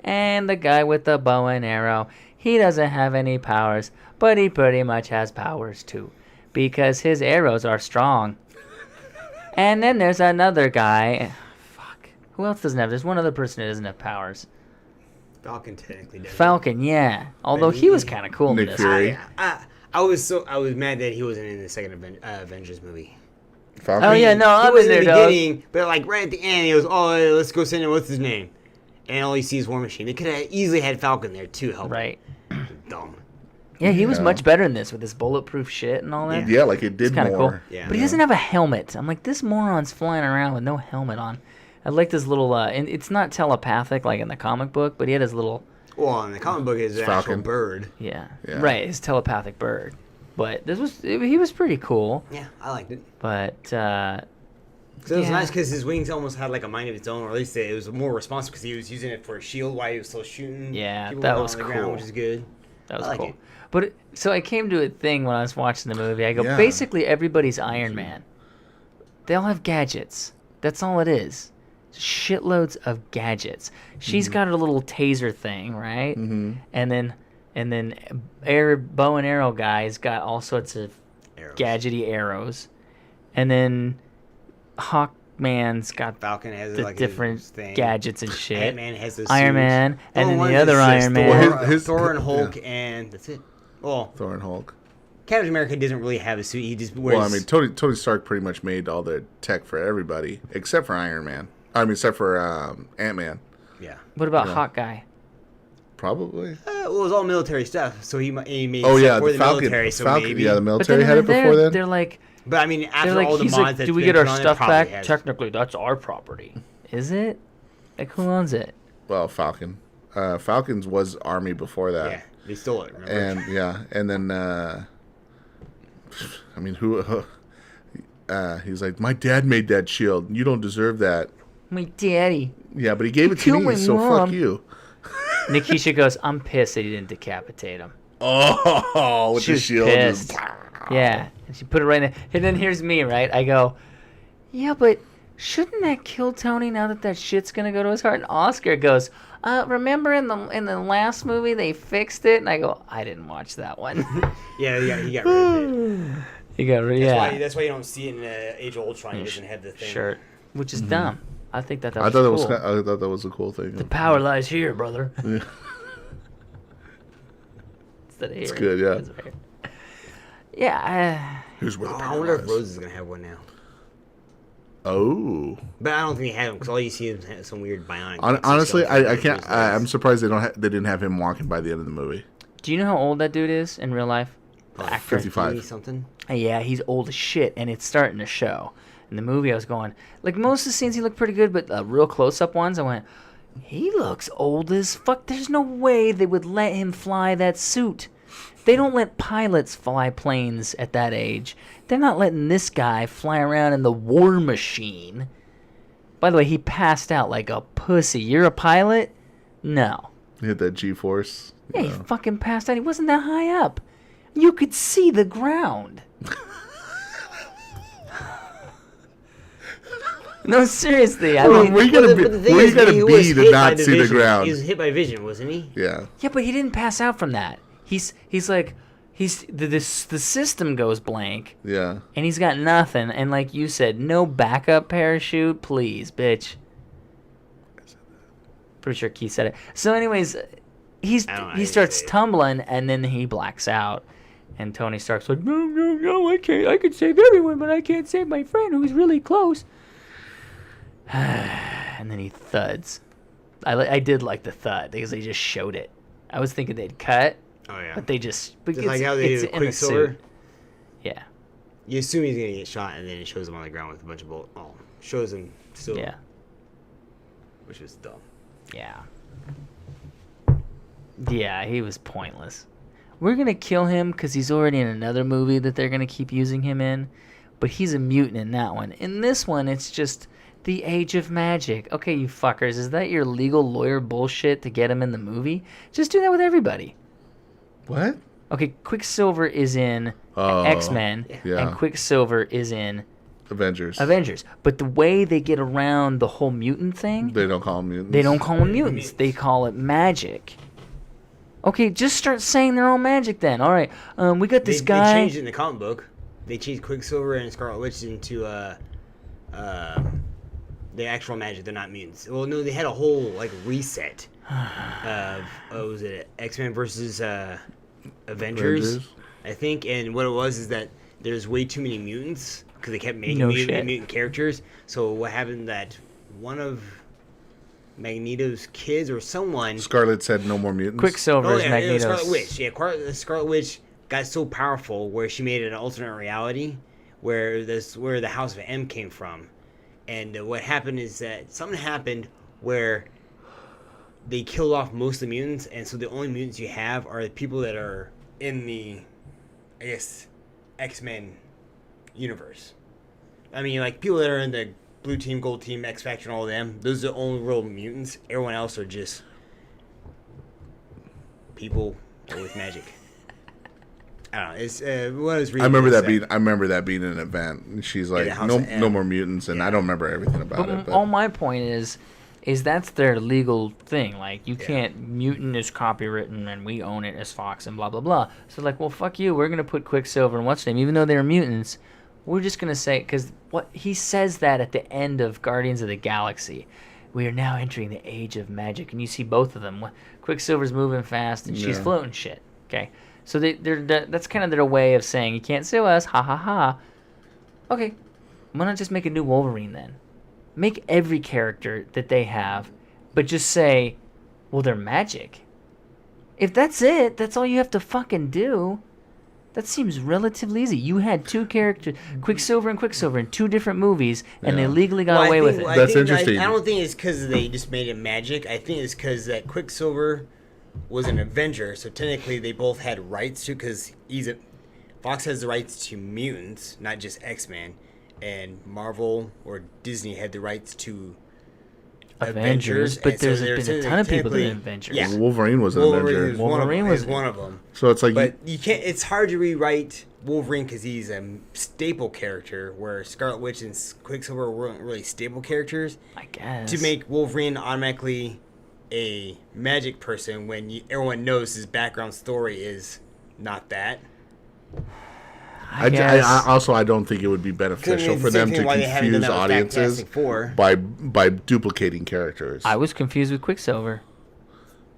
And the guy with the bow and arrow, he doesn't have any powers, but he pretty much has powers too. Because his arrows are strong. And then there's another guy. Fuck. Who else doesn't have? There's one other person who doesn't have powers. Falcon technically does. Falcon, yeah. Although he was kind of cool in Nick this. Fury. I was mad that he wasn't in the second Avengers movie. Falcon? Oh yeah, no, He I'm was in in there, the dog. beginning, but like right at the end, he goes, "Oh, let's go send him. What's his name?" And all you see is War Machine. They could have easily had Falcon there too. Help. Right. Dumb. Yeah, he was Yeah. much better in this with his bulletproof shit and all that. Yeah, like it did It's kind of more. cool. Yeah. But he doesn't have a helmet. I'm like, this moron's flying around with no helmet on. I like this little, and it's not telepathic like in the comic book, but he had his little, Well, in the comic book, it's an actual Falcon. bird. yeah, Yeah. right, his telepathic bird. But he was pretty cool. Yeah, I liked it. But, So it was Yeah. nice because his wings almost had like a mind of its own, or at least it was more responsive because he was using it for a shield while he was still shooting. Yeah, people that on was the ground, cool. which is good. that was I like cool. it. But, so I came to a thing when I was watching the movie. I go, Yeah. basically everybody's Iron Man. They all have gadgets. That's all it is. Shitloads of gadgets. She's got her little taser thing, right? Mm-hmm. And then bow and arrow guy's got all sorts of Arrows. gadgety arrows. And then Hawkman's got Falcon has the like different his thing. gadgets and shit. Ant-Man has those Iron suits. Man, and only then one the other that's Iron Thor, Man. Thor and Hulk, yeah. and that's it. Well, Thor and Hulk. Captain America doesn't really have a suit. He just wears. Well, I mean, Tony Stark pretty much made all the tech for everybody except for Iron Man. I mean, except for Ant-Man. yeah. What about Yeah. Hawkeye? Probably. Well, it was all military stuff, so he made Oh stuff yeah, for the Falcon. military, so Falcon. maybe. Yeah, the But military then had it before then. They're like, But I mean, after they're like, all the he's mods like, that's do we been get our put on it, stuff probably back? has. Technically, that's our property. Is it? Like, who owns it? Well, Falcon. Falcons was Army before that. Yeah, they stole it. Remember? And yeah, and then I mean, who? He's like, my dad made that shield. You don't deserve that. My daddy. Yeah, but he gave it to Kill me, my so mom. fuck you. Nikisha goes, I'm pissed that he didn't decapitate him. Oh, with She the was shield. pissed. Just, Yeah. And she put it right in there. And then here's me, right? I go, yeah, but shouldn't that kill Tony now that shit's going to go to his heart? And Oscar goes, remember in the last movie they fixed it? And I go, I didn't watch that one. Yeah, he got rid of it. You got yeah. That's why you don't see it in Age of Ultron. He doesn't have the thing. Shirt, which is dumb. I think that was I thought that cool. was. I thought that was a cool thing. The power lies here, brother. Yeah. Instead of here. It's good, yeah. It's right. Yeah. Here's where the I power wonder if lies. Rose is gonna have one now. Oh. But I don't think they had him because all you see is some weird bionic. Honestly, I can't. His legs. I'm surprised they didn't have him walking by the end of the movie. Do you know how old that dude is in real life? The actor. 55. Something. Yeah, he's old as shit, and it's starting to show. In the movie, I was going, like, most of the scenes he looked pretty good, but real close-up ones, I went, he looks old as fuck. There's no way they would let him fly that suit. They don't let pilots fly planes at that age. They're not letting this guy fly around in the war machine. By the way, he passed out like a pussy. You're a pilot? No. He hit that G-force. Yeah, he fucking passed out. He wasn't that high up. You could see the ground. No, seriously. I mean, where you gotta be to not see the ground? He was hit by vision, wasn't he? Yeah. Yeah, but he didn't pass out from that. The system goes blank. Yeah. And he's got nothing. And like you said, no backup parachute, please, bitch. Pretty sure Keith said it. So, anyways, he starts tumbling and then he blacks out. And Tony Stark's like, no, I can't. I can save everyone, but I can't save my friend who's really close. And then he thuds. I did like the thud because they just showed it. I was thinking they'd cut. Oh yeah. But they just like how they do Quicksilver. Yeah. You assume he's gonna get shot, and then it shows him on the ground with a bunch of bullets. Oh, shows him still. Yeah. Which was dumb. Yeah. Yeah, he was pointless. We're gonna kill him because he's already in another movie that they're gonna keep using him in, but he's a mutant in that one. In this one, it's just the age of magic. Okay, you fuckers, is that your legal lawyer bullshit to get him in the movie? Just do that with everybody. What? Okay, Quicksilver is in X-Men, yeah. and Quicksilver is in Avengers. But the way they get around the whole mutant thing... They don't call them mutants. They don't call them mutants. They call it magic. Okay, just start saying their own magic then. All right, we got this guy... They changed it in the comic book. They changed Quicksilver and Scarlet Witch into the actual magic. They're not mutants. Well, no, they had a whole like reset of was it X-Men versus Avengers, I think. And what it was is that there's way too many mutants because they kept making mutant characters. So what happened that one of Magneto's kids or someone... Scarlet said no more mutants. Quicksilver is Magneto's... Scarlet Witch. Yeah, Scarlet Witch got so powerful where she made it an alternate reality where the House of M came from. And what happened is that something happened where they killed off most of the mutants, and so the only mutants you have are the people that are in the, I guess, X-Men universe. I mean, like, people that are in the Blue Team, Gold Team, X-Faction, all of them, those are the only real mutants. Everyone else are just people with magic. I don't know. It's what I was reading. I remember that being an event. And she's like, no more mutants, and I don't remember everything about it. But all my point is that's their legal thing. Like, you can't, mutant is copywritten and we own it as Fox and blah blah blah. So like, well, fuck you. We're gonna put Quicksilver and what's his name, even though they're mutants. We're just gonna say, because what he says that at the end of Guardians of the Galaxy. We are now entering the age of magic, and you see both of them. Quicksilver's moving fast, and she's floating shit. Okay. So that's kind of their way of saying, you can't sue us, ha ha ha. Okay, why not just make a new Wolverine then? Make every character that they have, but just say, well, they're magic. If that's it, that's all you have to fucking do. That seems relatively easy. You had two characters, Quicksilver, in two different movies, and they legally got away with it. That's interesting. I don't think it's because they just made it magic. I think it's because that Quicksilver was an Avenger, so technically they both had rights to, because Fox has the rights to mutants, not just X-Men, and Marvel or Disney had the rights to Avengers. But there's been a ton of people that are Avengers. Yeah. Wolverine was an Avenger. Wolverine was one of them. So it's like, but you can't. It's hard to rewrite Wolverine because he's a staple character, where Scarlet Witch and Quicksilver weren't really staple characters. I guess to make Wolverine automatically a magic person when everyone knows his background story is not that. I don't think it would be beneficial for them to confuse audiences by duplicating characters. I was confused with Quicksilver.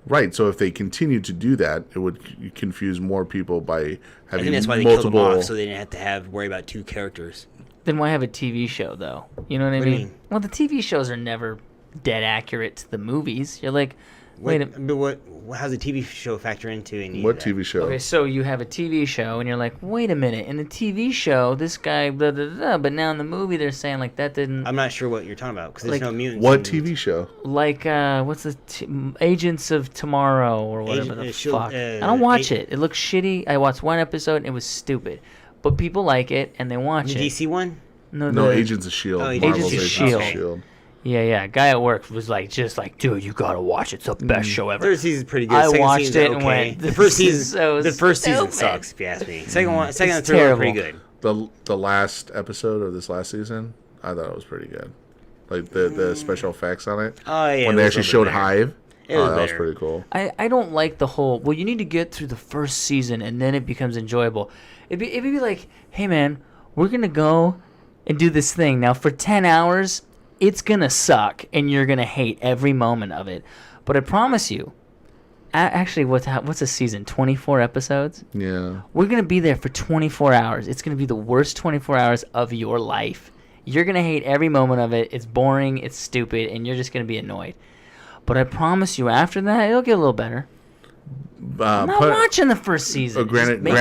Right, so if they continue to do that, it would confuse more people by having multiple... I think that's why they killed them off, so they didn't have to worry about two characters. Then why have a TV show, though? You know what I What do you mean? mean? Well, the TV shows are never dead accurate to the movies. You're like, wait a But what? How's a TV show factor into any What of that? TV show? Okay, so you have a TV show, and you're like, wait a minute. In the TV show, this guy, blah, blah, blah, but now in the movie, they're saying, like, that didn't... I'm not sure what you're talking about because there's Like, no mutants. What in- TV show? Like, what's the... Agents of Tomorrow, or whatever Agent- the Shield, fuck. I don't watch it. It looks shitty. I watched one episode, and it was stupid. But people like it, and they watch The it. DC one? No, the- Agents of S.H.I.E.L.D. Oh, Marvel's Agents of Agents S.H.I.E.L.D.. Yeah, a guy at work was like, dude, you gotta watch it. It's the best show ever. Third season's pretty good. I Second watched season's it and okay. went, The first "This is season, so the first season stupid." sucks, if you ask me. Second one, second It's and third one are pretty terrible. good. The last episode of this last season, I thought it was pretty good. Like the special effects on it. Oh yeah, When it they was actually a showed little bit Hive. It was That was better. pretty cool. I don't like the whole, well, you need to get through the first season and then it becomes enjoyable. It'd be like, hey, man, we're going to go and do this thing. Now, for 10 hours, it's going to suck and you're going to hate every moment of it. But I promise you, actually, what's a season? 24 episodes? Yeah. We're going to be there for 24 hours. It's going to be the worst 24 hours of your life. You're going to hate every moment of it. It's boring, it's stupid, and you're just going to be annoyed. But I promise you, after that, it'll get a little better. I'm not watching the first season. Granted, Just make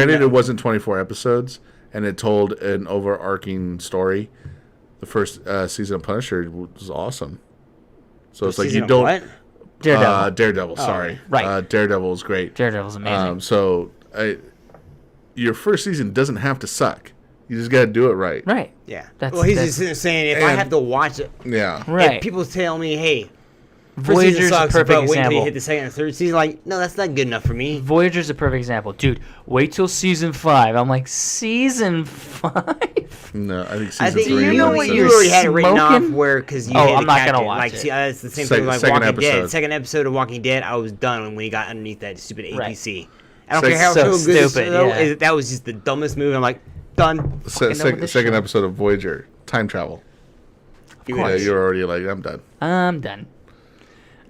it- it wasn't 24 episodes, and it told an overarching story. The first season of Punisher was awesome. So it's like Season you of don't. what? Daredevil. Daredevil. Sorry. right. Daredevil was great. Daredevil's amazing. Your first season doesn't have to suck. You just got to do it right. Right. Yeah. That's- Well, he's that's- just saying if I and- have to watch it, Yeah. Right. if people tell me, hey, first Voyager's season a sucks, perfect but wait until you example. hit the second and third season, like, no, that's not good enough for me. Voyager's a perfect example. Dude, wait till season 5. I'm like, season 5? No, I think I season think three. you know was what the- you you're already had it written off smoking? where because you Oh, had I'm to not catch gonna it. watch Like, it. see, it's the same Second- thing with second like Walking Dead. episode. Second episode of Walking Dead, I was done when he got underneath that stupid APC. I don't Sec- care how so good the stupid, show yeah. is, that was just the dumbest move. I'm like, done. Fucking done with this Second show. episode of Voyager, time travel. You Yeah, guys- you're already like, I'm done. I'm done.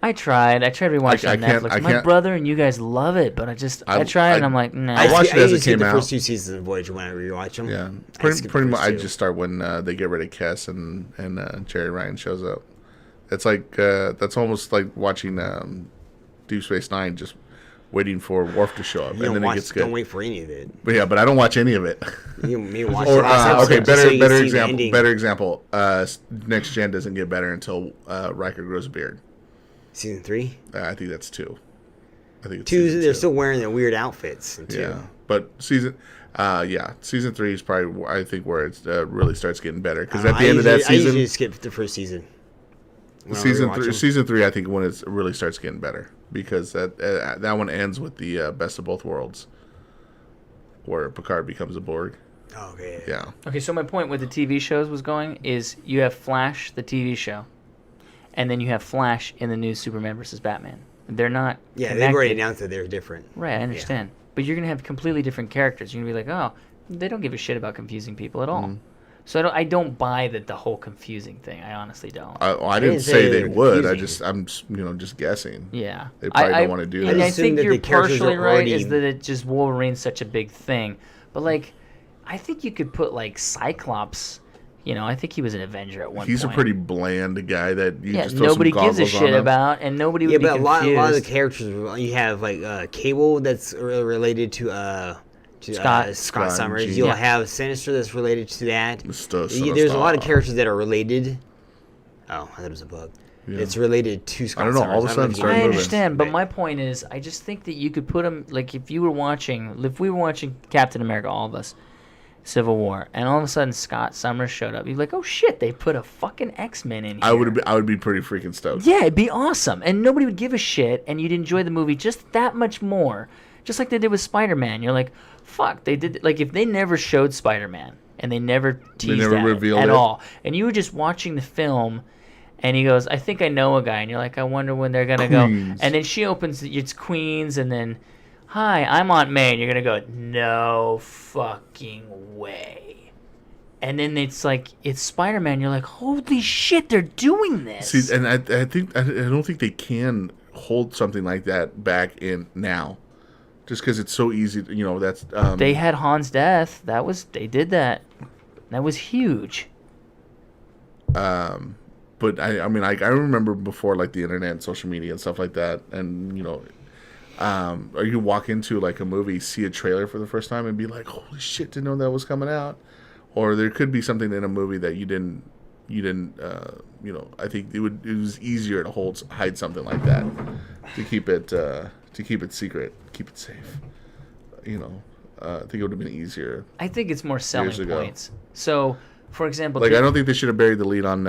I tried rewatching I on can't- Netflix. I My can't- brother and you guys love it, but I tried and I'm like, nah. I watched it as it used to see came the out. first two seasons of Voyager when I rewatch them. Yeah, I pretty, skipped the pretty much. first I two. just start when they get rid of Kess and Jerry Ryan shows up. It's like that's almost like watching Deep Space Nine, just waiting for Worf to show up, You and then don't it gets watch, good. don't wait for any of it. But yeah, but I don't watch any of it. You me watch Or the last okay, episode just so you better see the example. ending. Better example. Next Gen doesn't get better until Riker grows a beard. Season 3? I think that's 2. I think it's Two, season they're 2. still wearing their weird outfits. In 2. Yeah, but season 3 is probably I think where it really starts getting better because at the end of that I usually season, skip the first season. when I season rewatch three, them. season 3, I think when it really starts getting better because that one ends with the best of both worlds, where Picard becomes a Borg. Oh, okay. Yeah, Okay, so my point with the TV shows was going is you have Flash, the TV show, and then you have Flash in the new Superman versus Batman. They're not Yeah, connected. they've already announced that they're different. Right, I understand. But you're going to have completely different characters. You're going to be like, oh, they don't give a shit about confusing people at all. Mm-hmm. So I don't buy the whole confusing thing. I honestly don't. I They didn't didn't say say they they were would. confusing. I'm just guessing. Yeah. They probably don't wanna do and that. I assume think that you're the characters partially are right already- is that it just Wolverine's such a big thing. But, like, I think you could put, like, Cyclops, I think he was an Avenger at one He's point. a pretty bland guy that you Yeah, just throw nobody some gives a goggles on shit him. about, and nobody would Yeah, be but a lot of the confused. characters, you have like Cable that's related to Scott. Scott Scott, Summers. G. You'll Yeah. have Sinister that's related to that. Sinister. There's a lot of characters that are related. Oh, I thought it was a bug. Yeah. It's related to Scott I don't know, Summers. all of a know sudden if you started I know moving. understand, but Right. my point is, I just think that you could put them, like, if we were watching Captain America, all of us, Civil War, and all of a sudden Scott Summers showed up, you'd be like, oh shit, they put a fucking X-Men in here. I would be pretty freaking stoked. Yeah, it'd be awesome, and nobody would give a shit, and you'd enjoy the movie just that much more. Just like they did with Spider-Man. You're like, fuck, they did, like, if they never showed Spider-Man, and they never teased never at revealed it at it. all, and you were just watching the film, and he goes, I think I know a guy, and you're like, I wonder when they're gonna go, Queens. and then she opens, it's Queens, and then, hi, I'm Aunt May, and you're gonna go, no fucking way. And then it's like, it's Spider-Man, you're like, holy shit, they're doing this. See, and I don't think they can hold something like that back in now, just because it's so easy. That's They had Han's death. They did that. That was huge. But I mean, I remember before, like, the internet and social media and stuff like that, and, you know, or you walk into, like, a movie, see a trailer for the first time and be like, holy shit, didn't know that was coming out. Or there could be something in a movie that you didn't, you know, I think it was easier to hide something like that, to keep it secret, keep it safe. You know, I think it would have been easier. I think it's more selling points. So, for example, like, I don't think they should have buried the lead on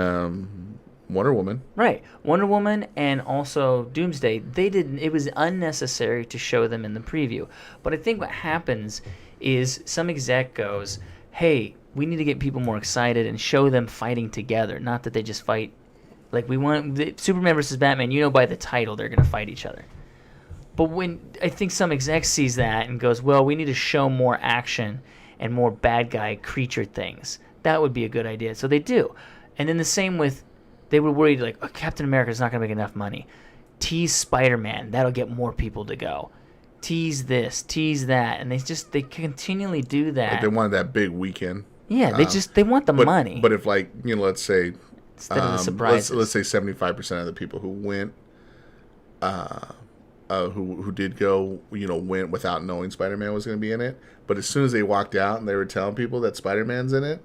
Wonder Woman. Right. Wonder Woman and also Doomsday, they didn't. It was unnecessary to show them in the preview. But I think what happens is some exec goes, hey, we need to get people more excited and show them fighting together, not that they just fight. Like, we want Superman versus Batman, you know by the title they're going to fight each other. But when I think some exec sees that and goes, well, we need to show more action and more bad guy creature things. That would be a good idea. So they do. And then the same with, they were worried, like, oh, Captain America's not going to make enough money. Tease Spider-Man. That'll get more people to go. Tease this, tease that. And they continually do that. Like, they wanted that big weekend. Yeah, they want the money. But if, like, you know, let's say, instead of the surprises. Let's say 75% of the people who went, who did go, you know, went without knowing Spider-Man was going to be in it. But as soon as they walked out and they were telling people that Spider-Man's in it,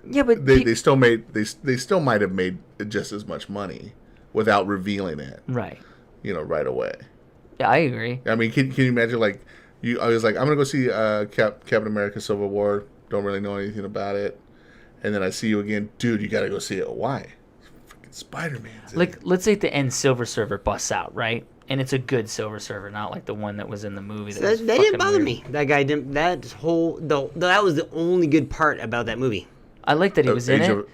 yeah, but they still might have made just as much money without revealing it, right? You know, right away. Yeah, I agree. I mean, can you imagine, like, I was like, I'm gonna go see Captain America: Civil War. Don't really know anything about it, and then I see you again, dude. You gotta go see it. Why? Freaking Spider-Man's like, let's say at the end, Silver Surfer busts out, right? And it's a good Silver Surfer, not like the one that was in the movie. That didn't bother me. That guy didn't. That was the only good part about that movie. I like that he was in it.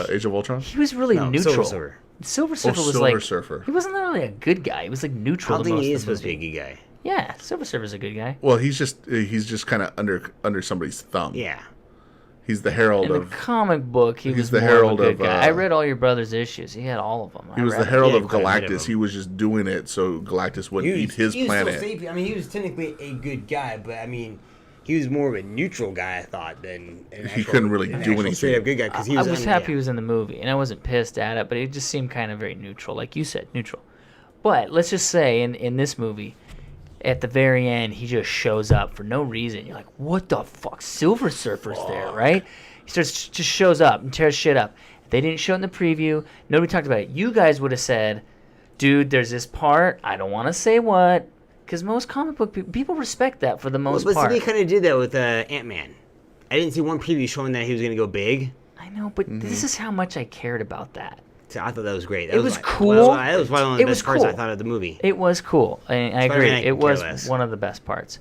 Age of Ultron. He was really neutral. Silver Surfer was like. Surfer. He wasn't really a good guy. He was like neutral. I don't think he is supposed to be a good guy. Yeah, Silver Surfer's a good guy. Well, he's just kind of under somebody's thumb. Yeah. He's the herald in of the comic book. He was the more herald of a good of. guy. I read all your brother's issues. He had all of them. He was the herald of Galactus. He was just doing it so Galactus wouldn't eat his planet. I mean, he was technically a good guy, but I mean, he was more of a neutral guy, I thought, than he couldn't really do anything. Straight up good guy, because I was happy he was in the movie, and I wasn't pissed at it, but it just seemed kind of very neutral, like you said, neutral. But let's just say in this movie, at the very end, he just shows up for no reason. You're like, what the fuck? Silver Surfer's there, right? He just shows up and tears shit up. They didn't show it in the preview. Nobody talked about it. You guys would have said, dude, there's this part. I don't want to say what. Because most comic book people respect that for the most part. But they kind of did that with Ant-Man. I didn't see one preview showing that he was going to go big. I know, but this is how much I cared about that. So I thought that was great. It was cool. That was one of the best parts I thought of the movie. It was cool. I agree. It was one of the best parts.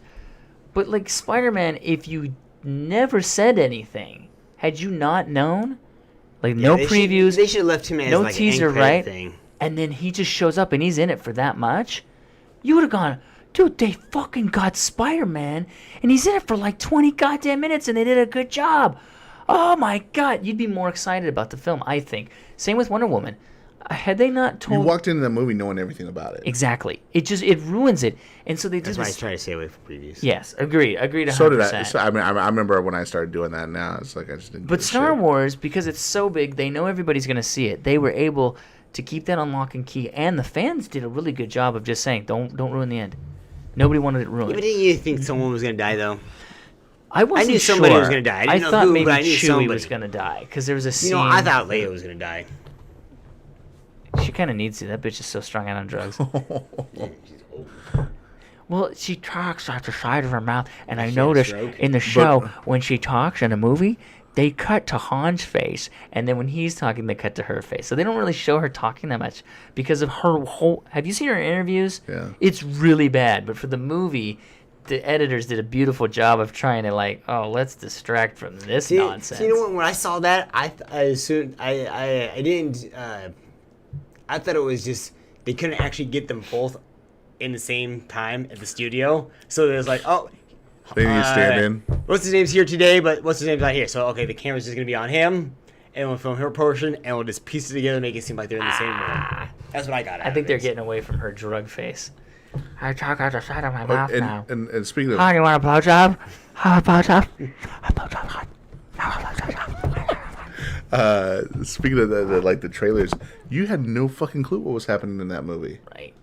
But, like, Spider-Man, if you never said anything, had you not known, like, no previews, they should have left him as no like teaser, an right? Thing. And then he just shows up and he's in it for that much. You would have gone, dude, they fucking got Spider-Man, and he's in it for like 20 goddamn minutes, and they did a good job. Oh my god, you'd be more excited about the film, I think. Same with Wonder Woman. Had they not told... You walked into the movie knowing everything about it. Exactly. It ruins it. And so they did That's why I try to stay away from previews. Yes, agreed 100%. So did I. So, I mean, I remember when I started doing that. Now it's like I just didn't. But Star Wars, because it's so big, they know everybody's going to see it. They were able to keep that on lock and key, and the fans did a really good job of just saying, "Don't ruin the end." Nobody wanted it ruined. Yeah, but didn't you think someone was going to die though? I wasn't knew sure. Somebody was going to die. I didn't know thought who, maybe but I knew Chewie somebody was going to die because there was a scene. You know, I thought Leia was going to die. She kind of needs to. That bitch is so strung out on drugs. Well, she talks out the side of her mouth, and I noticed in the show when she talks in a movie, they cut to Han's face, and then when he's talking, they cut to her face. So they don't really show her talking that much because of her whole... Have you seen her interviews? Yeah. It's really bad, but for the movie, the editors did a beautiful job of trying to, like, oh, let's distract from this nonsense. So you know what? When I saw that, I didn't... I thought it was just they couldn't actually get them both in the same time at the studio. So it was like, oh... They need to stand in. What's his name's here today, but what's his name's not here. So, okay, the camera's just going to be on him, and we'll film her portion, and we'll just piece it together and make it seem like they're in the same room. That's what I got out I think of they're it. getting away from her drug face. I talk out the side of my mouth now. And speaking of... Hi, you want a blowjob? How a blowjob? A blowjob. Speaking of the trailers, you had no fucking clue what was happening in that movie. Right.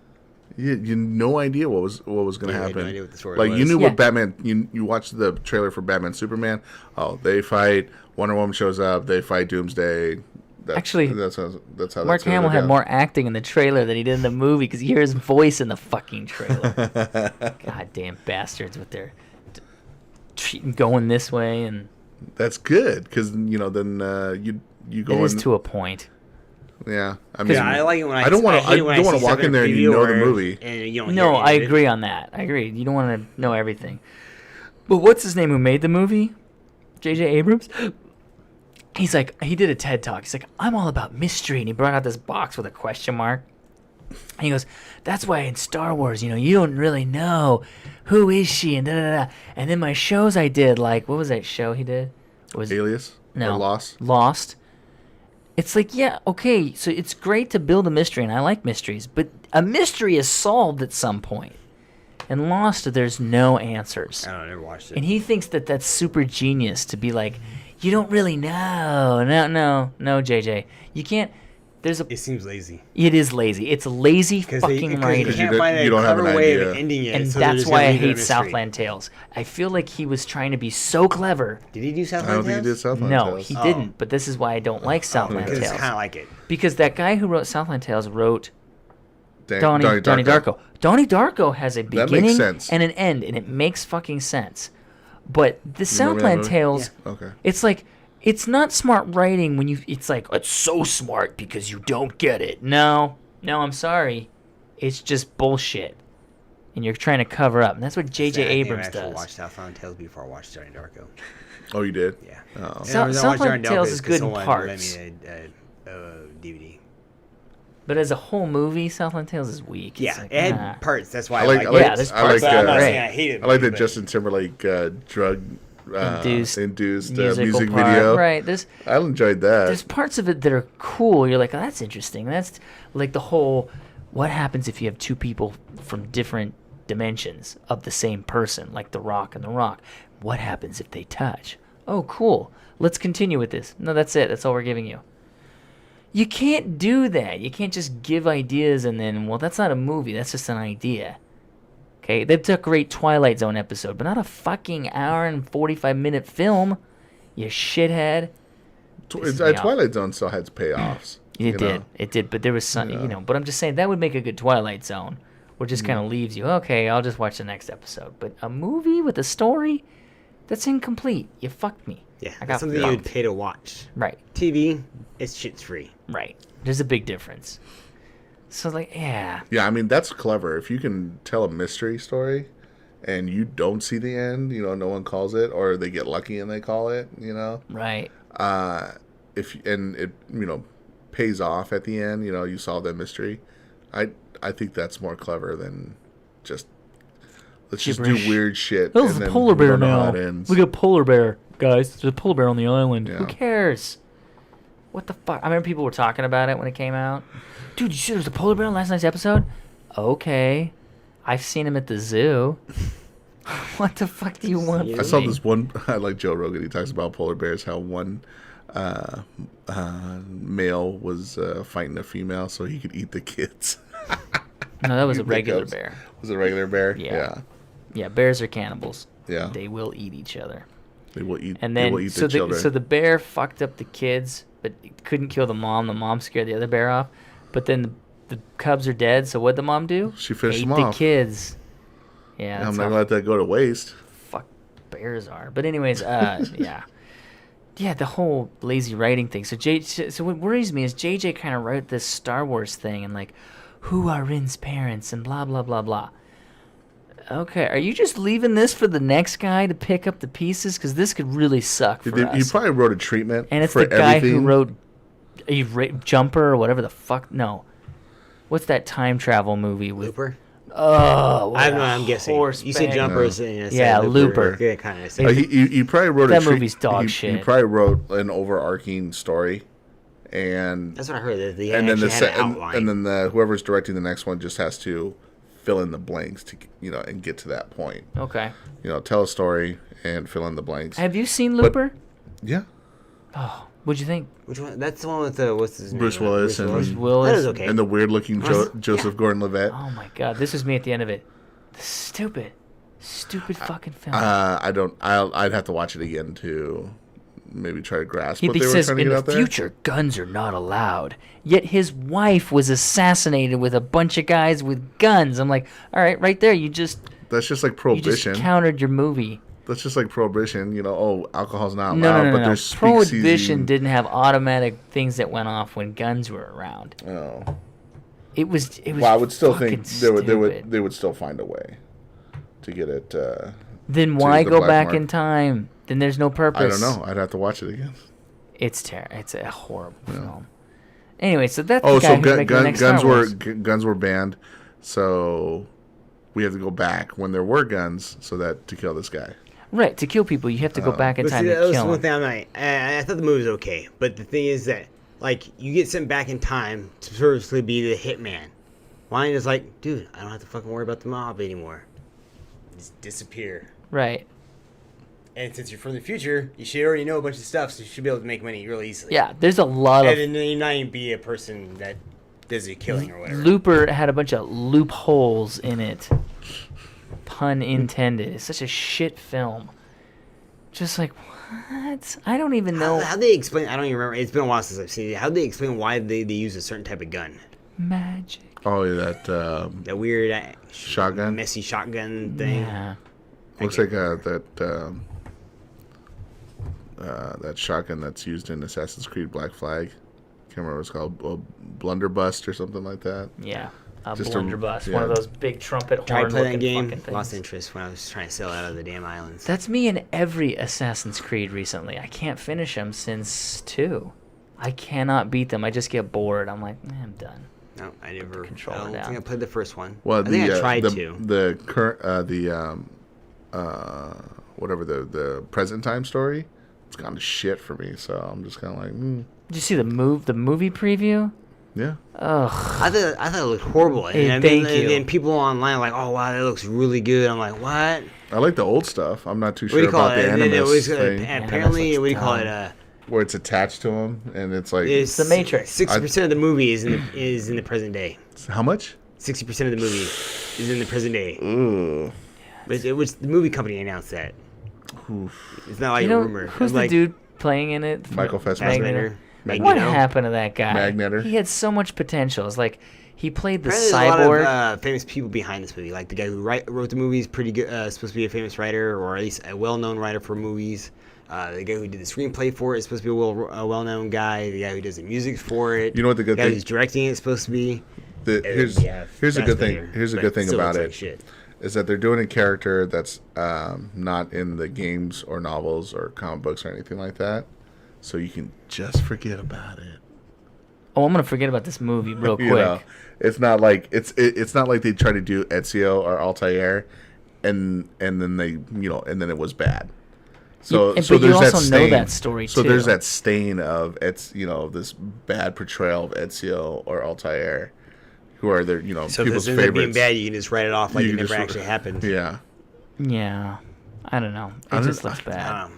You had no idea what was going to Yeah, I had happen. no idea what the story like was. you knew Yeah. what Batman. You watched the trailer for Batman Superman. Oh, they fight. Wonder Woman shows up. They fight Doomsday. Actually, that's how Mark Hamill had more acting in the trailer than he did in the movie because you hear his voice in the fucking trailer. Goddamn bastards with their going this way, and That's good because then you go. it is in, to a point. Yeah, I mean, Yeah, I like it when I don't want to. I hate it when don't want see to walk something in there and preview you know the or- movie. And you don't No, hear I any of it. agree on that. I agree. You don't want to know everything. But what's his name who made the movie? J.J. Abrams? He did a TED Talk. He's like, I'm all about mystery. And he brought out this box with a question mark. And he goes, that's why in Star Wars, you don't really know who is she and da-da-da. And then my shows I did, like, what was that show he did? Was Alias? No. Or Lost? Lost. It's like, yeah, okay, so it's great to build a mystery, and I like mysteries, but a mystery is solved at some point. And Lost, there's no answers. I don't know, I never watched it. And he thinks that that's super genius to be like, you don't really know. No, JJ. You can't. It seems lazy. It is lazy. It's lazy fucking They writing. can't find you a don't have clever an way idea. of ending it. And so they're that's just why gonna I leave it a hate mystery. Southland Tales. I feel like he was trying to be so clever. Did he do I Southland don't think he did Tales? Southland No, Tales. he didn't. But this is why I don't like Southland Because it's Tales. kind of like it. Because that guy who wrote Southland Tales wrote Donnie Donnie Darko. Donnie Darko has a makes beginning sense. and an end, and it makes fucking sense. But the remember that Southland movie? Tales, Okay. it's like, it's not smart writing when it's like, it's so smart because you don't get it. No, I'm sorry. It's just bullshit. And you're trying to cover up. And that's what J.J. Abrams I does. watched Southland Tales before I watched Donnie Darko. Oh, you did? Yeah. Oh. Southland Tales is good in parts. Let me a DVD. But as a whole movie, Southland Tales is weak. It's Yeah, like, it had nah. parts. That's why I I like. like I it. like. Yeah, there's I parts like. that I'm not great. saying I hate it. I like the but- Justin Timberlake drug Induced music part. video. Right. I enjoyed that. There's parts of it that are cool. You're like, oh, that's interesting. That's like the whole, what happens if you have two people from different dimensions of the same person, like The Rock and The Rock? What happens if they touch? Oh, cool. Let's continue with this. No, that's it. That's all we're giving you. You can't do that. You can't just give ideas and then, well, that's not a movie. That's just an idea. Okay, they took a great Twilight Zone episode, but not a fucking hour and 45-minute film. You shithead. Pisses me off. Twilight Zone still had payoffs. It did, but there was some, but I'm just saying that would make a good Twilight Zone, where it just kind of leaves you, okay, I'll just watch the next episode. But a movie with a story, that's incomplete. You fucked me. Yeah, I got that's something you fucked. would pay to watch. Right, TV, it's shit's free. right. There's a big difference. So, like, yeah. Yeah, I mean that's clever. If you can tell a mystery story, and you don't see the end, no one calls it, or they get lucky and they call it, Right. and it pays off at the end, you solve that mystery. I think that's more clever than just let's just Gibberish. do weird shit. Oh, and there's a then polar we bear don't know now. how it ends. We got a polar bear, guys. There's a polar bear on the island. Yeah. Who cares? What the fuck? I remember people were talking about it when it came out. Dude, you see there was a polar bear in last night's episode? Okay. I've seen him at the zoo. What the fuck do you want I from I saw me? this one. I like Joe Rogan. He talks about polar bears. How one male was fighting a female so he could eat the kids. No, that was a Think regular of- bear. Was it a regular bear? Yeah. Yeah, bears are cannibals. Yeah. They will eat each other. They will eat. And they will then eat so the the children. so the bear fucked up the kids, but it couldn't kill the mom. The mom scared the other bear off. But then the cubs are dead. So what'd the mom do? She finished Ate them the off. kids. Yeah, I'm that's not how gonna let that go to waste. fuck bears are. But anyways, yeah. Yeah, the whole lazy writing thing. So what worries me is JJ kind of wrote this Star Wars thing and like, who are Rin's parents and blah blah blah blah. Okay, are you just leaving this for the next guy to pick up the pieces? Because this could really suck for He us. probably wrote a treatment And it's for the guy everything. who wrote Jumper or whatever the fuck. No, what's that time travel movie with? Looper? Oh, what I don't know. a I'm guessing. horse You said bag. jumpers and I said Yeah, Looper. Yeah, kind of. He probably wrote That a movie's dog he, shit. He probably wrote an overarching story, and That's what I heard. That they and then actually had an and outline. then the whoever's directing the next one just has to fill in the blanks to and get to that point. Okay. Tell a story and fill in the blanks. Have you seen Looper? Yeah. Oh What'd you think? Which one? That's the one with what's his name? Bruce Willis and Bruce Willis. That was okay. and the weird looking Joseph Gordon-Levitt. Oh my god, this was me at the end of it. The stupid fucking film. I'd have to watch it again to maybe try to grasp what He they were says trying to in get the out there. future, guns are not allowed. Yet his wife was assassinated with a bunch of guys with guns. I'm like, all right, right there, you just That's just like you prohibition. just countered your movie. That's just like prohibition. You know, alcohol's not allowed, No. but there's Prohibition speakeasy. didn't have automatic things that went off when guns were around. Oh. It was. Well, I would still fucking think stupid. they would still find a way to get it. Then to why the go black back mark. in time? Then there's no purpose. I don't know. I'd have to watch it again. It's It's a horrible film. Anyway, so that's Oh, the guy so who's making the next guns Star were Wars. guns were banned, so we have to go back when there were guns, so that to kill this guy. Right, to kill people, you have to go back in But time see, to that was kill one them. thing I'm like, I thought the movie was okay, but the thing is that like you get sent back in time to purposely be the hitman. Why is like, dude, I don't have to fucking worry about the mob anymore. Just disappear. Right. And since you're from the future, you should already know a bunch of stuff, so you should be able to make money really easily. Yeah, there's a lot of... And then you not even be a person that does a killing or whatever. Looper had a bunch of loopholes in it. Pun intended. It's such a shit film. Just like, what? I don't even know. How'd they explain? I don't even remember. It's been a while since I've seen it. How'd they explain why they use a certain type of gun? Magic. Oh, yeah, That weird shotgun. messy shotgun thing. Yeah. Looks like that shotgun that's used in Assassin's Creed Black Flag. Can't remember what it's called, Blunderbuss or something like that. Yeah. A Just a- blunderbuss. yeah. One of those big trumpet Tried horn to play that looking game. fucking things. Lost interest when I was trying to sail out of the damn islands. That's me in every Assassin's Creed recently. I can't finish them since 2. I cannot beat them. I just get bored. I'm like, I'm done. No, I never. controller I don't down. think I played the first one. Well, I think I tried the, to. The current whatever the present time story, it's gone to shit for me. So I'm just kind of like, Did you see the movie preview? yeah. Ugh. I thought it looked horrible. Hey, And thank you. And people online are like, oh wow, that looks really good. I'm like, what? I like the old stuff. I'm not too What do sure you call about it? the And then it Animus was, thing, apparently, Animus what do you looks call dumb. it? where it's attached to him, and it's like It's The Matrix. 60% of the movie is in the present day. how much? 60% of the movie is in the present day. Ooh. But it was the movie company announced that. It's not like You a know, rumor. who's It's the like dude playing in it? Michael Fassbender. Magneto. Magneto. What happened to that guy? Magneto. He had so much potential. It's like he played the Apparently cyborg. there's a lot of famous people behind this movie. Like the guy who wrote the movie is pretty good, supposed to be a famous writer, or at least a well-known writer for movies. The guy who did the screenplay for it is supposed to be a well-known guy. The guy who does the music for it. You know what the good guy thing- who's directing it is supposed to be. Here's a good thing. Here's a good thing about it. Shit. Is that they're doing a character that's not in the games or novels or comic books or anything like that, so you can just forget about it. Oh, I'm gonna forget about this movie real quick. You know, it's not like it's not like they try to do Ezio or Altair, and then they and then it was bad. So Yeah, so but you there's that also know stain. that story, So too. there's that stain of this bad portrayal of Ezio or Altair, who are their So if people's this ends up being favorites. bad, you can just write it off like You it can never just- actually happened. Yeah. Yeah, I don't know. It don't- just looks bad.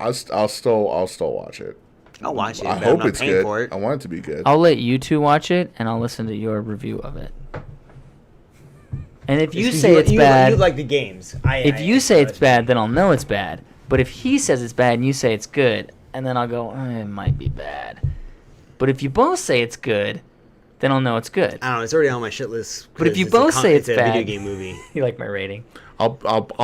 I'll still watch it. I'll watch it. I but I'm hope not it's paying good. for it. I want it to be good. I'll let you two watch it, and I'll listen to your review of it. And if you say it's bad, you like the games. if you say it's bad, then I'll know it's bad. But if he says it's bad and you say it's good, and then I'll go, it might be bad. But if you both say it's good, then I'll know it's good. I don't know. It's already on my shit list. But if 'cause you a both say it's a bad- video game movie. You like my rating? I'll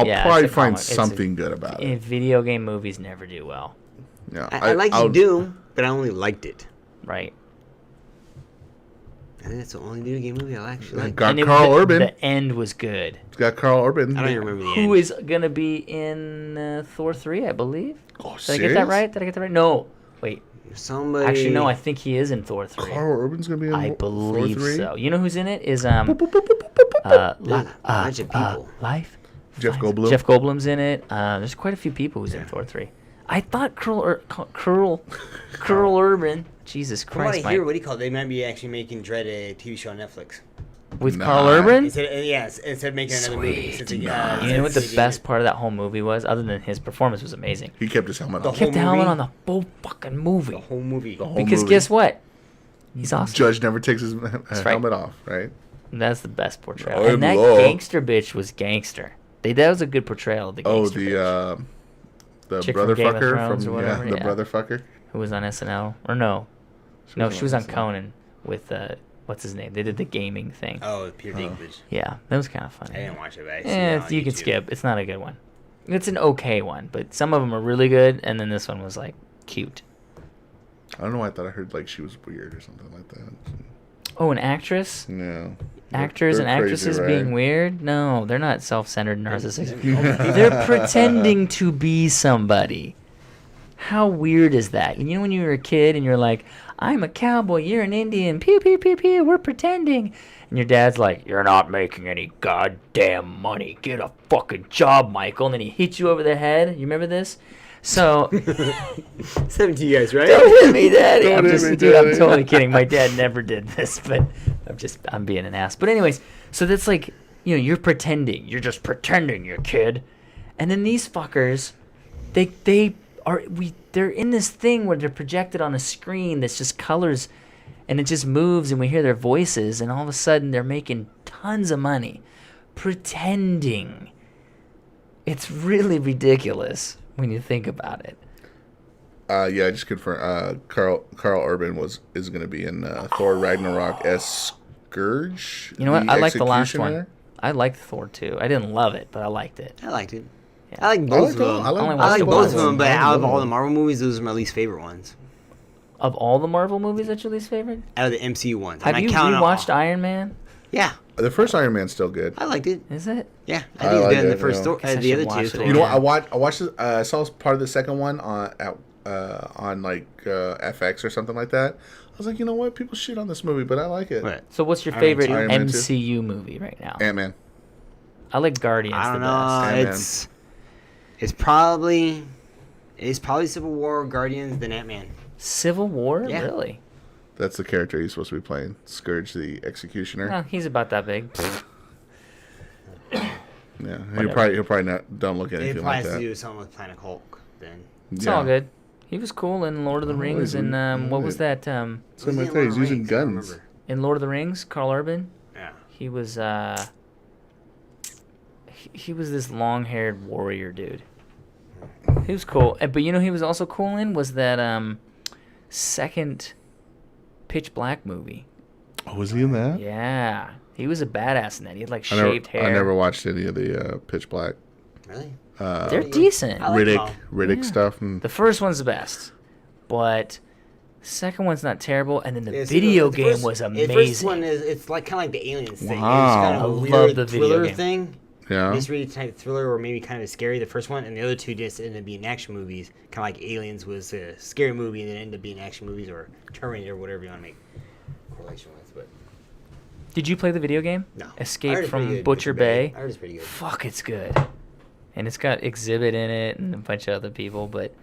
Yeah, probably it's a find comic. It's a- something good about it. Video game movies never do well, Yeah, I like Doom, but I only liked it. right? I think that's the only video game movie I actually like. Got And it- Carl the, Urban. The end was good. It's got Carl Urban. I don't even remember the Who end. is gonna be in Thor 3, I believe? Oh, Did I get that right? Did I get that right? No. Wait. Somebody. Actually, no. I think he is in Thor 3. Carl Urban's gonna be in I Thor believe 3? so. You know who's in it? Is There's a bunch of people. Life. Jeff Goldblum. Jeff Goldblum's in it. There's quite a few people who's in Thor 3. I thought Curl Urban. Jesus From what Christ, I hear, Mike. what do you call it? They might be actually making Dread a TV show on Netflix. with Nah. Carl Urban. Instead of making another movie. Sweet. Since You know what the best part of that whole movie was, other than his performance was amazing? He kept his helmet The on. whole Kept the helmet movie? on the whole fucking movie. The whole movie. The whole Because movie. guess what? He's awesome. Judge never takes his right. helmet off, right? That's the best portrayal. I'm And that law. gangster bitch was gangster. That was a good portrayal of the Oh, gangster bitch. the Chick brother from Game of fucker Thrones or whatever, the yeah. brother fucker. Who was on SNL. Or no. No, she was on SNL. Conan with, what's his name? They did the gaming thing. Oh, Peter Dinklage. Yeah, that was kind of funny. I didn't watch it, but I seen it on You can YouTube. skip. It's not a good one. It's an okay one, but some of them are really good, and then this one was, like, cute. I don't know why I thought I heard like she was weird or something like that. Oh, an actress? No. Actors They're and crazy, actresses right? being weird? No, they're not self-centered narcissists. They're pretending to be somebody. How weird is that? You know when you were a kid and you're like, I'm a cowboy, you're an Indian, pew, pew, pew, pew, we're pretending. And your dad's like, you're not making any goddamn money. Get a fucking job, Michael. And then he hits you over the head. You remember this? So, 17 guys, right? don't hit me, Daddy. Don't I'm hit just, me, dude, I'm Daddy. totally kidding. My dad never did this, but I'm being an ass. But anyways, so that's like, you're pretending. You're just pretending, you kid. And then these fuckers, they're in this thing where they're projected on a screen that's just colors, and it just moves, and we hear their voices, and all of a sudden they're making tons of money, pretending. It's really ridiculous when you think about it. Yeah, I just confirmed. Carl Urban is going to be in Thor Ragnarok as Scourge. You know what? I like the last one. Executioner. I liked Thor 2. I didn't love it, but I liked it. I liked it. Yeah. I like both of them. I only like watched I like the both of one. them, but out of all the Marvel movies, those are my least favorite ones. Of all the Marvel movies, that's your least favorite? Out of the MCU ones. Have you rewatched Iron Man? Yeah, The first Iron Man's still good. I liked it. Is it? Yeah, I I think it's like better than it, the first yeah. Thor. Guess I The should other watch two. it You know again. what? I watched. I saw part of the second one on like FX or something like that. I was like, you know what? People shit on this movie, but I like it. What? So what's your Iron Man favorite 2. Iron Man 2. MCU movie right now? Ant-Man. I like Guardians I the don't best. know. best. It's probably Civil War, Guardians, then Ant-Man. Civil War? Yeah. Really? That's the character he's supposed to be playing. Scourge the Executioner. No, he's about that big. Yeah, Whatever. he'll probably not don't look It anything probably like has to do that. with something with Planet Hulk. Then It's Yeah. all good. He was cool in Lord of the Oh, Rings, is he? and what was that? Same Was like he in that. Lord He's of the using Rings? I don't guns. remember. In Lord of the Rings, Carl Urban. Yeah. He was he was this long-haired warrior dude. He was cool, but he was also cool in was that second Pitch Black movie. Oh, was he in that? Yeah, he was a badass in that. He had like I never, shaved hair. I never watched any of the Pitch Black. Really? They're decent. I like Riddick Yeah. stuff. And The first one's the best, but the second one's not terrible. And then the Yeah, see, video the game first- was The amazing. first one it's like kind of like the Aliens thing. It's Wow. kind of I a love weird the video thriller game. thing. yeah. Mystery type thriller, or maybe kind of scary. The first one, and the other two just ended up being action movies. Kind of like Aliens was a scary movie, and then ended up being action movies, or Terminator, or whatever you want to make correlation with. But Did you play the video game? no, I Escape heard it's pretty from good, Butcher Bay. I heard it's pretty good. Fuck, it's good. And it's got Exhibit in it and a bunch of other people, but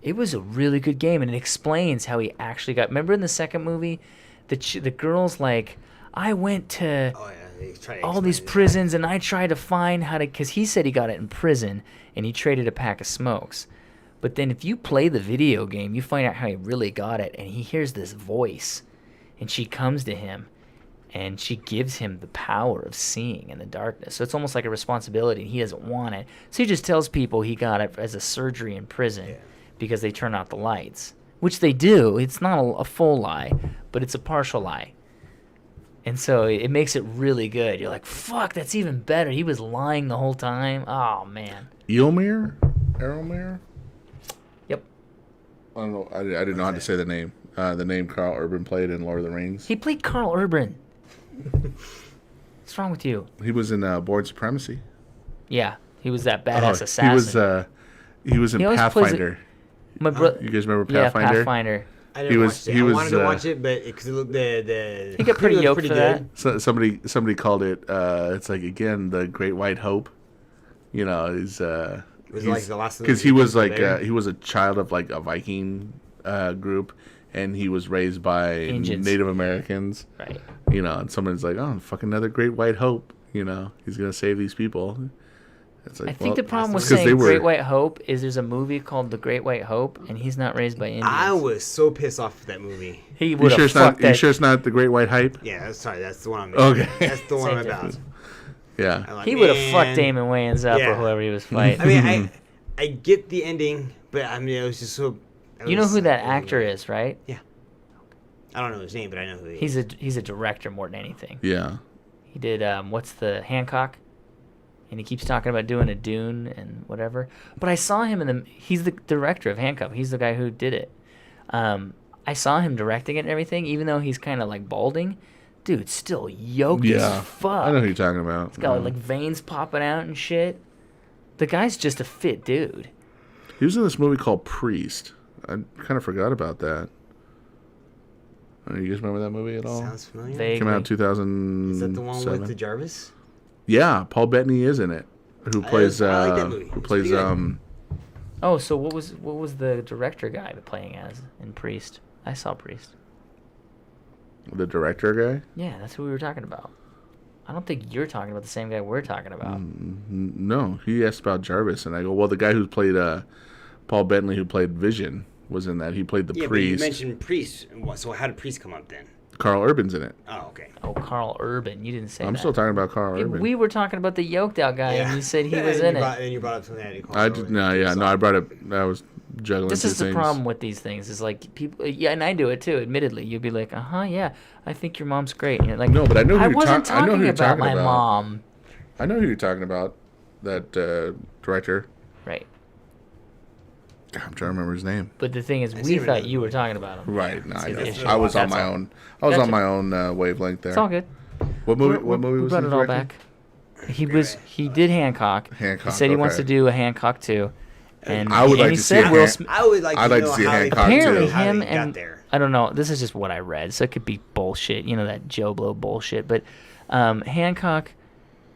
it was a really good game, and it explains how he actually got. Remember in the second movie, the girl's like, I went to Oh yeah, they try to all these explain it. prisons, and I tried to find how to, because he said he got it in prison, and he traded a pack of smokes. But then if you play the video game, you find out how he really got it, and he hears this voice, and she comes to him, and she gives him the power of seeing in the darkness. So it's almost like a responsibility, and he doesn't want it. So he just tells people he got it as a surgery in prison Yeah. because they turn out the lights, which they do. It's not a full lie, but it's a partial lie. And so it makes it really good. You're like, fuck, that's even better. He was lying the whole time. Oh, man. Eomir? Aeromir? Yep. I don't know. I didn't know how to say the name. The name Carl Urban played in Lord of the Rings. He played Carl Urban. What's wrong with you? He was in Born Supremacy. Yeah, he was that badass Oh, assassin. He was in He always plays it- Pathfinder. My bro- You guys remember yeah, Pathfinder? Pathfinder. I didn't He watch was- it. he I was, wanted to watch it, but because the He got pretty was yoked pretty for good. that. So somebody called it. It's like again the Great White Hope. You know, is Was it like the last of because the he was Vikings like there? he was a child of like a Viking group, and he was raised by Indians. Native Americans. Right. You know, and someone's like, "Oh, fucking another great white hope." You know, he's gonna save these people. It's like, I think the problem with 'cause saying they were- Great White Hope is there's a movie called The Great White Hope, and he's not raised by Indians. I was so pissed off with that movie. He You would sure have it's not? fucked You that. sure it's not the Great White Hype? Yeah, that's the one I'm Okay. That's the one Same I'm about. difference. Yeah. I'm like, He would have man. fucked Damon Wayans up Yeah. or whoever he was fighting. I mean, I get the ending, but I mean, it was just so. You know who that actor is, right? I don't know his name, but I know who he is. He's a director more than anything. Yeah. He did what's the Hancock, and he keeps talking about doing a Dune and whatever. But I saw him he's the director of Hancock. He's the guy who did it. I saw him directing it and everything, even though he's kind of like balding. Dude, still yoked Yeah. as fuck. I know who you're talking about. He's got like veins popping out and shit. The guy's just a fit dude. He was in this movie called Priest. I kind of forgot about that. You guys remember that movie at all? Sounds familiar. Vaguely. Came out in 2007. Is that the one with the Jarvis? Yeah, Paul Bettany is in it. Who plays? I like that movie. Who It's plays? pretty good. Oh, so what was the director guy playing as in Priest? I saw Priest. The director guy. Yeah, that's who we were talking about. I don't think you're talking about the same guy we're talking about. No, he asked about Jarvis, and I go, well, the guy who played Paul Bettany, who played Vision, was in that. He played the Yeah, but priest. you mentioned Priest. So how did Priest come up then? Carl Urban's in it. Oh, okay. Oh, Carl Urban. You didn't say I'm that. still talking about Carl Yeah, Urban. we were talking about the yoked out guy, and you said he was And in it. And you brought up something that you called. I did, no, yeah, no, I brought it. I was juggling This two is the things. problem with these things. Is like people, yeah, and I do it too. Admittedly, you'd be like, yeah, I think your mom's great. And you're like, No, but I know who I you're wasn't I know talking who you're about talking my about. mom. I know who you're talking about. That director. Right. God, I'm trying to remember his name. But the thing is, I we see him in thought the- you were talking about him. Right. No, That's I the know. issue. I was on That's my all. own. I was Gotcha. on my own wavelength there. It's all good. What movie? We're- What movie we was brought he it all directing? back. He did Hancock. Hancock, He said he wants okay. to do a Hancock too. And I would and like he to see said a Will Han- Smith. I would like I'd to like know to see how Hancock, they, Apparently too. how him they got and there. I don't know. This is just what I read, so it could be bullshit. You know that Joe Blow bullshit. But Hancock,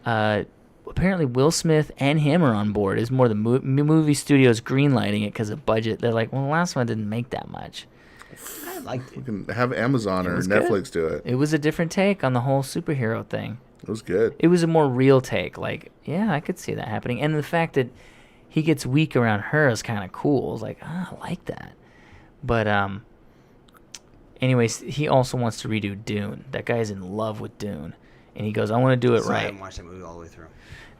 apparently Will Smith and him are on board. Is more the movie studios greenlighting it because of budget. They're like, well, the last one didn't make that much. I liked it. We can have Amazon or was good. Netflix do it. It was a different take on the whole superhero thing. It was good. It was a more real take. Like, yeah, I could see that happening. And the fact that he gets weak around her is kind of cool. I was like, I like that. But anyways, he also wants to redo Dune. That guy's in love with Dune, and he goes, I want to do it So I right. haven't watched that movie all the way through.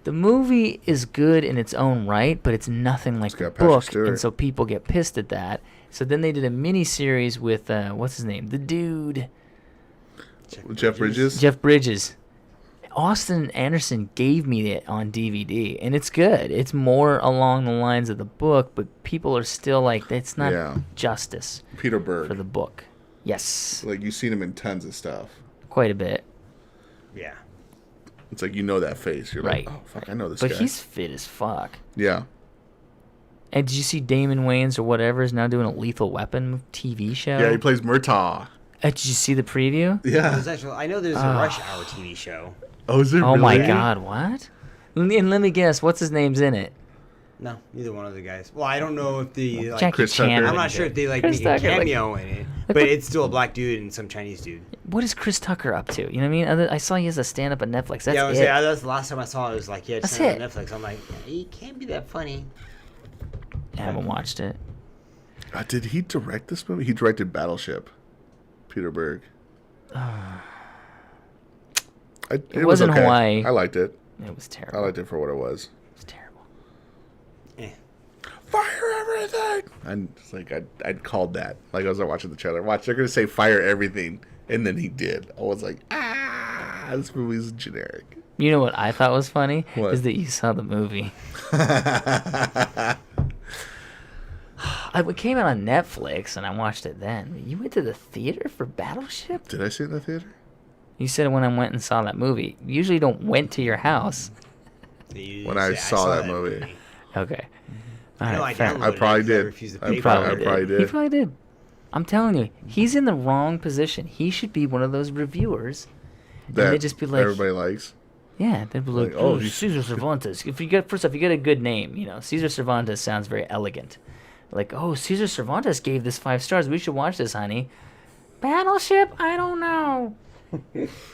The movie is good in its own right, but it's nothing like the got Patrick book, Stewart. and so people get pissed at that. So then they did a mini series with what's his name, the dude, Jeff Bridges. Jeff Bridges. Austin Anderson gave me it on DVD, and it's good. It's more along the lines of the book, but people are still like, it's not Yeah. justice Peter Berg. for the book. Yes, Like, you've seen him in tons of stuff. quite a bit. Yeah. It's like, you know that face. You're Right. like, oh, fuck, I know this But guy. he's fit as fuck. Yeah. And did you see Damon Wayans or whatever is now doing a Lethal Weapon TV show? Yeah, he plays Murtaugh. Did you see the preview? Yeah. There's actually, I know there's a Rush Hour TV show. Oh, is it Oh really? my God, what? And let me guess, what's his name's in it? No, neither one of the guys. Well, I don't know if the like, Jackie Chris Chan. Tucker. I'm wouldn't not do sure it. if they like Chris make a Tucker, like- cameo in it, but what- it's still a black dude and some Chinese dude. What is Chris Tucker up to? You know what I mean? I saw he has a stand-up on Netflix. That's yeah, I was it. saying, that's the last time I saw it. It was like, yeah, it's That's on it. Netflix. I'm like, yeah, he can't be that funny. I haven't watched it. Did he direct this movie? He directed Battleship. Peter Berg. It was in okay. Hawaii. I liked it. It was I terrible. liked it for what it was. It was terrible. Eh. Fire everything! And it's like I'd called that. Like I was watching the trailer. Watch, they're gonna say fire everything, and then he did. I was like, this movie's generic. You know what I thought was funny? What? Is that you saw the movie. It came out on Netflix, and I watched it then. You went to the theater for Battleship? Did I see it in the theater? You said when I went and saw that movie. You usually don't went to your house. You When I say, saw that movie. Okay. I know I fair. downloaded I probably it 'cause I did. refused to I pay for probably it. did. He probably did. I'm telling you, he's in the wrong position. He should be one of those reviewers. That they just be like- everybody likes. Yeah, they'd be like, Like, oh, oh, he's- Caesar Cervantes. If you get first off, you get a good name. You know, Caesar Cervantes sounds very elegant. Like, oh, Cesar Cervantes gave this 5 stars. We should watch this, honey. Battleship? I don't know.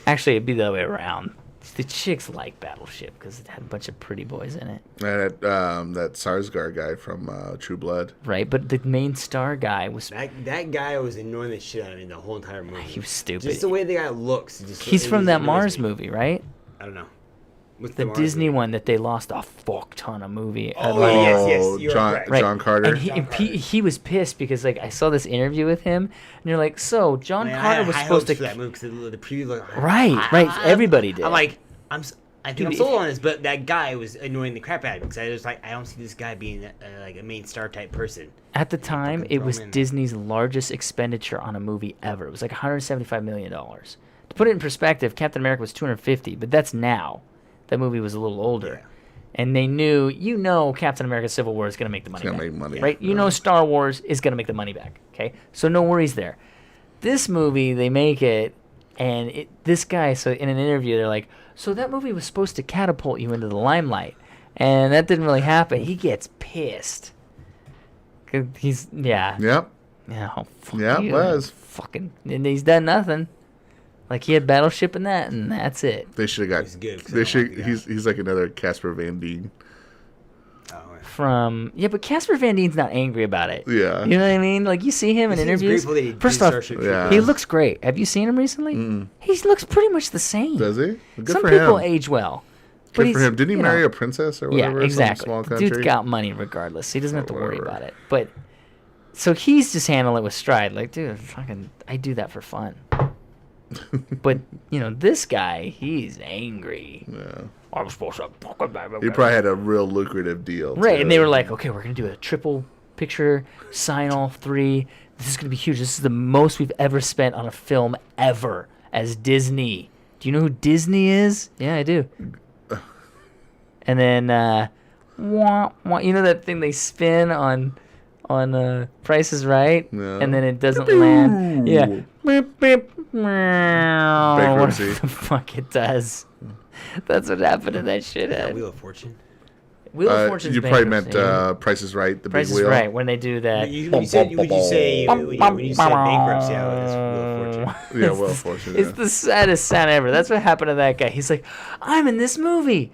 Actually, it'd be the other way around. The chicks like Battleship because it had a bunch of pretty boys in it. And that Sarsgaard guy from True Blood. Right, but the main star guy was... That guy was annoying the shit out of me the whole entire movie. He was stupid. Just the way the guy looks. He's from that Mars movie, right? I don't know. What's The Mars Disney movie? one that they lost a fuck ton of movie. Oh, yes, you're John, correct. Right. John Carter. And he was pissed because like I saw this interview with him, and you're like, so John Man, Carter I had was high supposed hopes to... for that movie because the preview looked Right. Everybody did. I'm like, I think I'm Dude, sold on this, but that guy was annoying the crap out of me because I was like, I don't see this guy being like a main star type person. At the time, fucking it throw was him in. Disney's largest expenditure on a movie ever. It was like $175 million. To put it in perspective, Captain America was $250, but that's now. That movie was a little older. Yeah. And they knew, Captain America Civil War is going to make the money It's back. gonna make money. Right? You know Star Wars is going to make the money back. Okay? So no worries there. This movie, they make it, and this guy, so in an interview, they're like, so that movie was supposed to catapult you into the limelight. And that didn't really happen. He gets pissed. 'Cause he's, yeah. Yep. Yeah, oh, fuck Yeah, it you. was. Fucking, and he's done nothing. Like he had Battleship in that, and that's it. They should have He's got. good, 'cause I They don't should. like the guy. He's like another Casper Van Dien. But Casper Van Dien's not angry about it. Yeah. You know what I mean? Like you see him in He seems interviews. grateful that he First did off, Starship Yeah. Troopers. he looks great. Have you seen him recently? He looks pretty much the same. Does he? Good Some for people him. age well. Good he's, for him. Didn't he you marry know, a princess or whatever? Yeah, Some exactly. small The country? dude's got money regardless. He doesn't have to worry Whatever. about it. But so he's just handling it with stride. Like, dude, I do that for fun. But this guy, he's angry. Yeah. I'm supposed to. He probably had a real lucrative deal. Right, too. and they were like, okay, we're gonna do a triple picture, sign all 3. This is gonna be huge. This is the most we've ever spent on a film ever as Disney. Do you know who Disney is? Yeah, I do. And then, you know that thing they spin on Price is Right, Yeah. and then it doesn't land. Yeah. Beep, beep. Bankruptcy. What the fuck it does. That's what happened to that Yeah, shithead. Wheel of Fortune. Wheel of Fortune's you probably meant bankruptcy. Price is Right, the Price big is wheel. Right when they do that. When you said bankruptcy, it's Wheel of Fortune. Yeah, Wheel of Fortune. It's the saddest sound ever. That's what happened to that guy. He's like, I'm in this movie.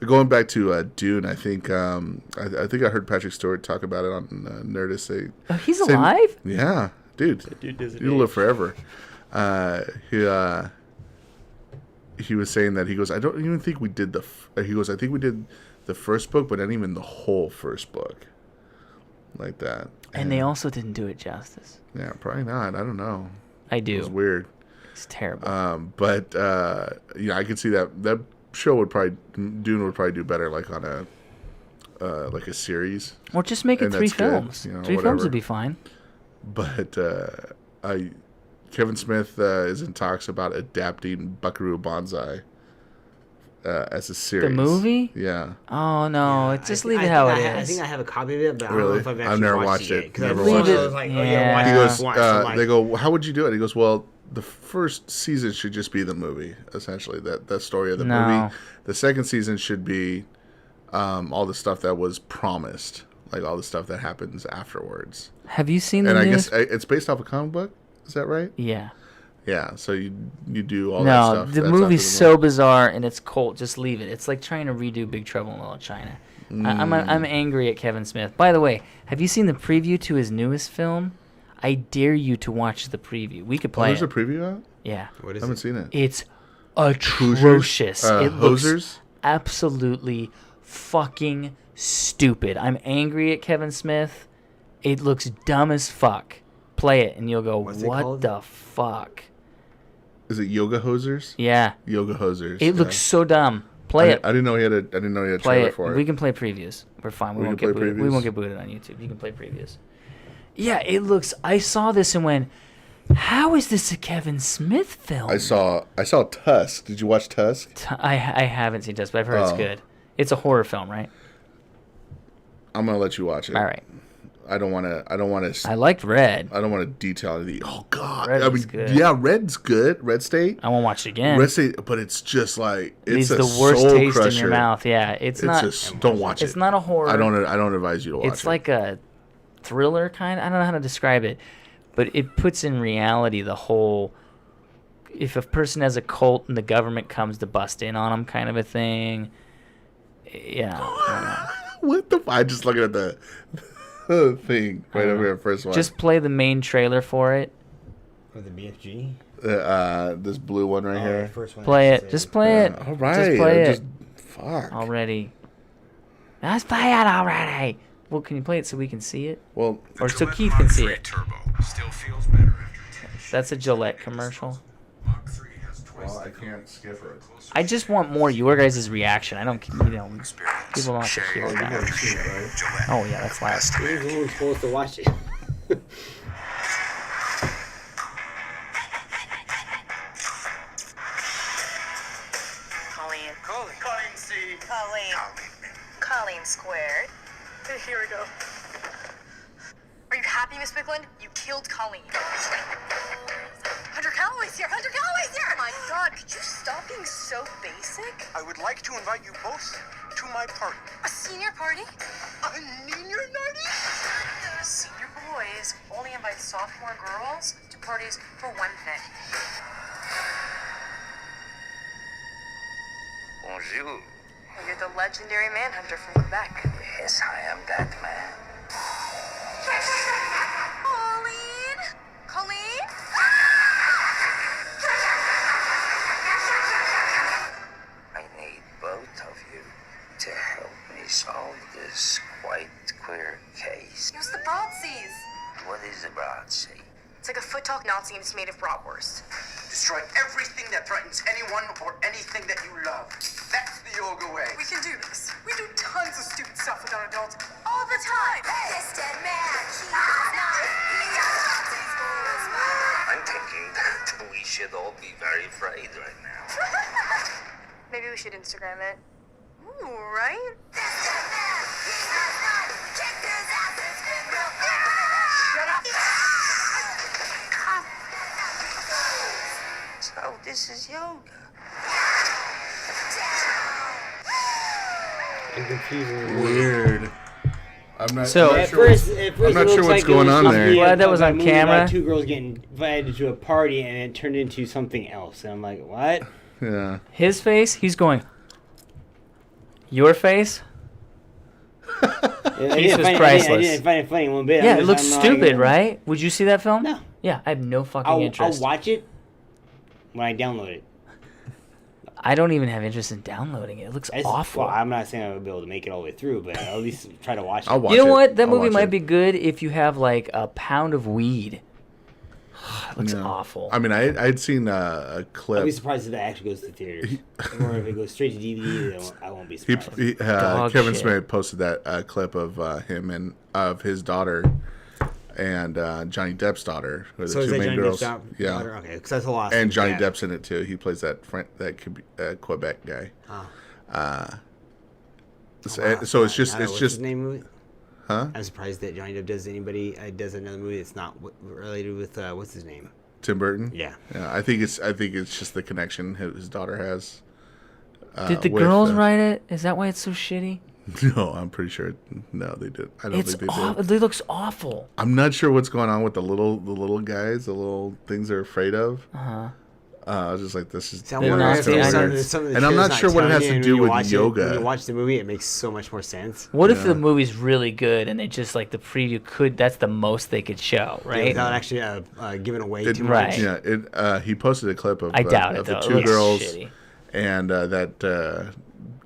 Going back to Dune, I think I think I heard Patrick Stewart talk about it on Nerdist. Oh, he's Saying- alive? Yeah, dude. You'll live forever. He was saying that he goes, I don't even think we did he goes, I think we did the first book, but not even the whole first book, like that. And they also didn't do it justice. Yeah, probably not. I don't know. I It was do. weird. It's terrible. But I could see that show Dune would probably do better, like on a series. Or just make it and 3 that's good, films. 3 films whatever. would be fine. But Kevin Smith is in talks about adapting Buckaroo Banzai as a series. The movie? Yeah. Oh, no. Yeah, just I leave think it how I it I is. think I have a copy of it, but I don't Really? know if I've I've actually never watched watched it. Because Never I watched it. was like, Yeah. He goes, watch it. I'm like, they go, well, how would you do it? He goes, well, the first season should just be the movie, essentially, that story of the No. movie. The second season should be all the stuff that was promised, like all the stuff that happens afterwards. Have you seen the And I newest? guess it's based off a comic book. Is that right? Yeah. Yeah. So you do all that No, stuff. the that's movie's after so bizarre and it's cult. Just leave it. It's like trying to redo Big Trouble in Little China. I'm angry at Kevin Smith. By the way, have you seen the preview to his newest film? I dare you to watch the preview. We could Oh, play there's it. a preview out? Yeah. what I is haven't it? seen it. It's atrocious. It looks Hosiers? absolutely fucking stupid. I'm angry at Kevin Smith. It looks dumb as fuck. Play it and you'll go, What's it what called? the fuck? Is it Yoga Hosers? Yeah. Yoga Hosers. It looks so dumb. Play it. I didn't know he had a Play trailer it. for it. We can play previews. We're fine. We We won't can get play booted. We previews? won't get booted on YouTube. You can play previews. Yeah, it looks. I saw this and went, "How is this a Kevin Smith film?" I saw Tusk. Did you watch Tusk? I haven't seen this, but I've heard it's Oh. good. It's a horror film, right? I'm gonna let you watch it. All right. I don't want to. I liked Red. I don't want to detail the. Oh God! Red I was mean, good. yeah, Red's good. Red State. I won't watch it again. Red State, but it's just like It's it's the worst soul taste crusher. in your mouth. Yeah, it's not. Just don't watch it. It's not a horror. I don't advise you to watch it. It's like a thriller kind. I don't know how to describe it, but it puts in reality the whole. If a person has a cult and the government comes to bust in on them, kind of a thing. Yeah. I What the? I just looking at the thing right over here. First one. Just play the main trailer for it. For the BFG. This blue one right here. First one Play I it. said. Just play it. All right. Just play it. Fuck. Already. Let's play it already. Well, can you play it so we can see it? Well, Or so Keith can see it. Turbo still feels better after 10 That's a Gillette commercial. Mach 3 has twice well, I the can't skip it. I just want more your guys' reaction. I don't, people don't have to hear that. Gillette. Oh yeah, that's loud. Who's the one supposed to watch it? Colleen C. Colleen squared. Here we go. Are you happy, Miss Bigland? You killed Colleen. 100 calories here! 100 calories here! Oh my god, could you stop being so basic? I would like to invite you both to my party. A senior party? A senior party? Senior boys only invite sophomore girls to parties for one thing. Bonjour. You're the legendary manhunter from Quebec. Yes, I am that man. Colleen? Colleen? I need both of you to help me solve this quite queer case. Use the broadsies. What is a broadsea? It's like a foot-talk Nazi and it's made of bratwurst. Destroy everything that threatens anyone or anything that you love. That's the yoga way. We can do this. We do tons of stupid stuff with our adults all the time. This dead man, he is not. I'm thinking that we should all be very afraid right now. Maybe we should Instagram it. Ooh, right? Shut up. So this is yoga. I'm confused. Weird. I'm not. So- I'm not At sure first, what's- at first I'm it not looks sure what's like it going was on supposed to there. be Glad that was a on movie about camera. Two girls getting invited to a party and it turned into something else. And I'm like, what? Yeah. His face, he's going. Your face? I Jesus didn't find- I priceless. didn't find it funny one bit. Yeah, I'm it looks I'm not stupid, gonna- right? Would you see that film? No. Yeah, I have no fucking I'll interest. watch it when I download it. I don't even have interest in downloading it. It looks That's- awful. Well, I'm not saying I would be able to make it all the way through, but I'll at least try to watch it. I'll watch You know it. what? That I'll movie watch might it. be good if you have like a pound of weed. It looks Yeah. awful. I mean, I'd seen a I'll be clip. surprised if that actually goes to theaters. or if it goes straight to DVD, then I won't be He, surprised. Dog Kevin shit. Smith posted that clip of him and of his daughter and Johnny Depp's daughter, who are the So is two that main Johnny girls. Depp's Yeah, daughter? Okay, because that's a lot. and Johnny Depp's in it too. He plays that Quebec guy. Ah. So, Wow. so it's just I don't know, it's what's just his name movie? huh? I'm surprised that Johnny Depp does another movie that's not related with what's his name? Tim Burton. Yeah. I think it's just the connection his daughter has. Did the with, girls write it? Is that why it's so shitty? No, I'm pretty sure. No, they did. I don't It's think they awful. did. It looks awful. I'm not sure what's going on with the little guys, the little things they're afraid of. Uh-huh. I was just like, this is. So I'm They're wondering not if the there's others. some of the And I'm shit not that's sure what it has telling to you, and do when you with watch yoga. When you watch the movie, it makes so much more sense. What if Yeah. the movie's really good and they just like the preview could? That's the most they could show, right? Without actually giving away It- too Right. much. Yeah, he posted a clip of, I doubt it of though. the It two looks girls shitty. and that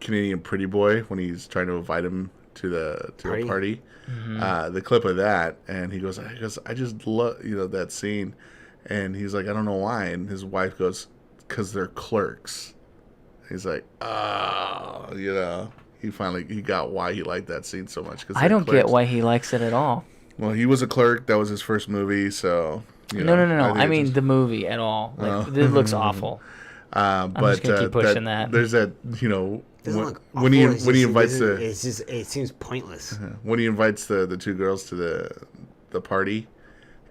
Canadian pretty boy when he's trying to invite him to a party. Mm-hmm. The clip of that, and he goes, I just love that scene, and he's like, I don't know why, and his wife goes, because they're clerks. He's like, he got why he liked that scene so much. I don't get why he likes it at all. Well, he was a clerk. That was his first movie, so. No. think I it's mean just- the movie at all. Like Oh. it looks awful. But just gonna keep pushing that. there's that, Doesn't look when he awful, it's just- invites it seems pointless. when he invites the two girls to the party,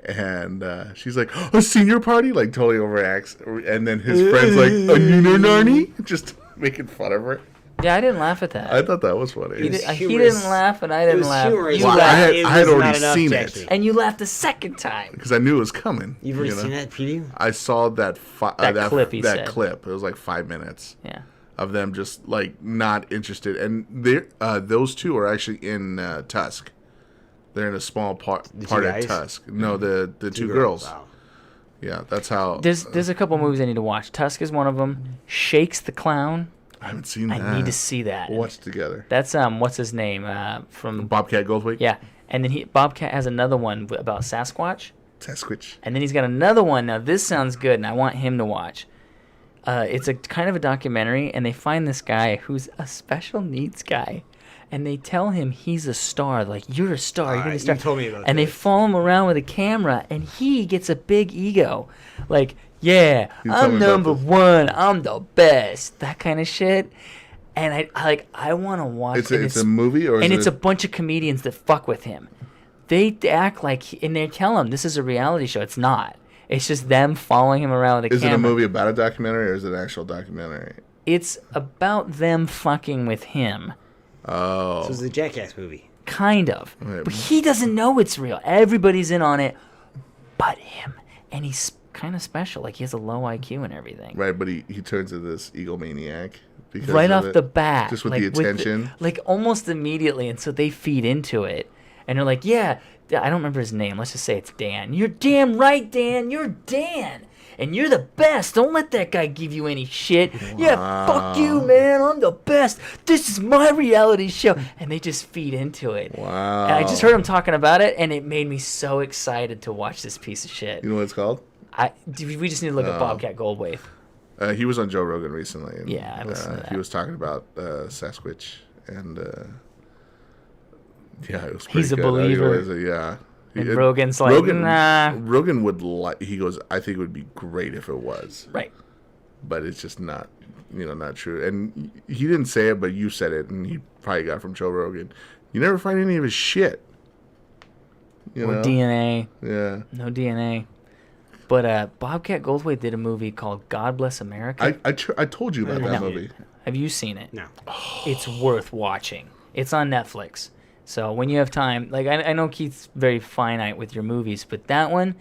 and she's like, "A senior party," like totally overacts, and then his friend's like, "A Narni," just making fun of her. Yeah, I didn't laugh at that. I thought that was funny. He humorous. didn't laugh, and I It didn't was laugh. humorous. You Well, laughed, I had was already not enough seen to it. actually- and you laughed a second time. Because I knew it was coming. You've already seen that preview? I saw that clip, he said. clip. It was like 5 minutes Yeah. of them just like not interested, and those two are actually in Tusk. They're in a small part two of guys? Tusk. No, the two girls. Wow. Yeah, that's how. There's a couple movies I need to watch. Tusk is one of them. Shakes the Clown. I haven't seen that. I need to see that. We'll watch it together. That's what's his name from Bobcat Goldthwait. yeah, and then Bobcat has another one about Sasquatch, Sasquatch. and then he's got another one. Now this sounds good, and I want him to watch. It's a kind of a documentary, and they find this guy who's a special needs guy, and they tell him he's a star. Like, you're a star, you're gonna be a you star. told me about and they this. follow him around with a camera, and he gets a big ego, like, yeah, You told I'm me about number this. one, I'm the best, that kind of shit. And I want to watch. It's and a movie, or is and it it's a bunch of comedians that fuck with him. They act like, and they tell him this is a reality show. It's not. It's just them following him around with a Is camera. it a movie about a documentary, or is it an actual documentary? It's about them fucking with him, Oh, So it's a Jackass movie. kind of. Right. But he doesn't know it's real. Everybody's in on it, but him. And he's kind of special. Like, he has a low IQ and everything. right. But he turns into this egomaniac because Right of off the bat, just with like, the attention. like almost immediately, and so they feed into it, and they're like, "Yeah, I don't remember his name. Let's just say it's Dan. You're damn right, Dan. You're Dan, and you're the best. Don't let that guy give you any shit. Yeah, fuck you, man. I'm the best. This is my reality show." And they just feed into it. Wow. And I just heard him talking about it, and it made me so excited to watch this piece of shit. You know what it's called? We just need to look at Bobcat Goldthwait. He was on Joe Rogan recently. And, Yeah, I listened to that. He was talking about Sasquatch, and yeah, it was pretty He's a good. believer. Yeah. And Rogan's like, nah. Rogan would like. He goes, I think it would be great if it was, Right. but it's just not, not true. And he didn't say it, but you said it, and he probably got it from Joe Rogan. You never find any of his shit. You Or know? DNA. Yeah. No DNA. But Bobcat Goldthwait did a movie called God Bless America. I told you about that No. movie. Have you seen it? No. It's worth watching. It's on Netflix. So when you have time, like I know Keith's very finite with your movies, but that one,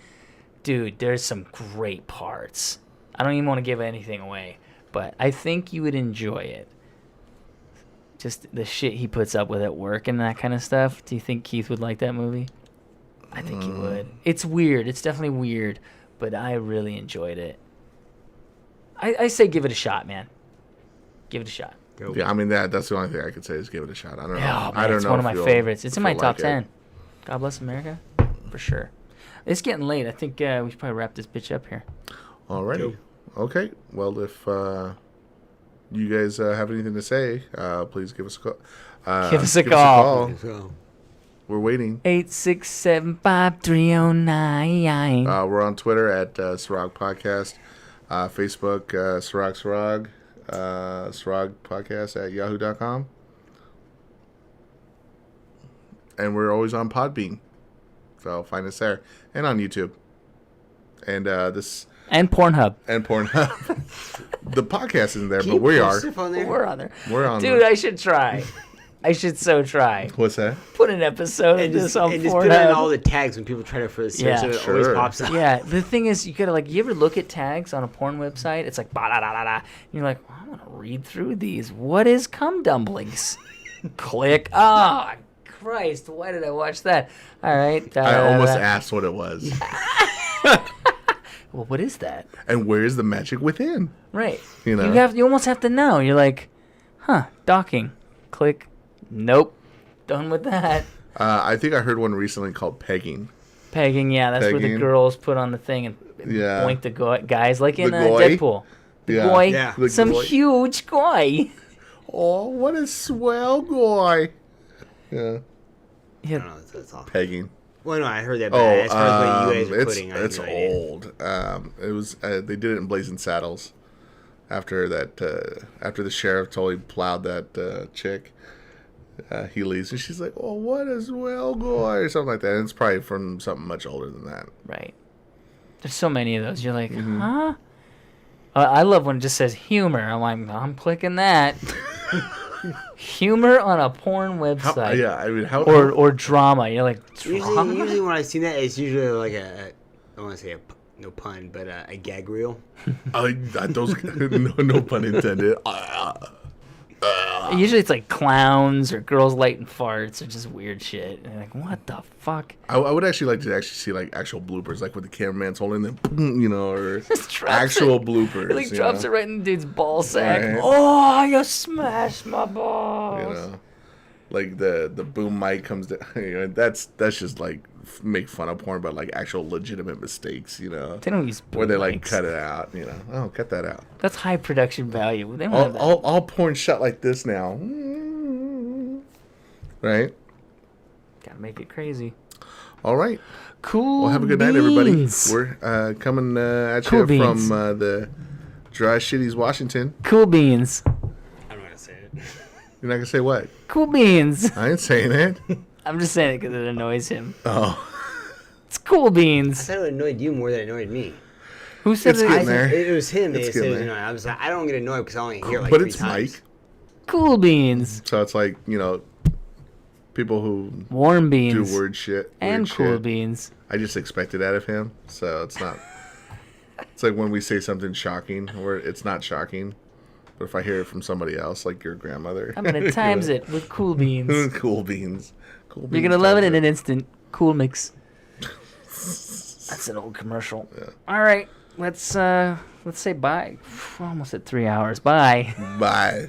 dude, there's some great parts. I don't even want to give anything away, but I think you would enjoy it. Just the shit he puts up with at work and that kind of stuff. Do you think Keith would like that movie? I think he would. It's weird. It's definitely weird, but I really enjoyed it. I say give it a shot, man. Give it a shot. Yeah, I mean that's the only thing I could say is give it a shot. I don't know. Yeah, I man, don't it's know. one of if my you'll- favorites. It's if in my you'll top like it. 10. God Bless America, for sure. It's getting late. I think we should probably wrap this bitch up here. Alrighty. Okay. Well, if you guys have anything to say, please give us a call. Give us a call. So, We're waiting. 8675309. We're on Twitter at Ceraug Podcast, Facebook Ceraug Podcast at yahoo.com. And we're always on Podbean. So find us there. And on YouTube. And And Pornhub. and Pornhub. The podcast isn't there, can but you we put are. stuff on there? We're on there. We're on Dude, there. I should try. I should so try. What's that? Put an episode of And this just, on and just put in all Pornhub. the tags when people try to for the search, Yeah. so it Sure. always pops up. Yeah, the thing is, you gotta you ever look at tags on a porn website? It's like ba da da da da. And you're like, well, I want to read through these. What is cum dumplings? Click. Ah, Christ! Why did I watch that? All right. I almost asked what it was. Well, what is that? And where's the magic within? Right. You know. You almost have to know. You're like, docking. Click. Nope. Done with that. I think I heard one recently called pegging. Pegging. Yeah, that's where the Pegging. girls put on the thing and Yeah. boink the guys, like in The goy? Deadpool. The Yeah. goy. Yeah. The Some goy. huge guy. Oh, what a swell guy. Yeah. I don't know, that's all. Pegging. Well, no, I heard that, but Oh, as far as what you guys are it's putting, I have it's no idea. old. It was they did it in Blazing Saddles. after the sheriff totally plowed that chick. He leaves and she's like, "Oh, what is well going?" or something like that. And it's probably from something much older than that. Right. There's so many of those. You're like, huh? I love when it just says humor. I'm like, I'm clicking that. Humor on a porn website. Or drama. You're like, drama? Usually when I see that, it's usually like I don't want to say no pun, but a gag reel. Those no pun intended. Usually it's like clowns or girls lighting farts or just weird shit. And you're like, what the fuck? I would actually like to see like actual bloopers, like with the cameraman's holding them, or actual bloopers. He like drops it right in the dude's ball sack. Right. Oh, you smashed my balls. Like the boom mic comes down. That's just like make fun of porn, but like actual legitimate mistakes. They don't use boom where they like mics. cut it out. Oh, cut that out. That's high production value. They don't have that. All porn shot like this now, right? Gotta make it crazy. All right. Cool. Well, have a good night, everybody. We're coming at Cool you beans. from the dry shitties, Washington. Cool beans. I'm not gonna say it. You're not gonna say what? Cool beans. I ain't saying it. I'm just saying it because it annoys him. Oh, It's cool beans. I thought it annoyed you more than it annoyed me. Who said It's it? getting there. It was him. It's It said it was getting there. annoying. I was like, I don't get annoyed because I only hear it like but 3 it's times. Mike. Cool beans. So it's like people who Warm beans. do weird shit and cool shit. beans. I just expect it out of him, so it's not. It's like when we say something shocking, where it's not shocking, but if I hear it from somebody else, like your grandmother, I'm gonna times it with cool beans. Cool beans. Cool beans. You're gonna love it times in an instant. Cool mix. That's an old commercial. Yeah. All right, let's say bye. We're almost at 3 hours. Bye. Bye.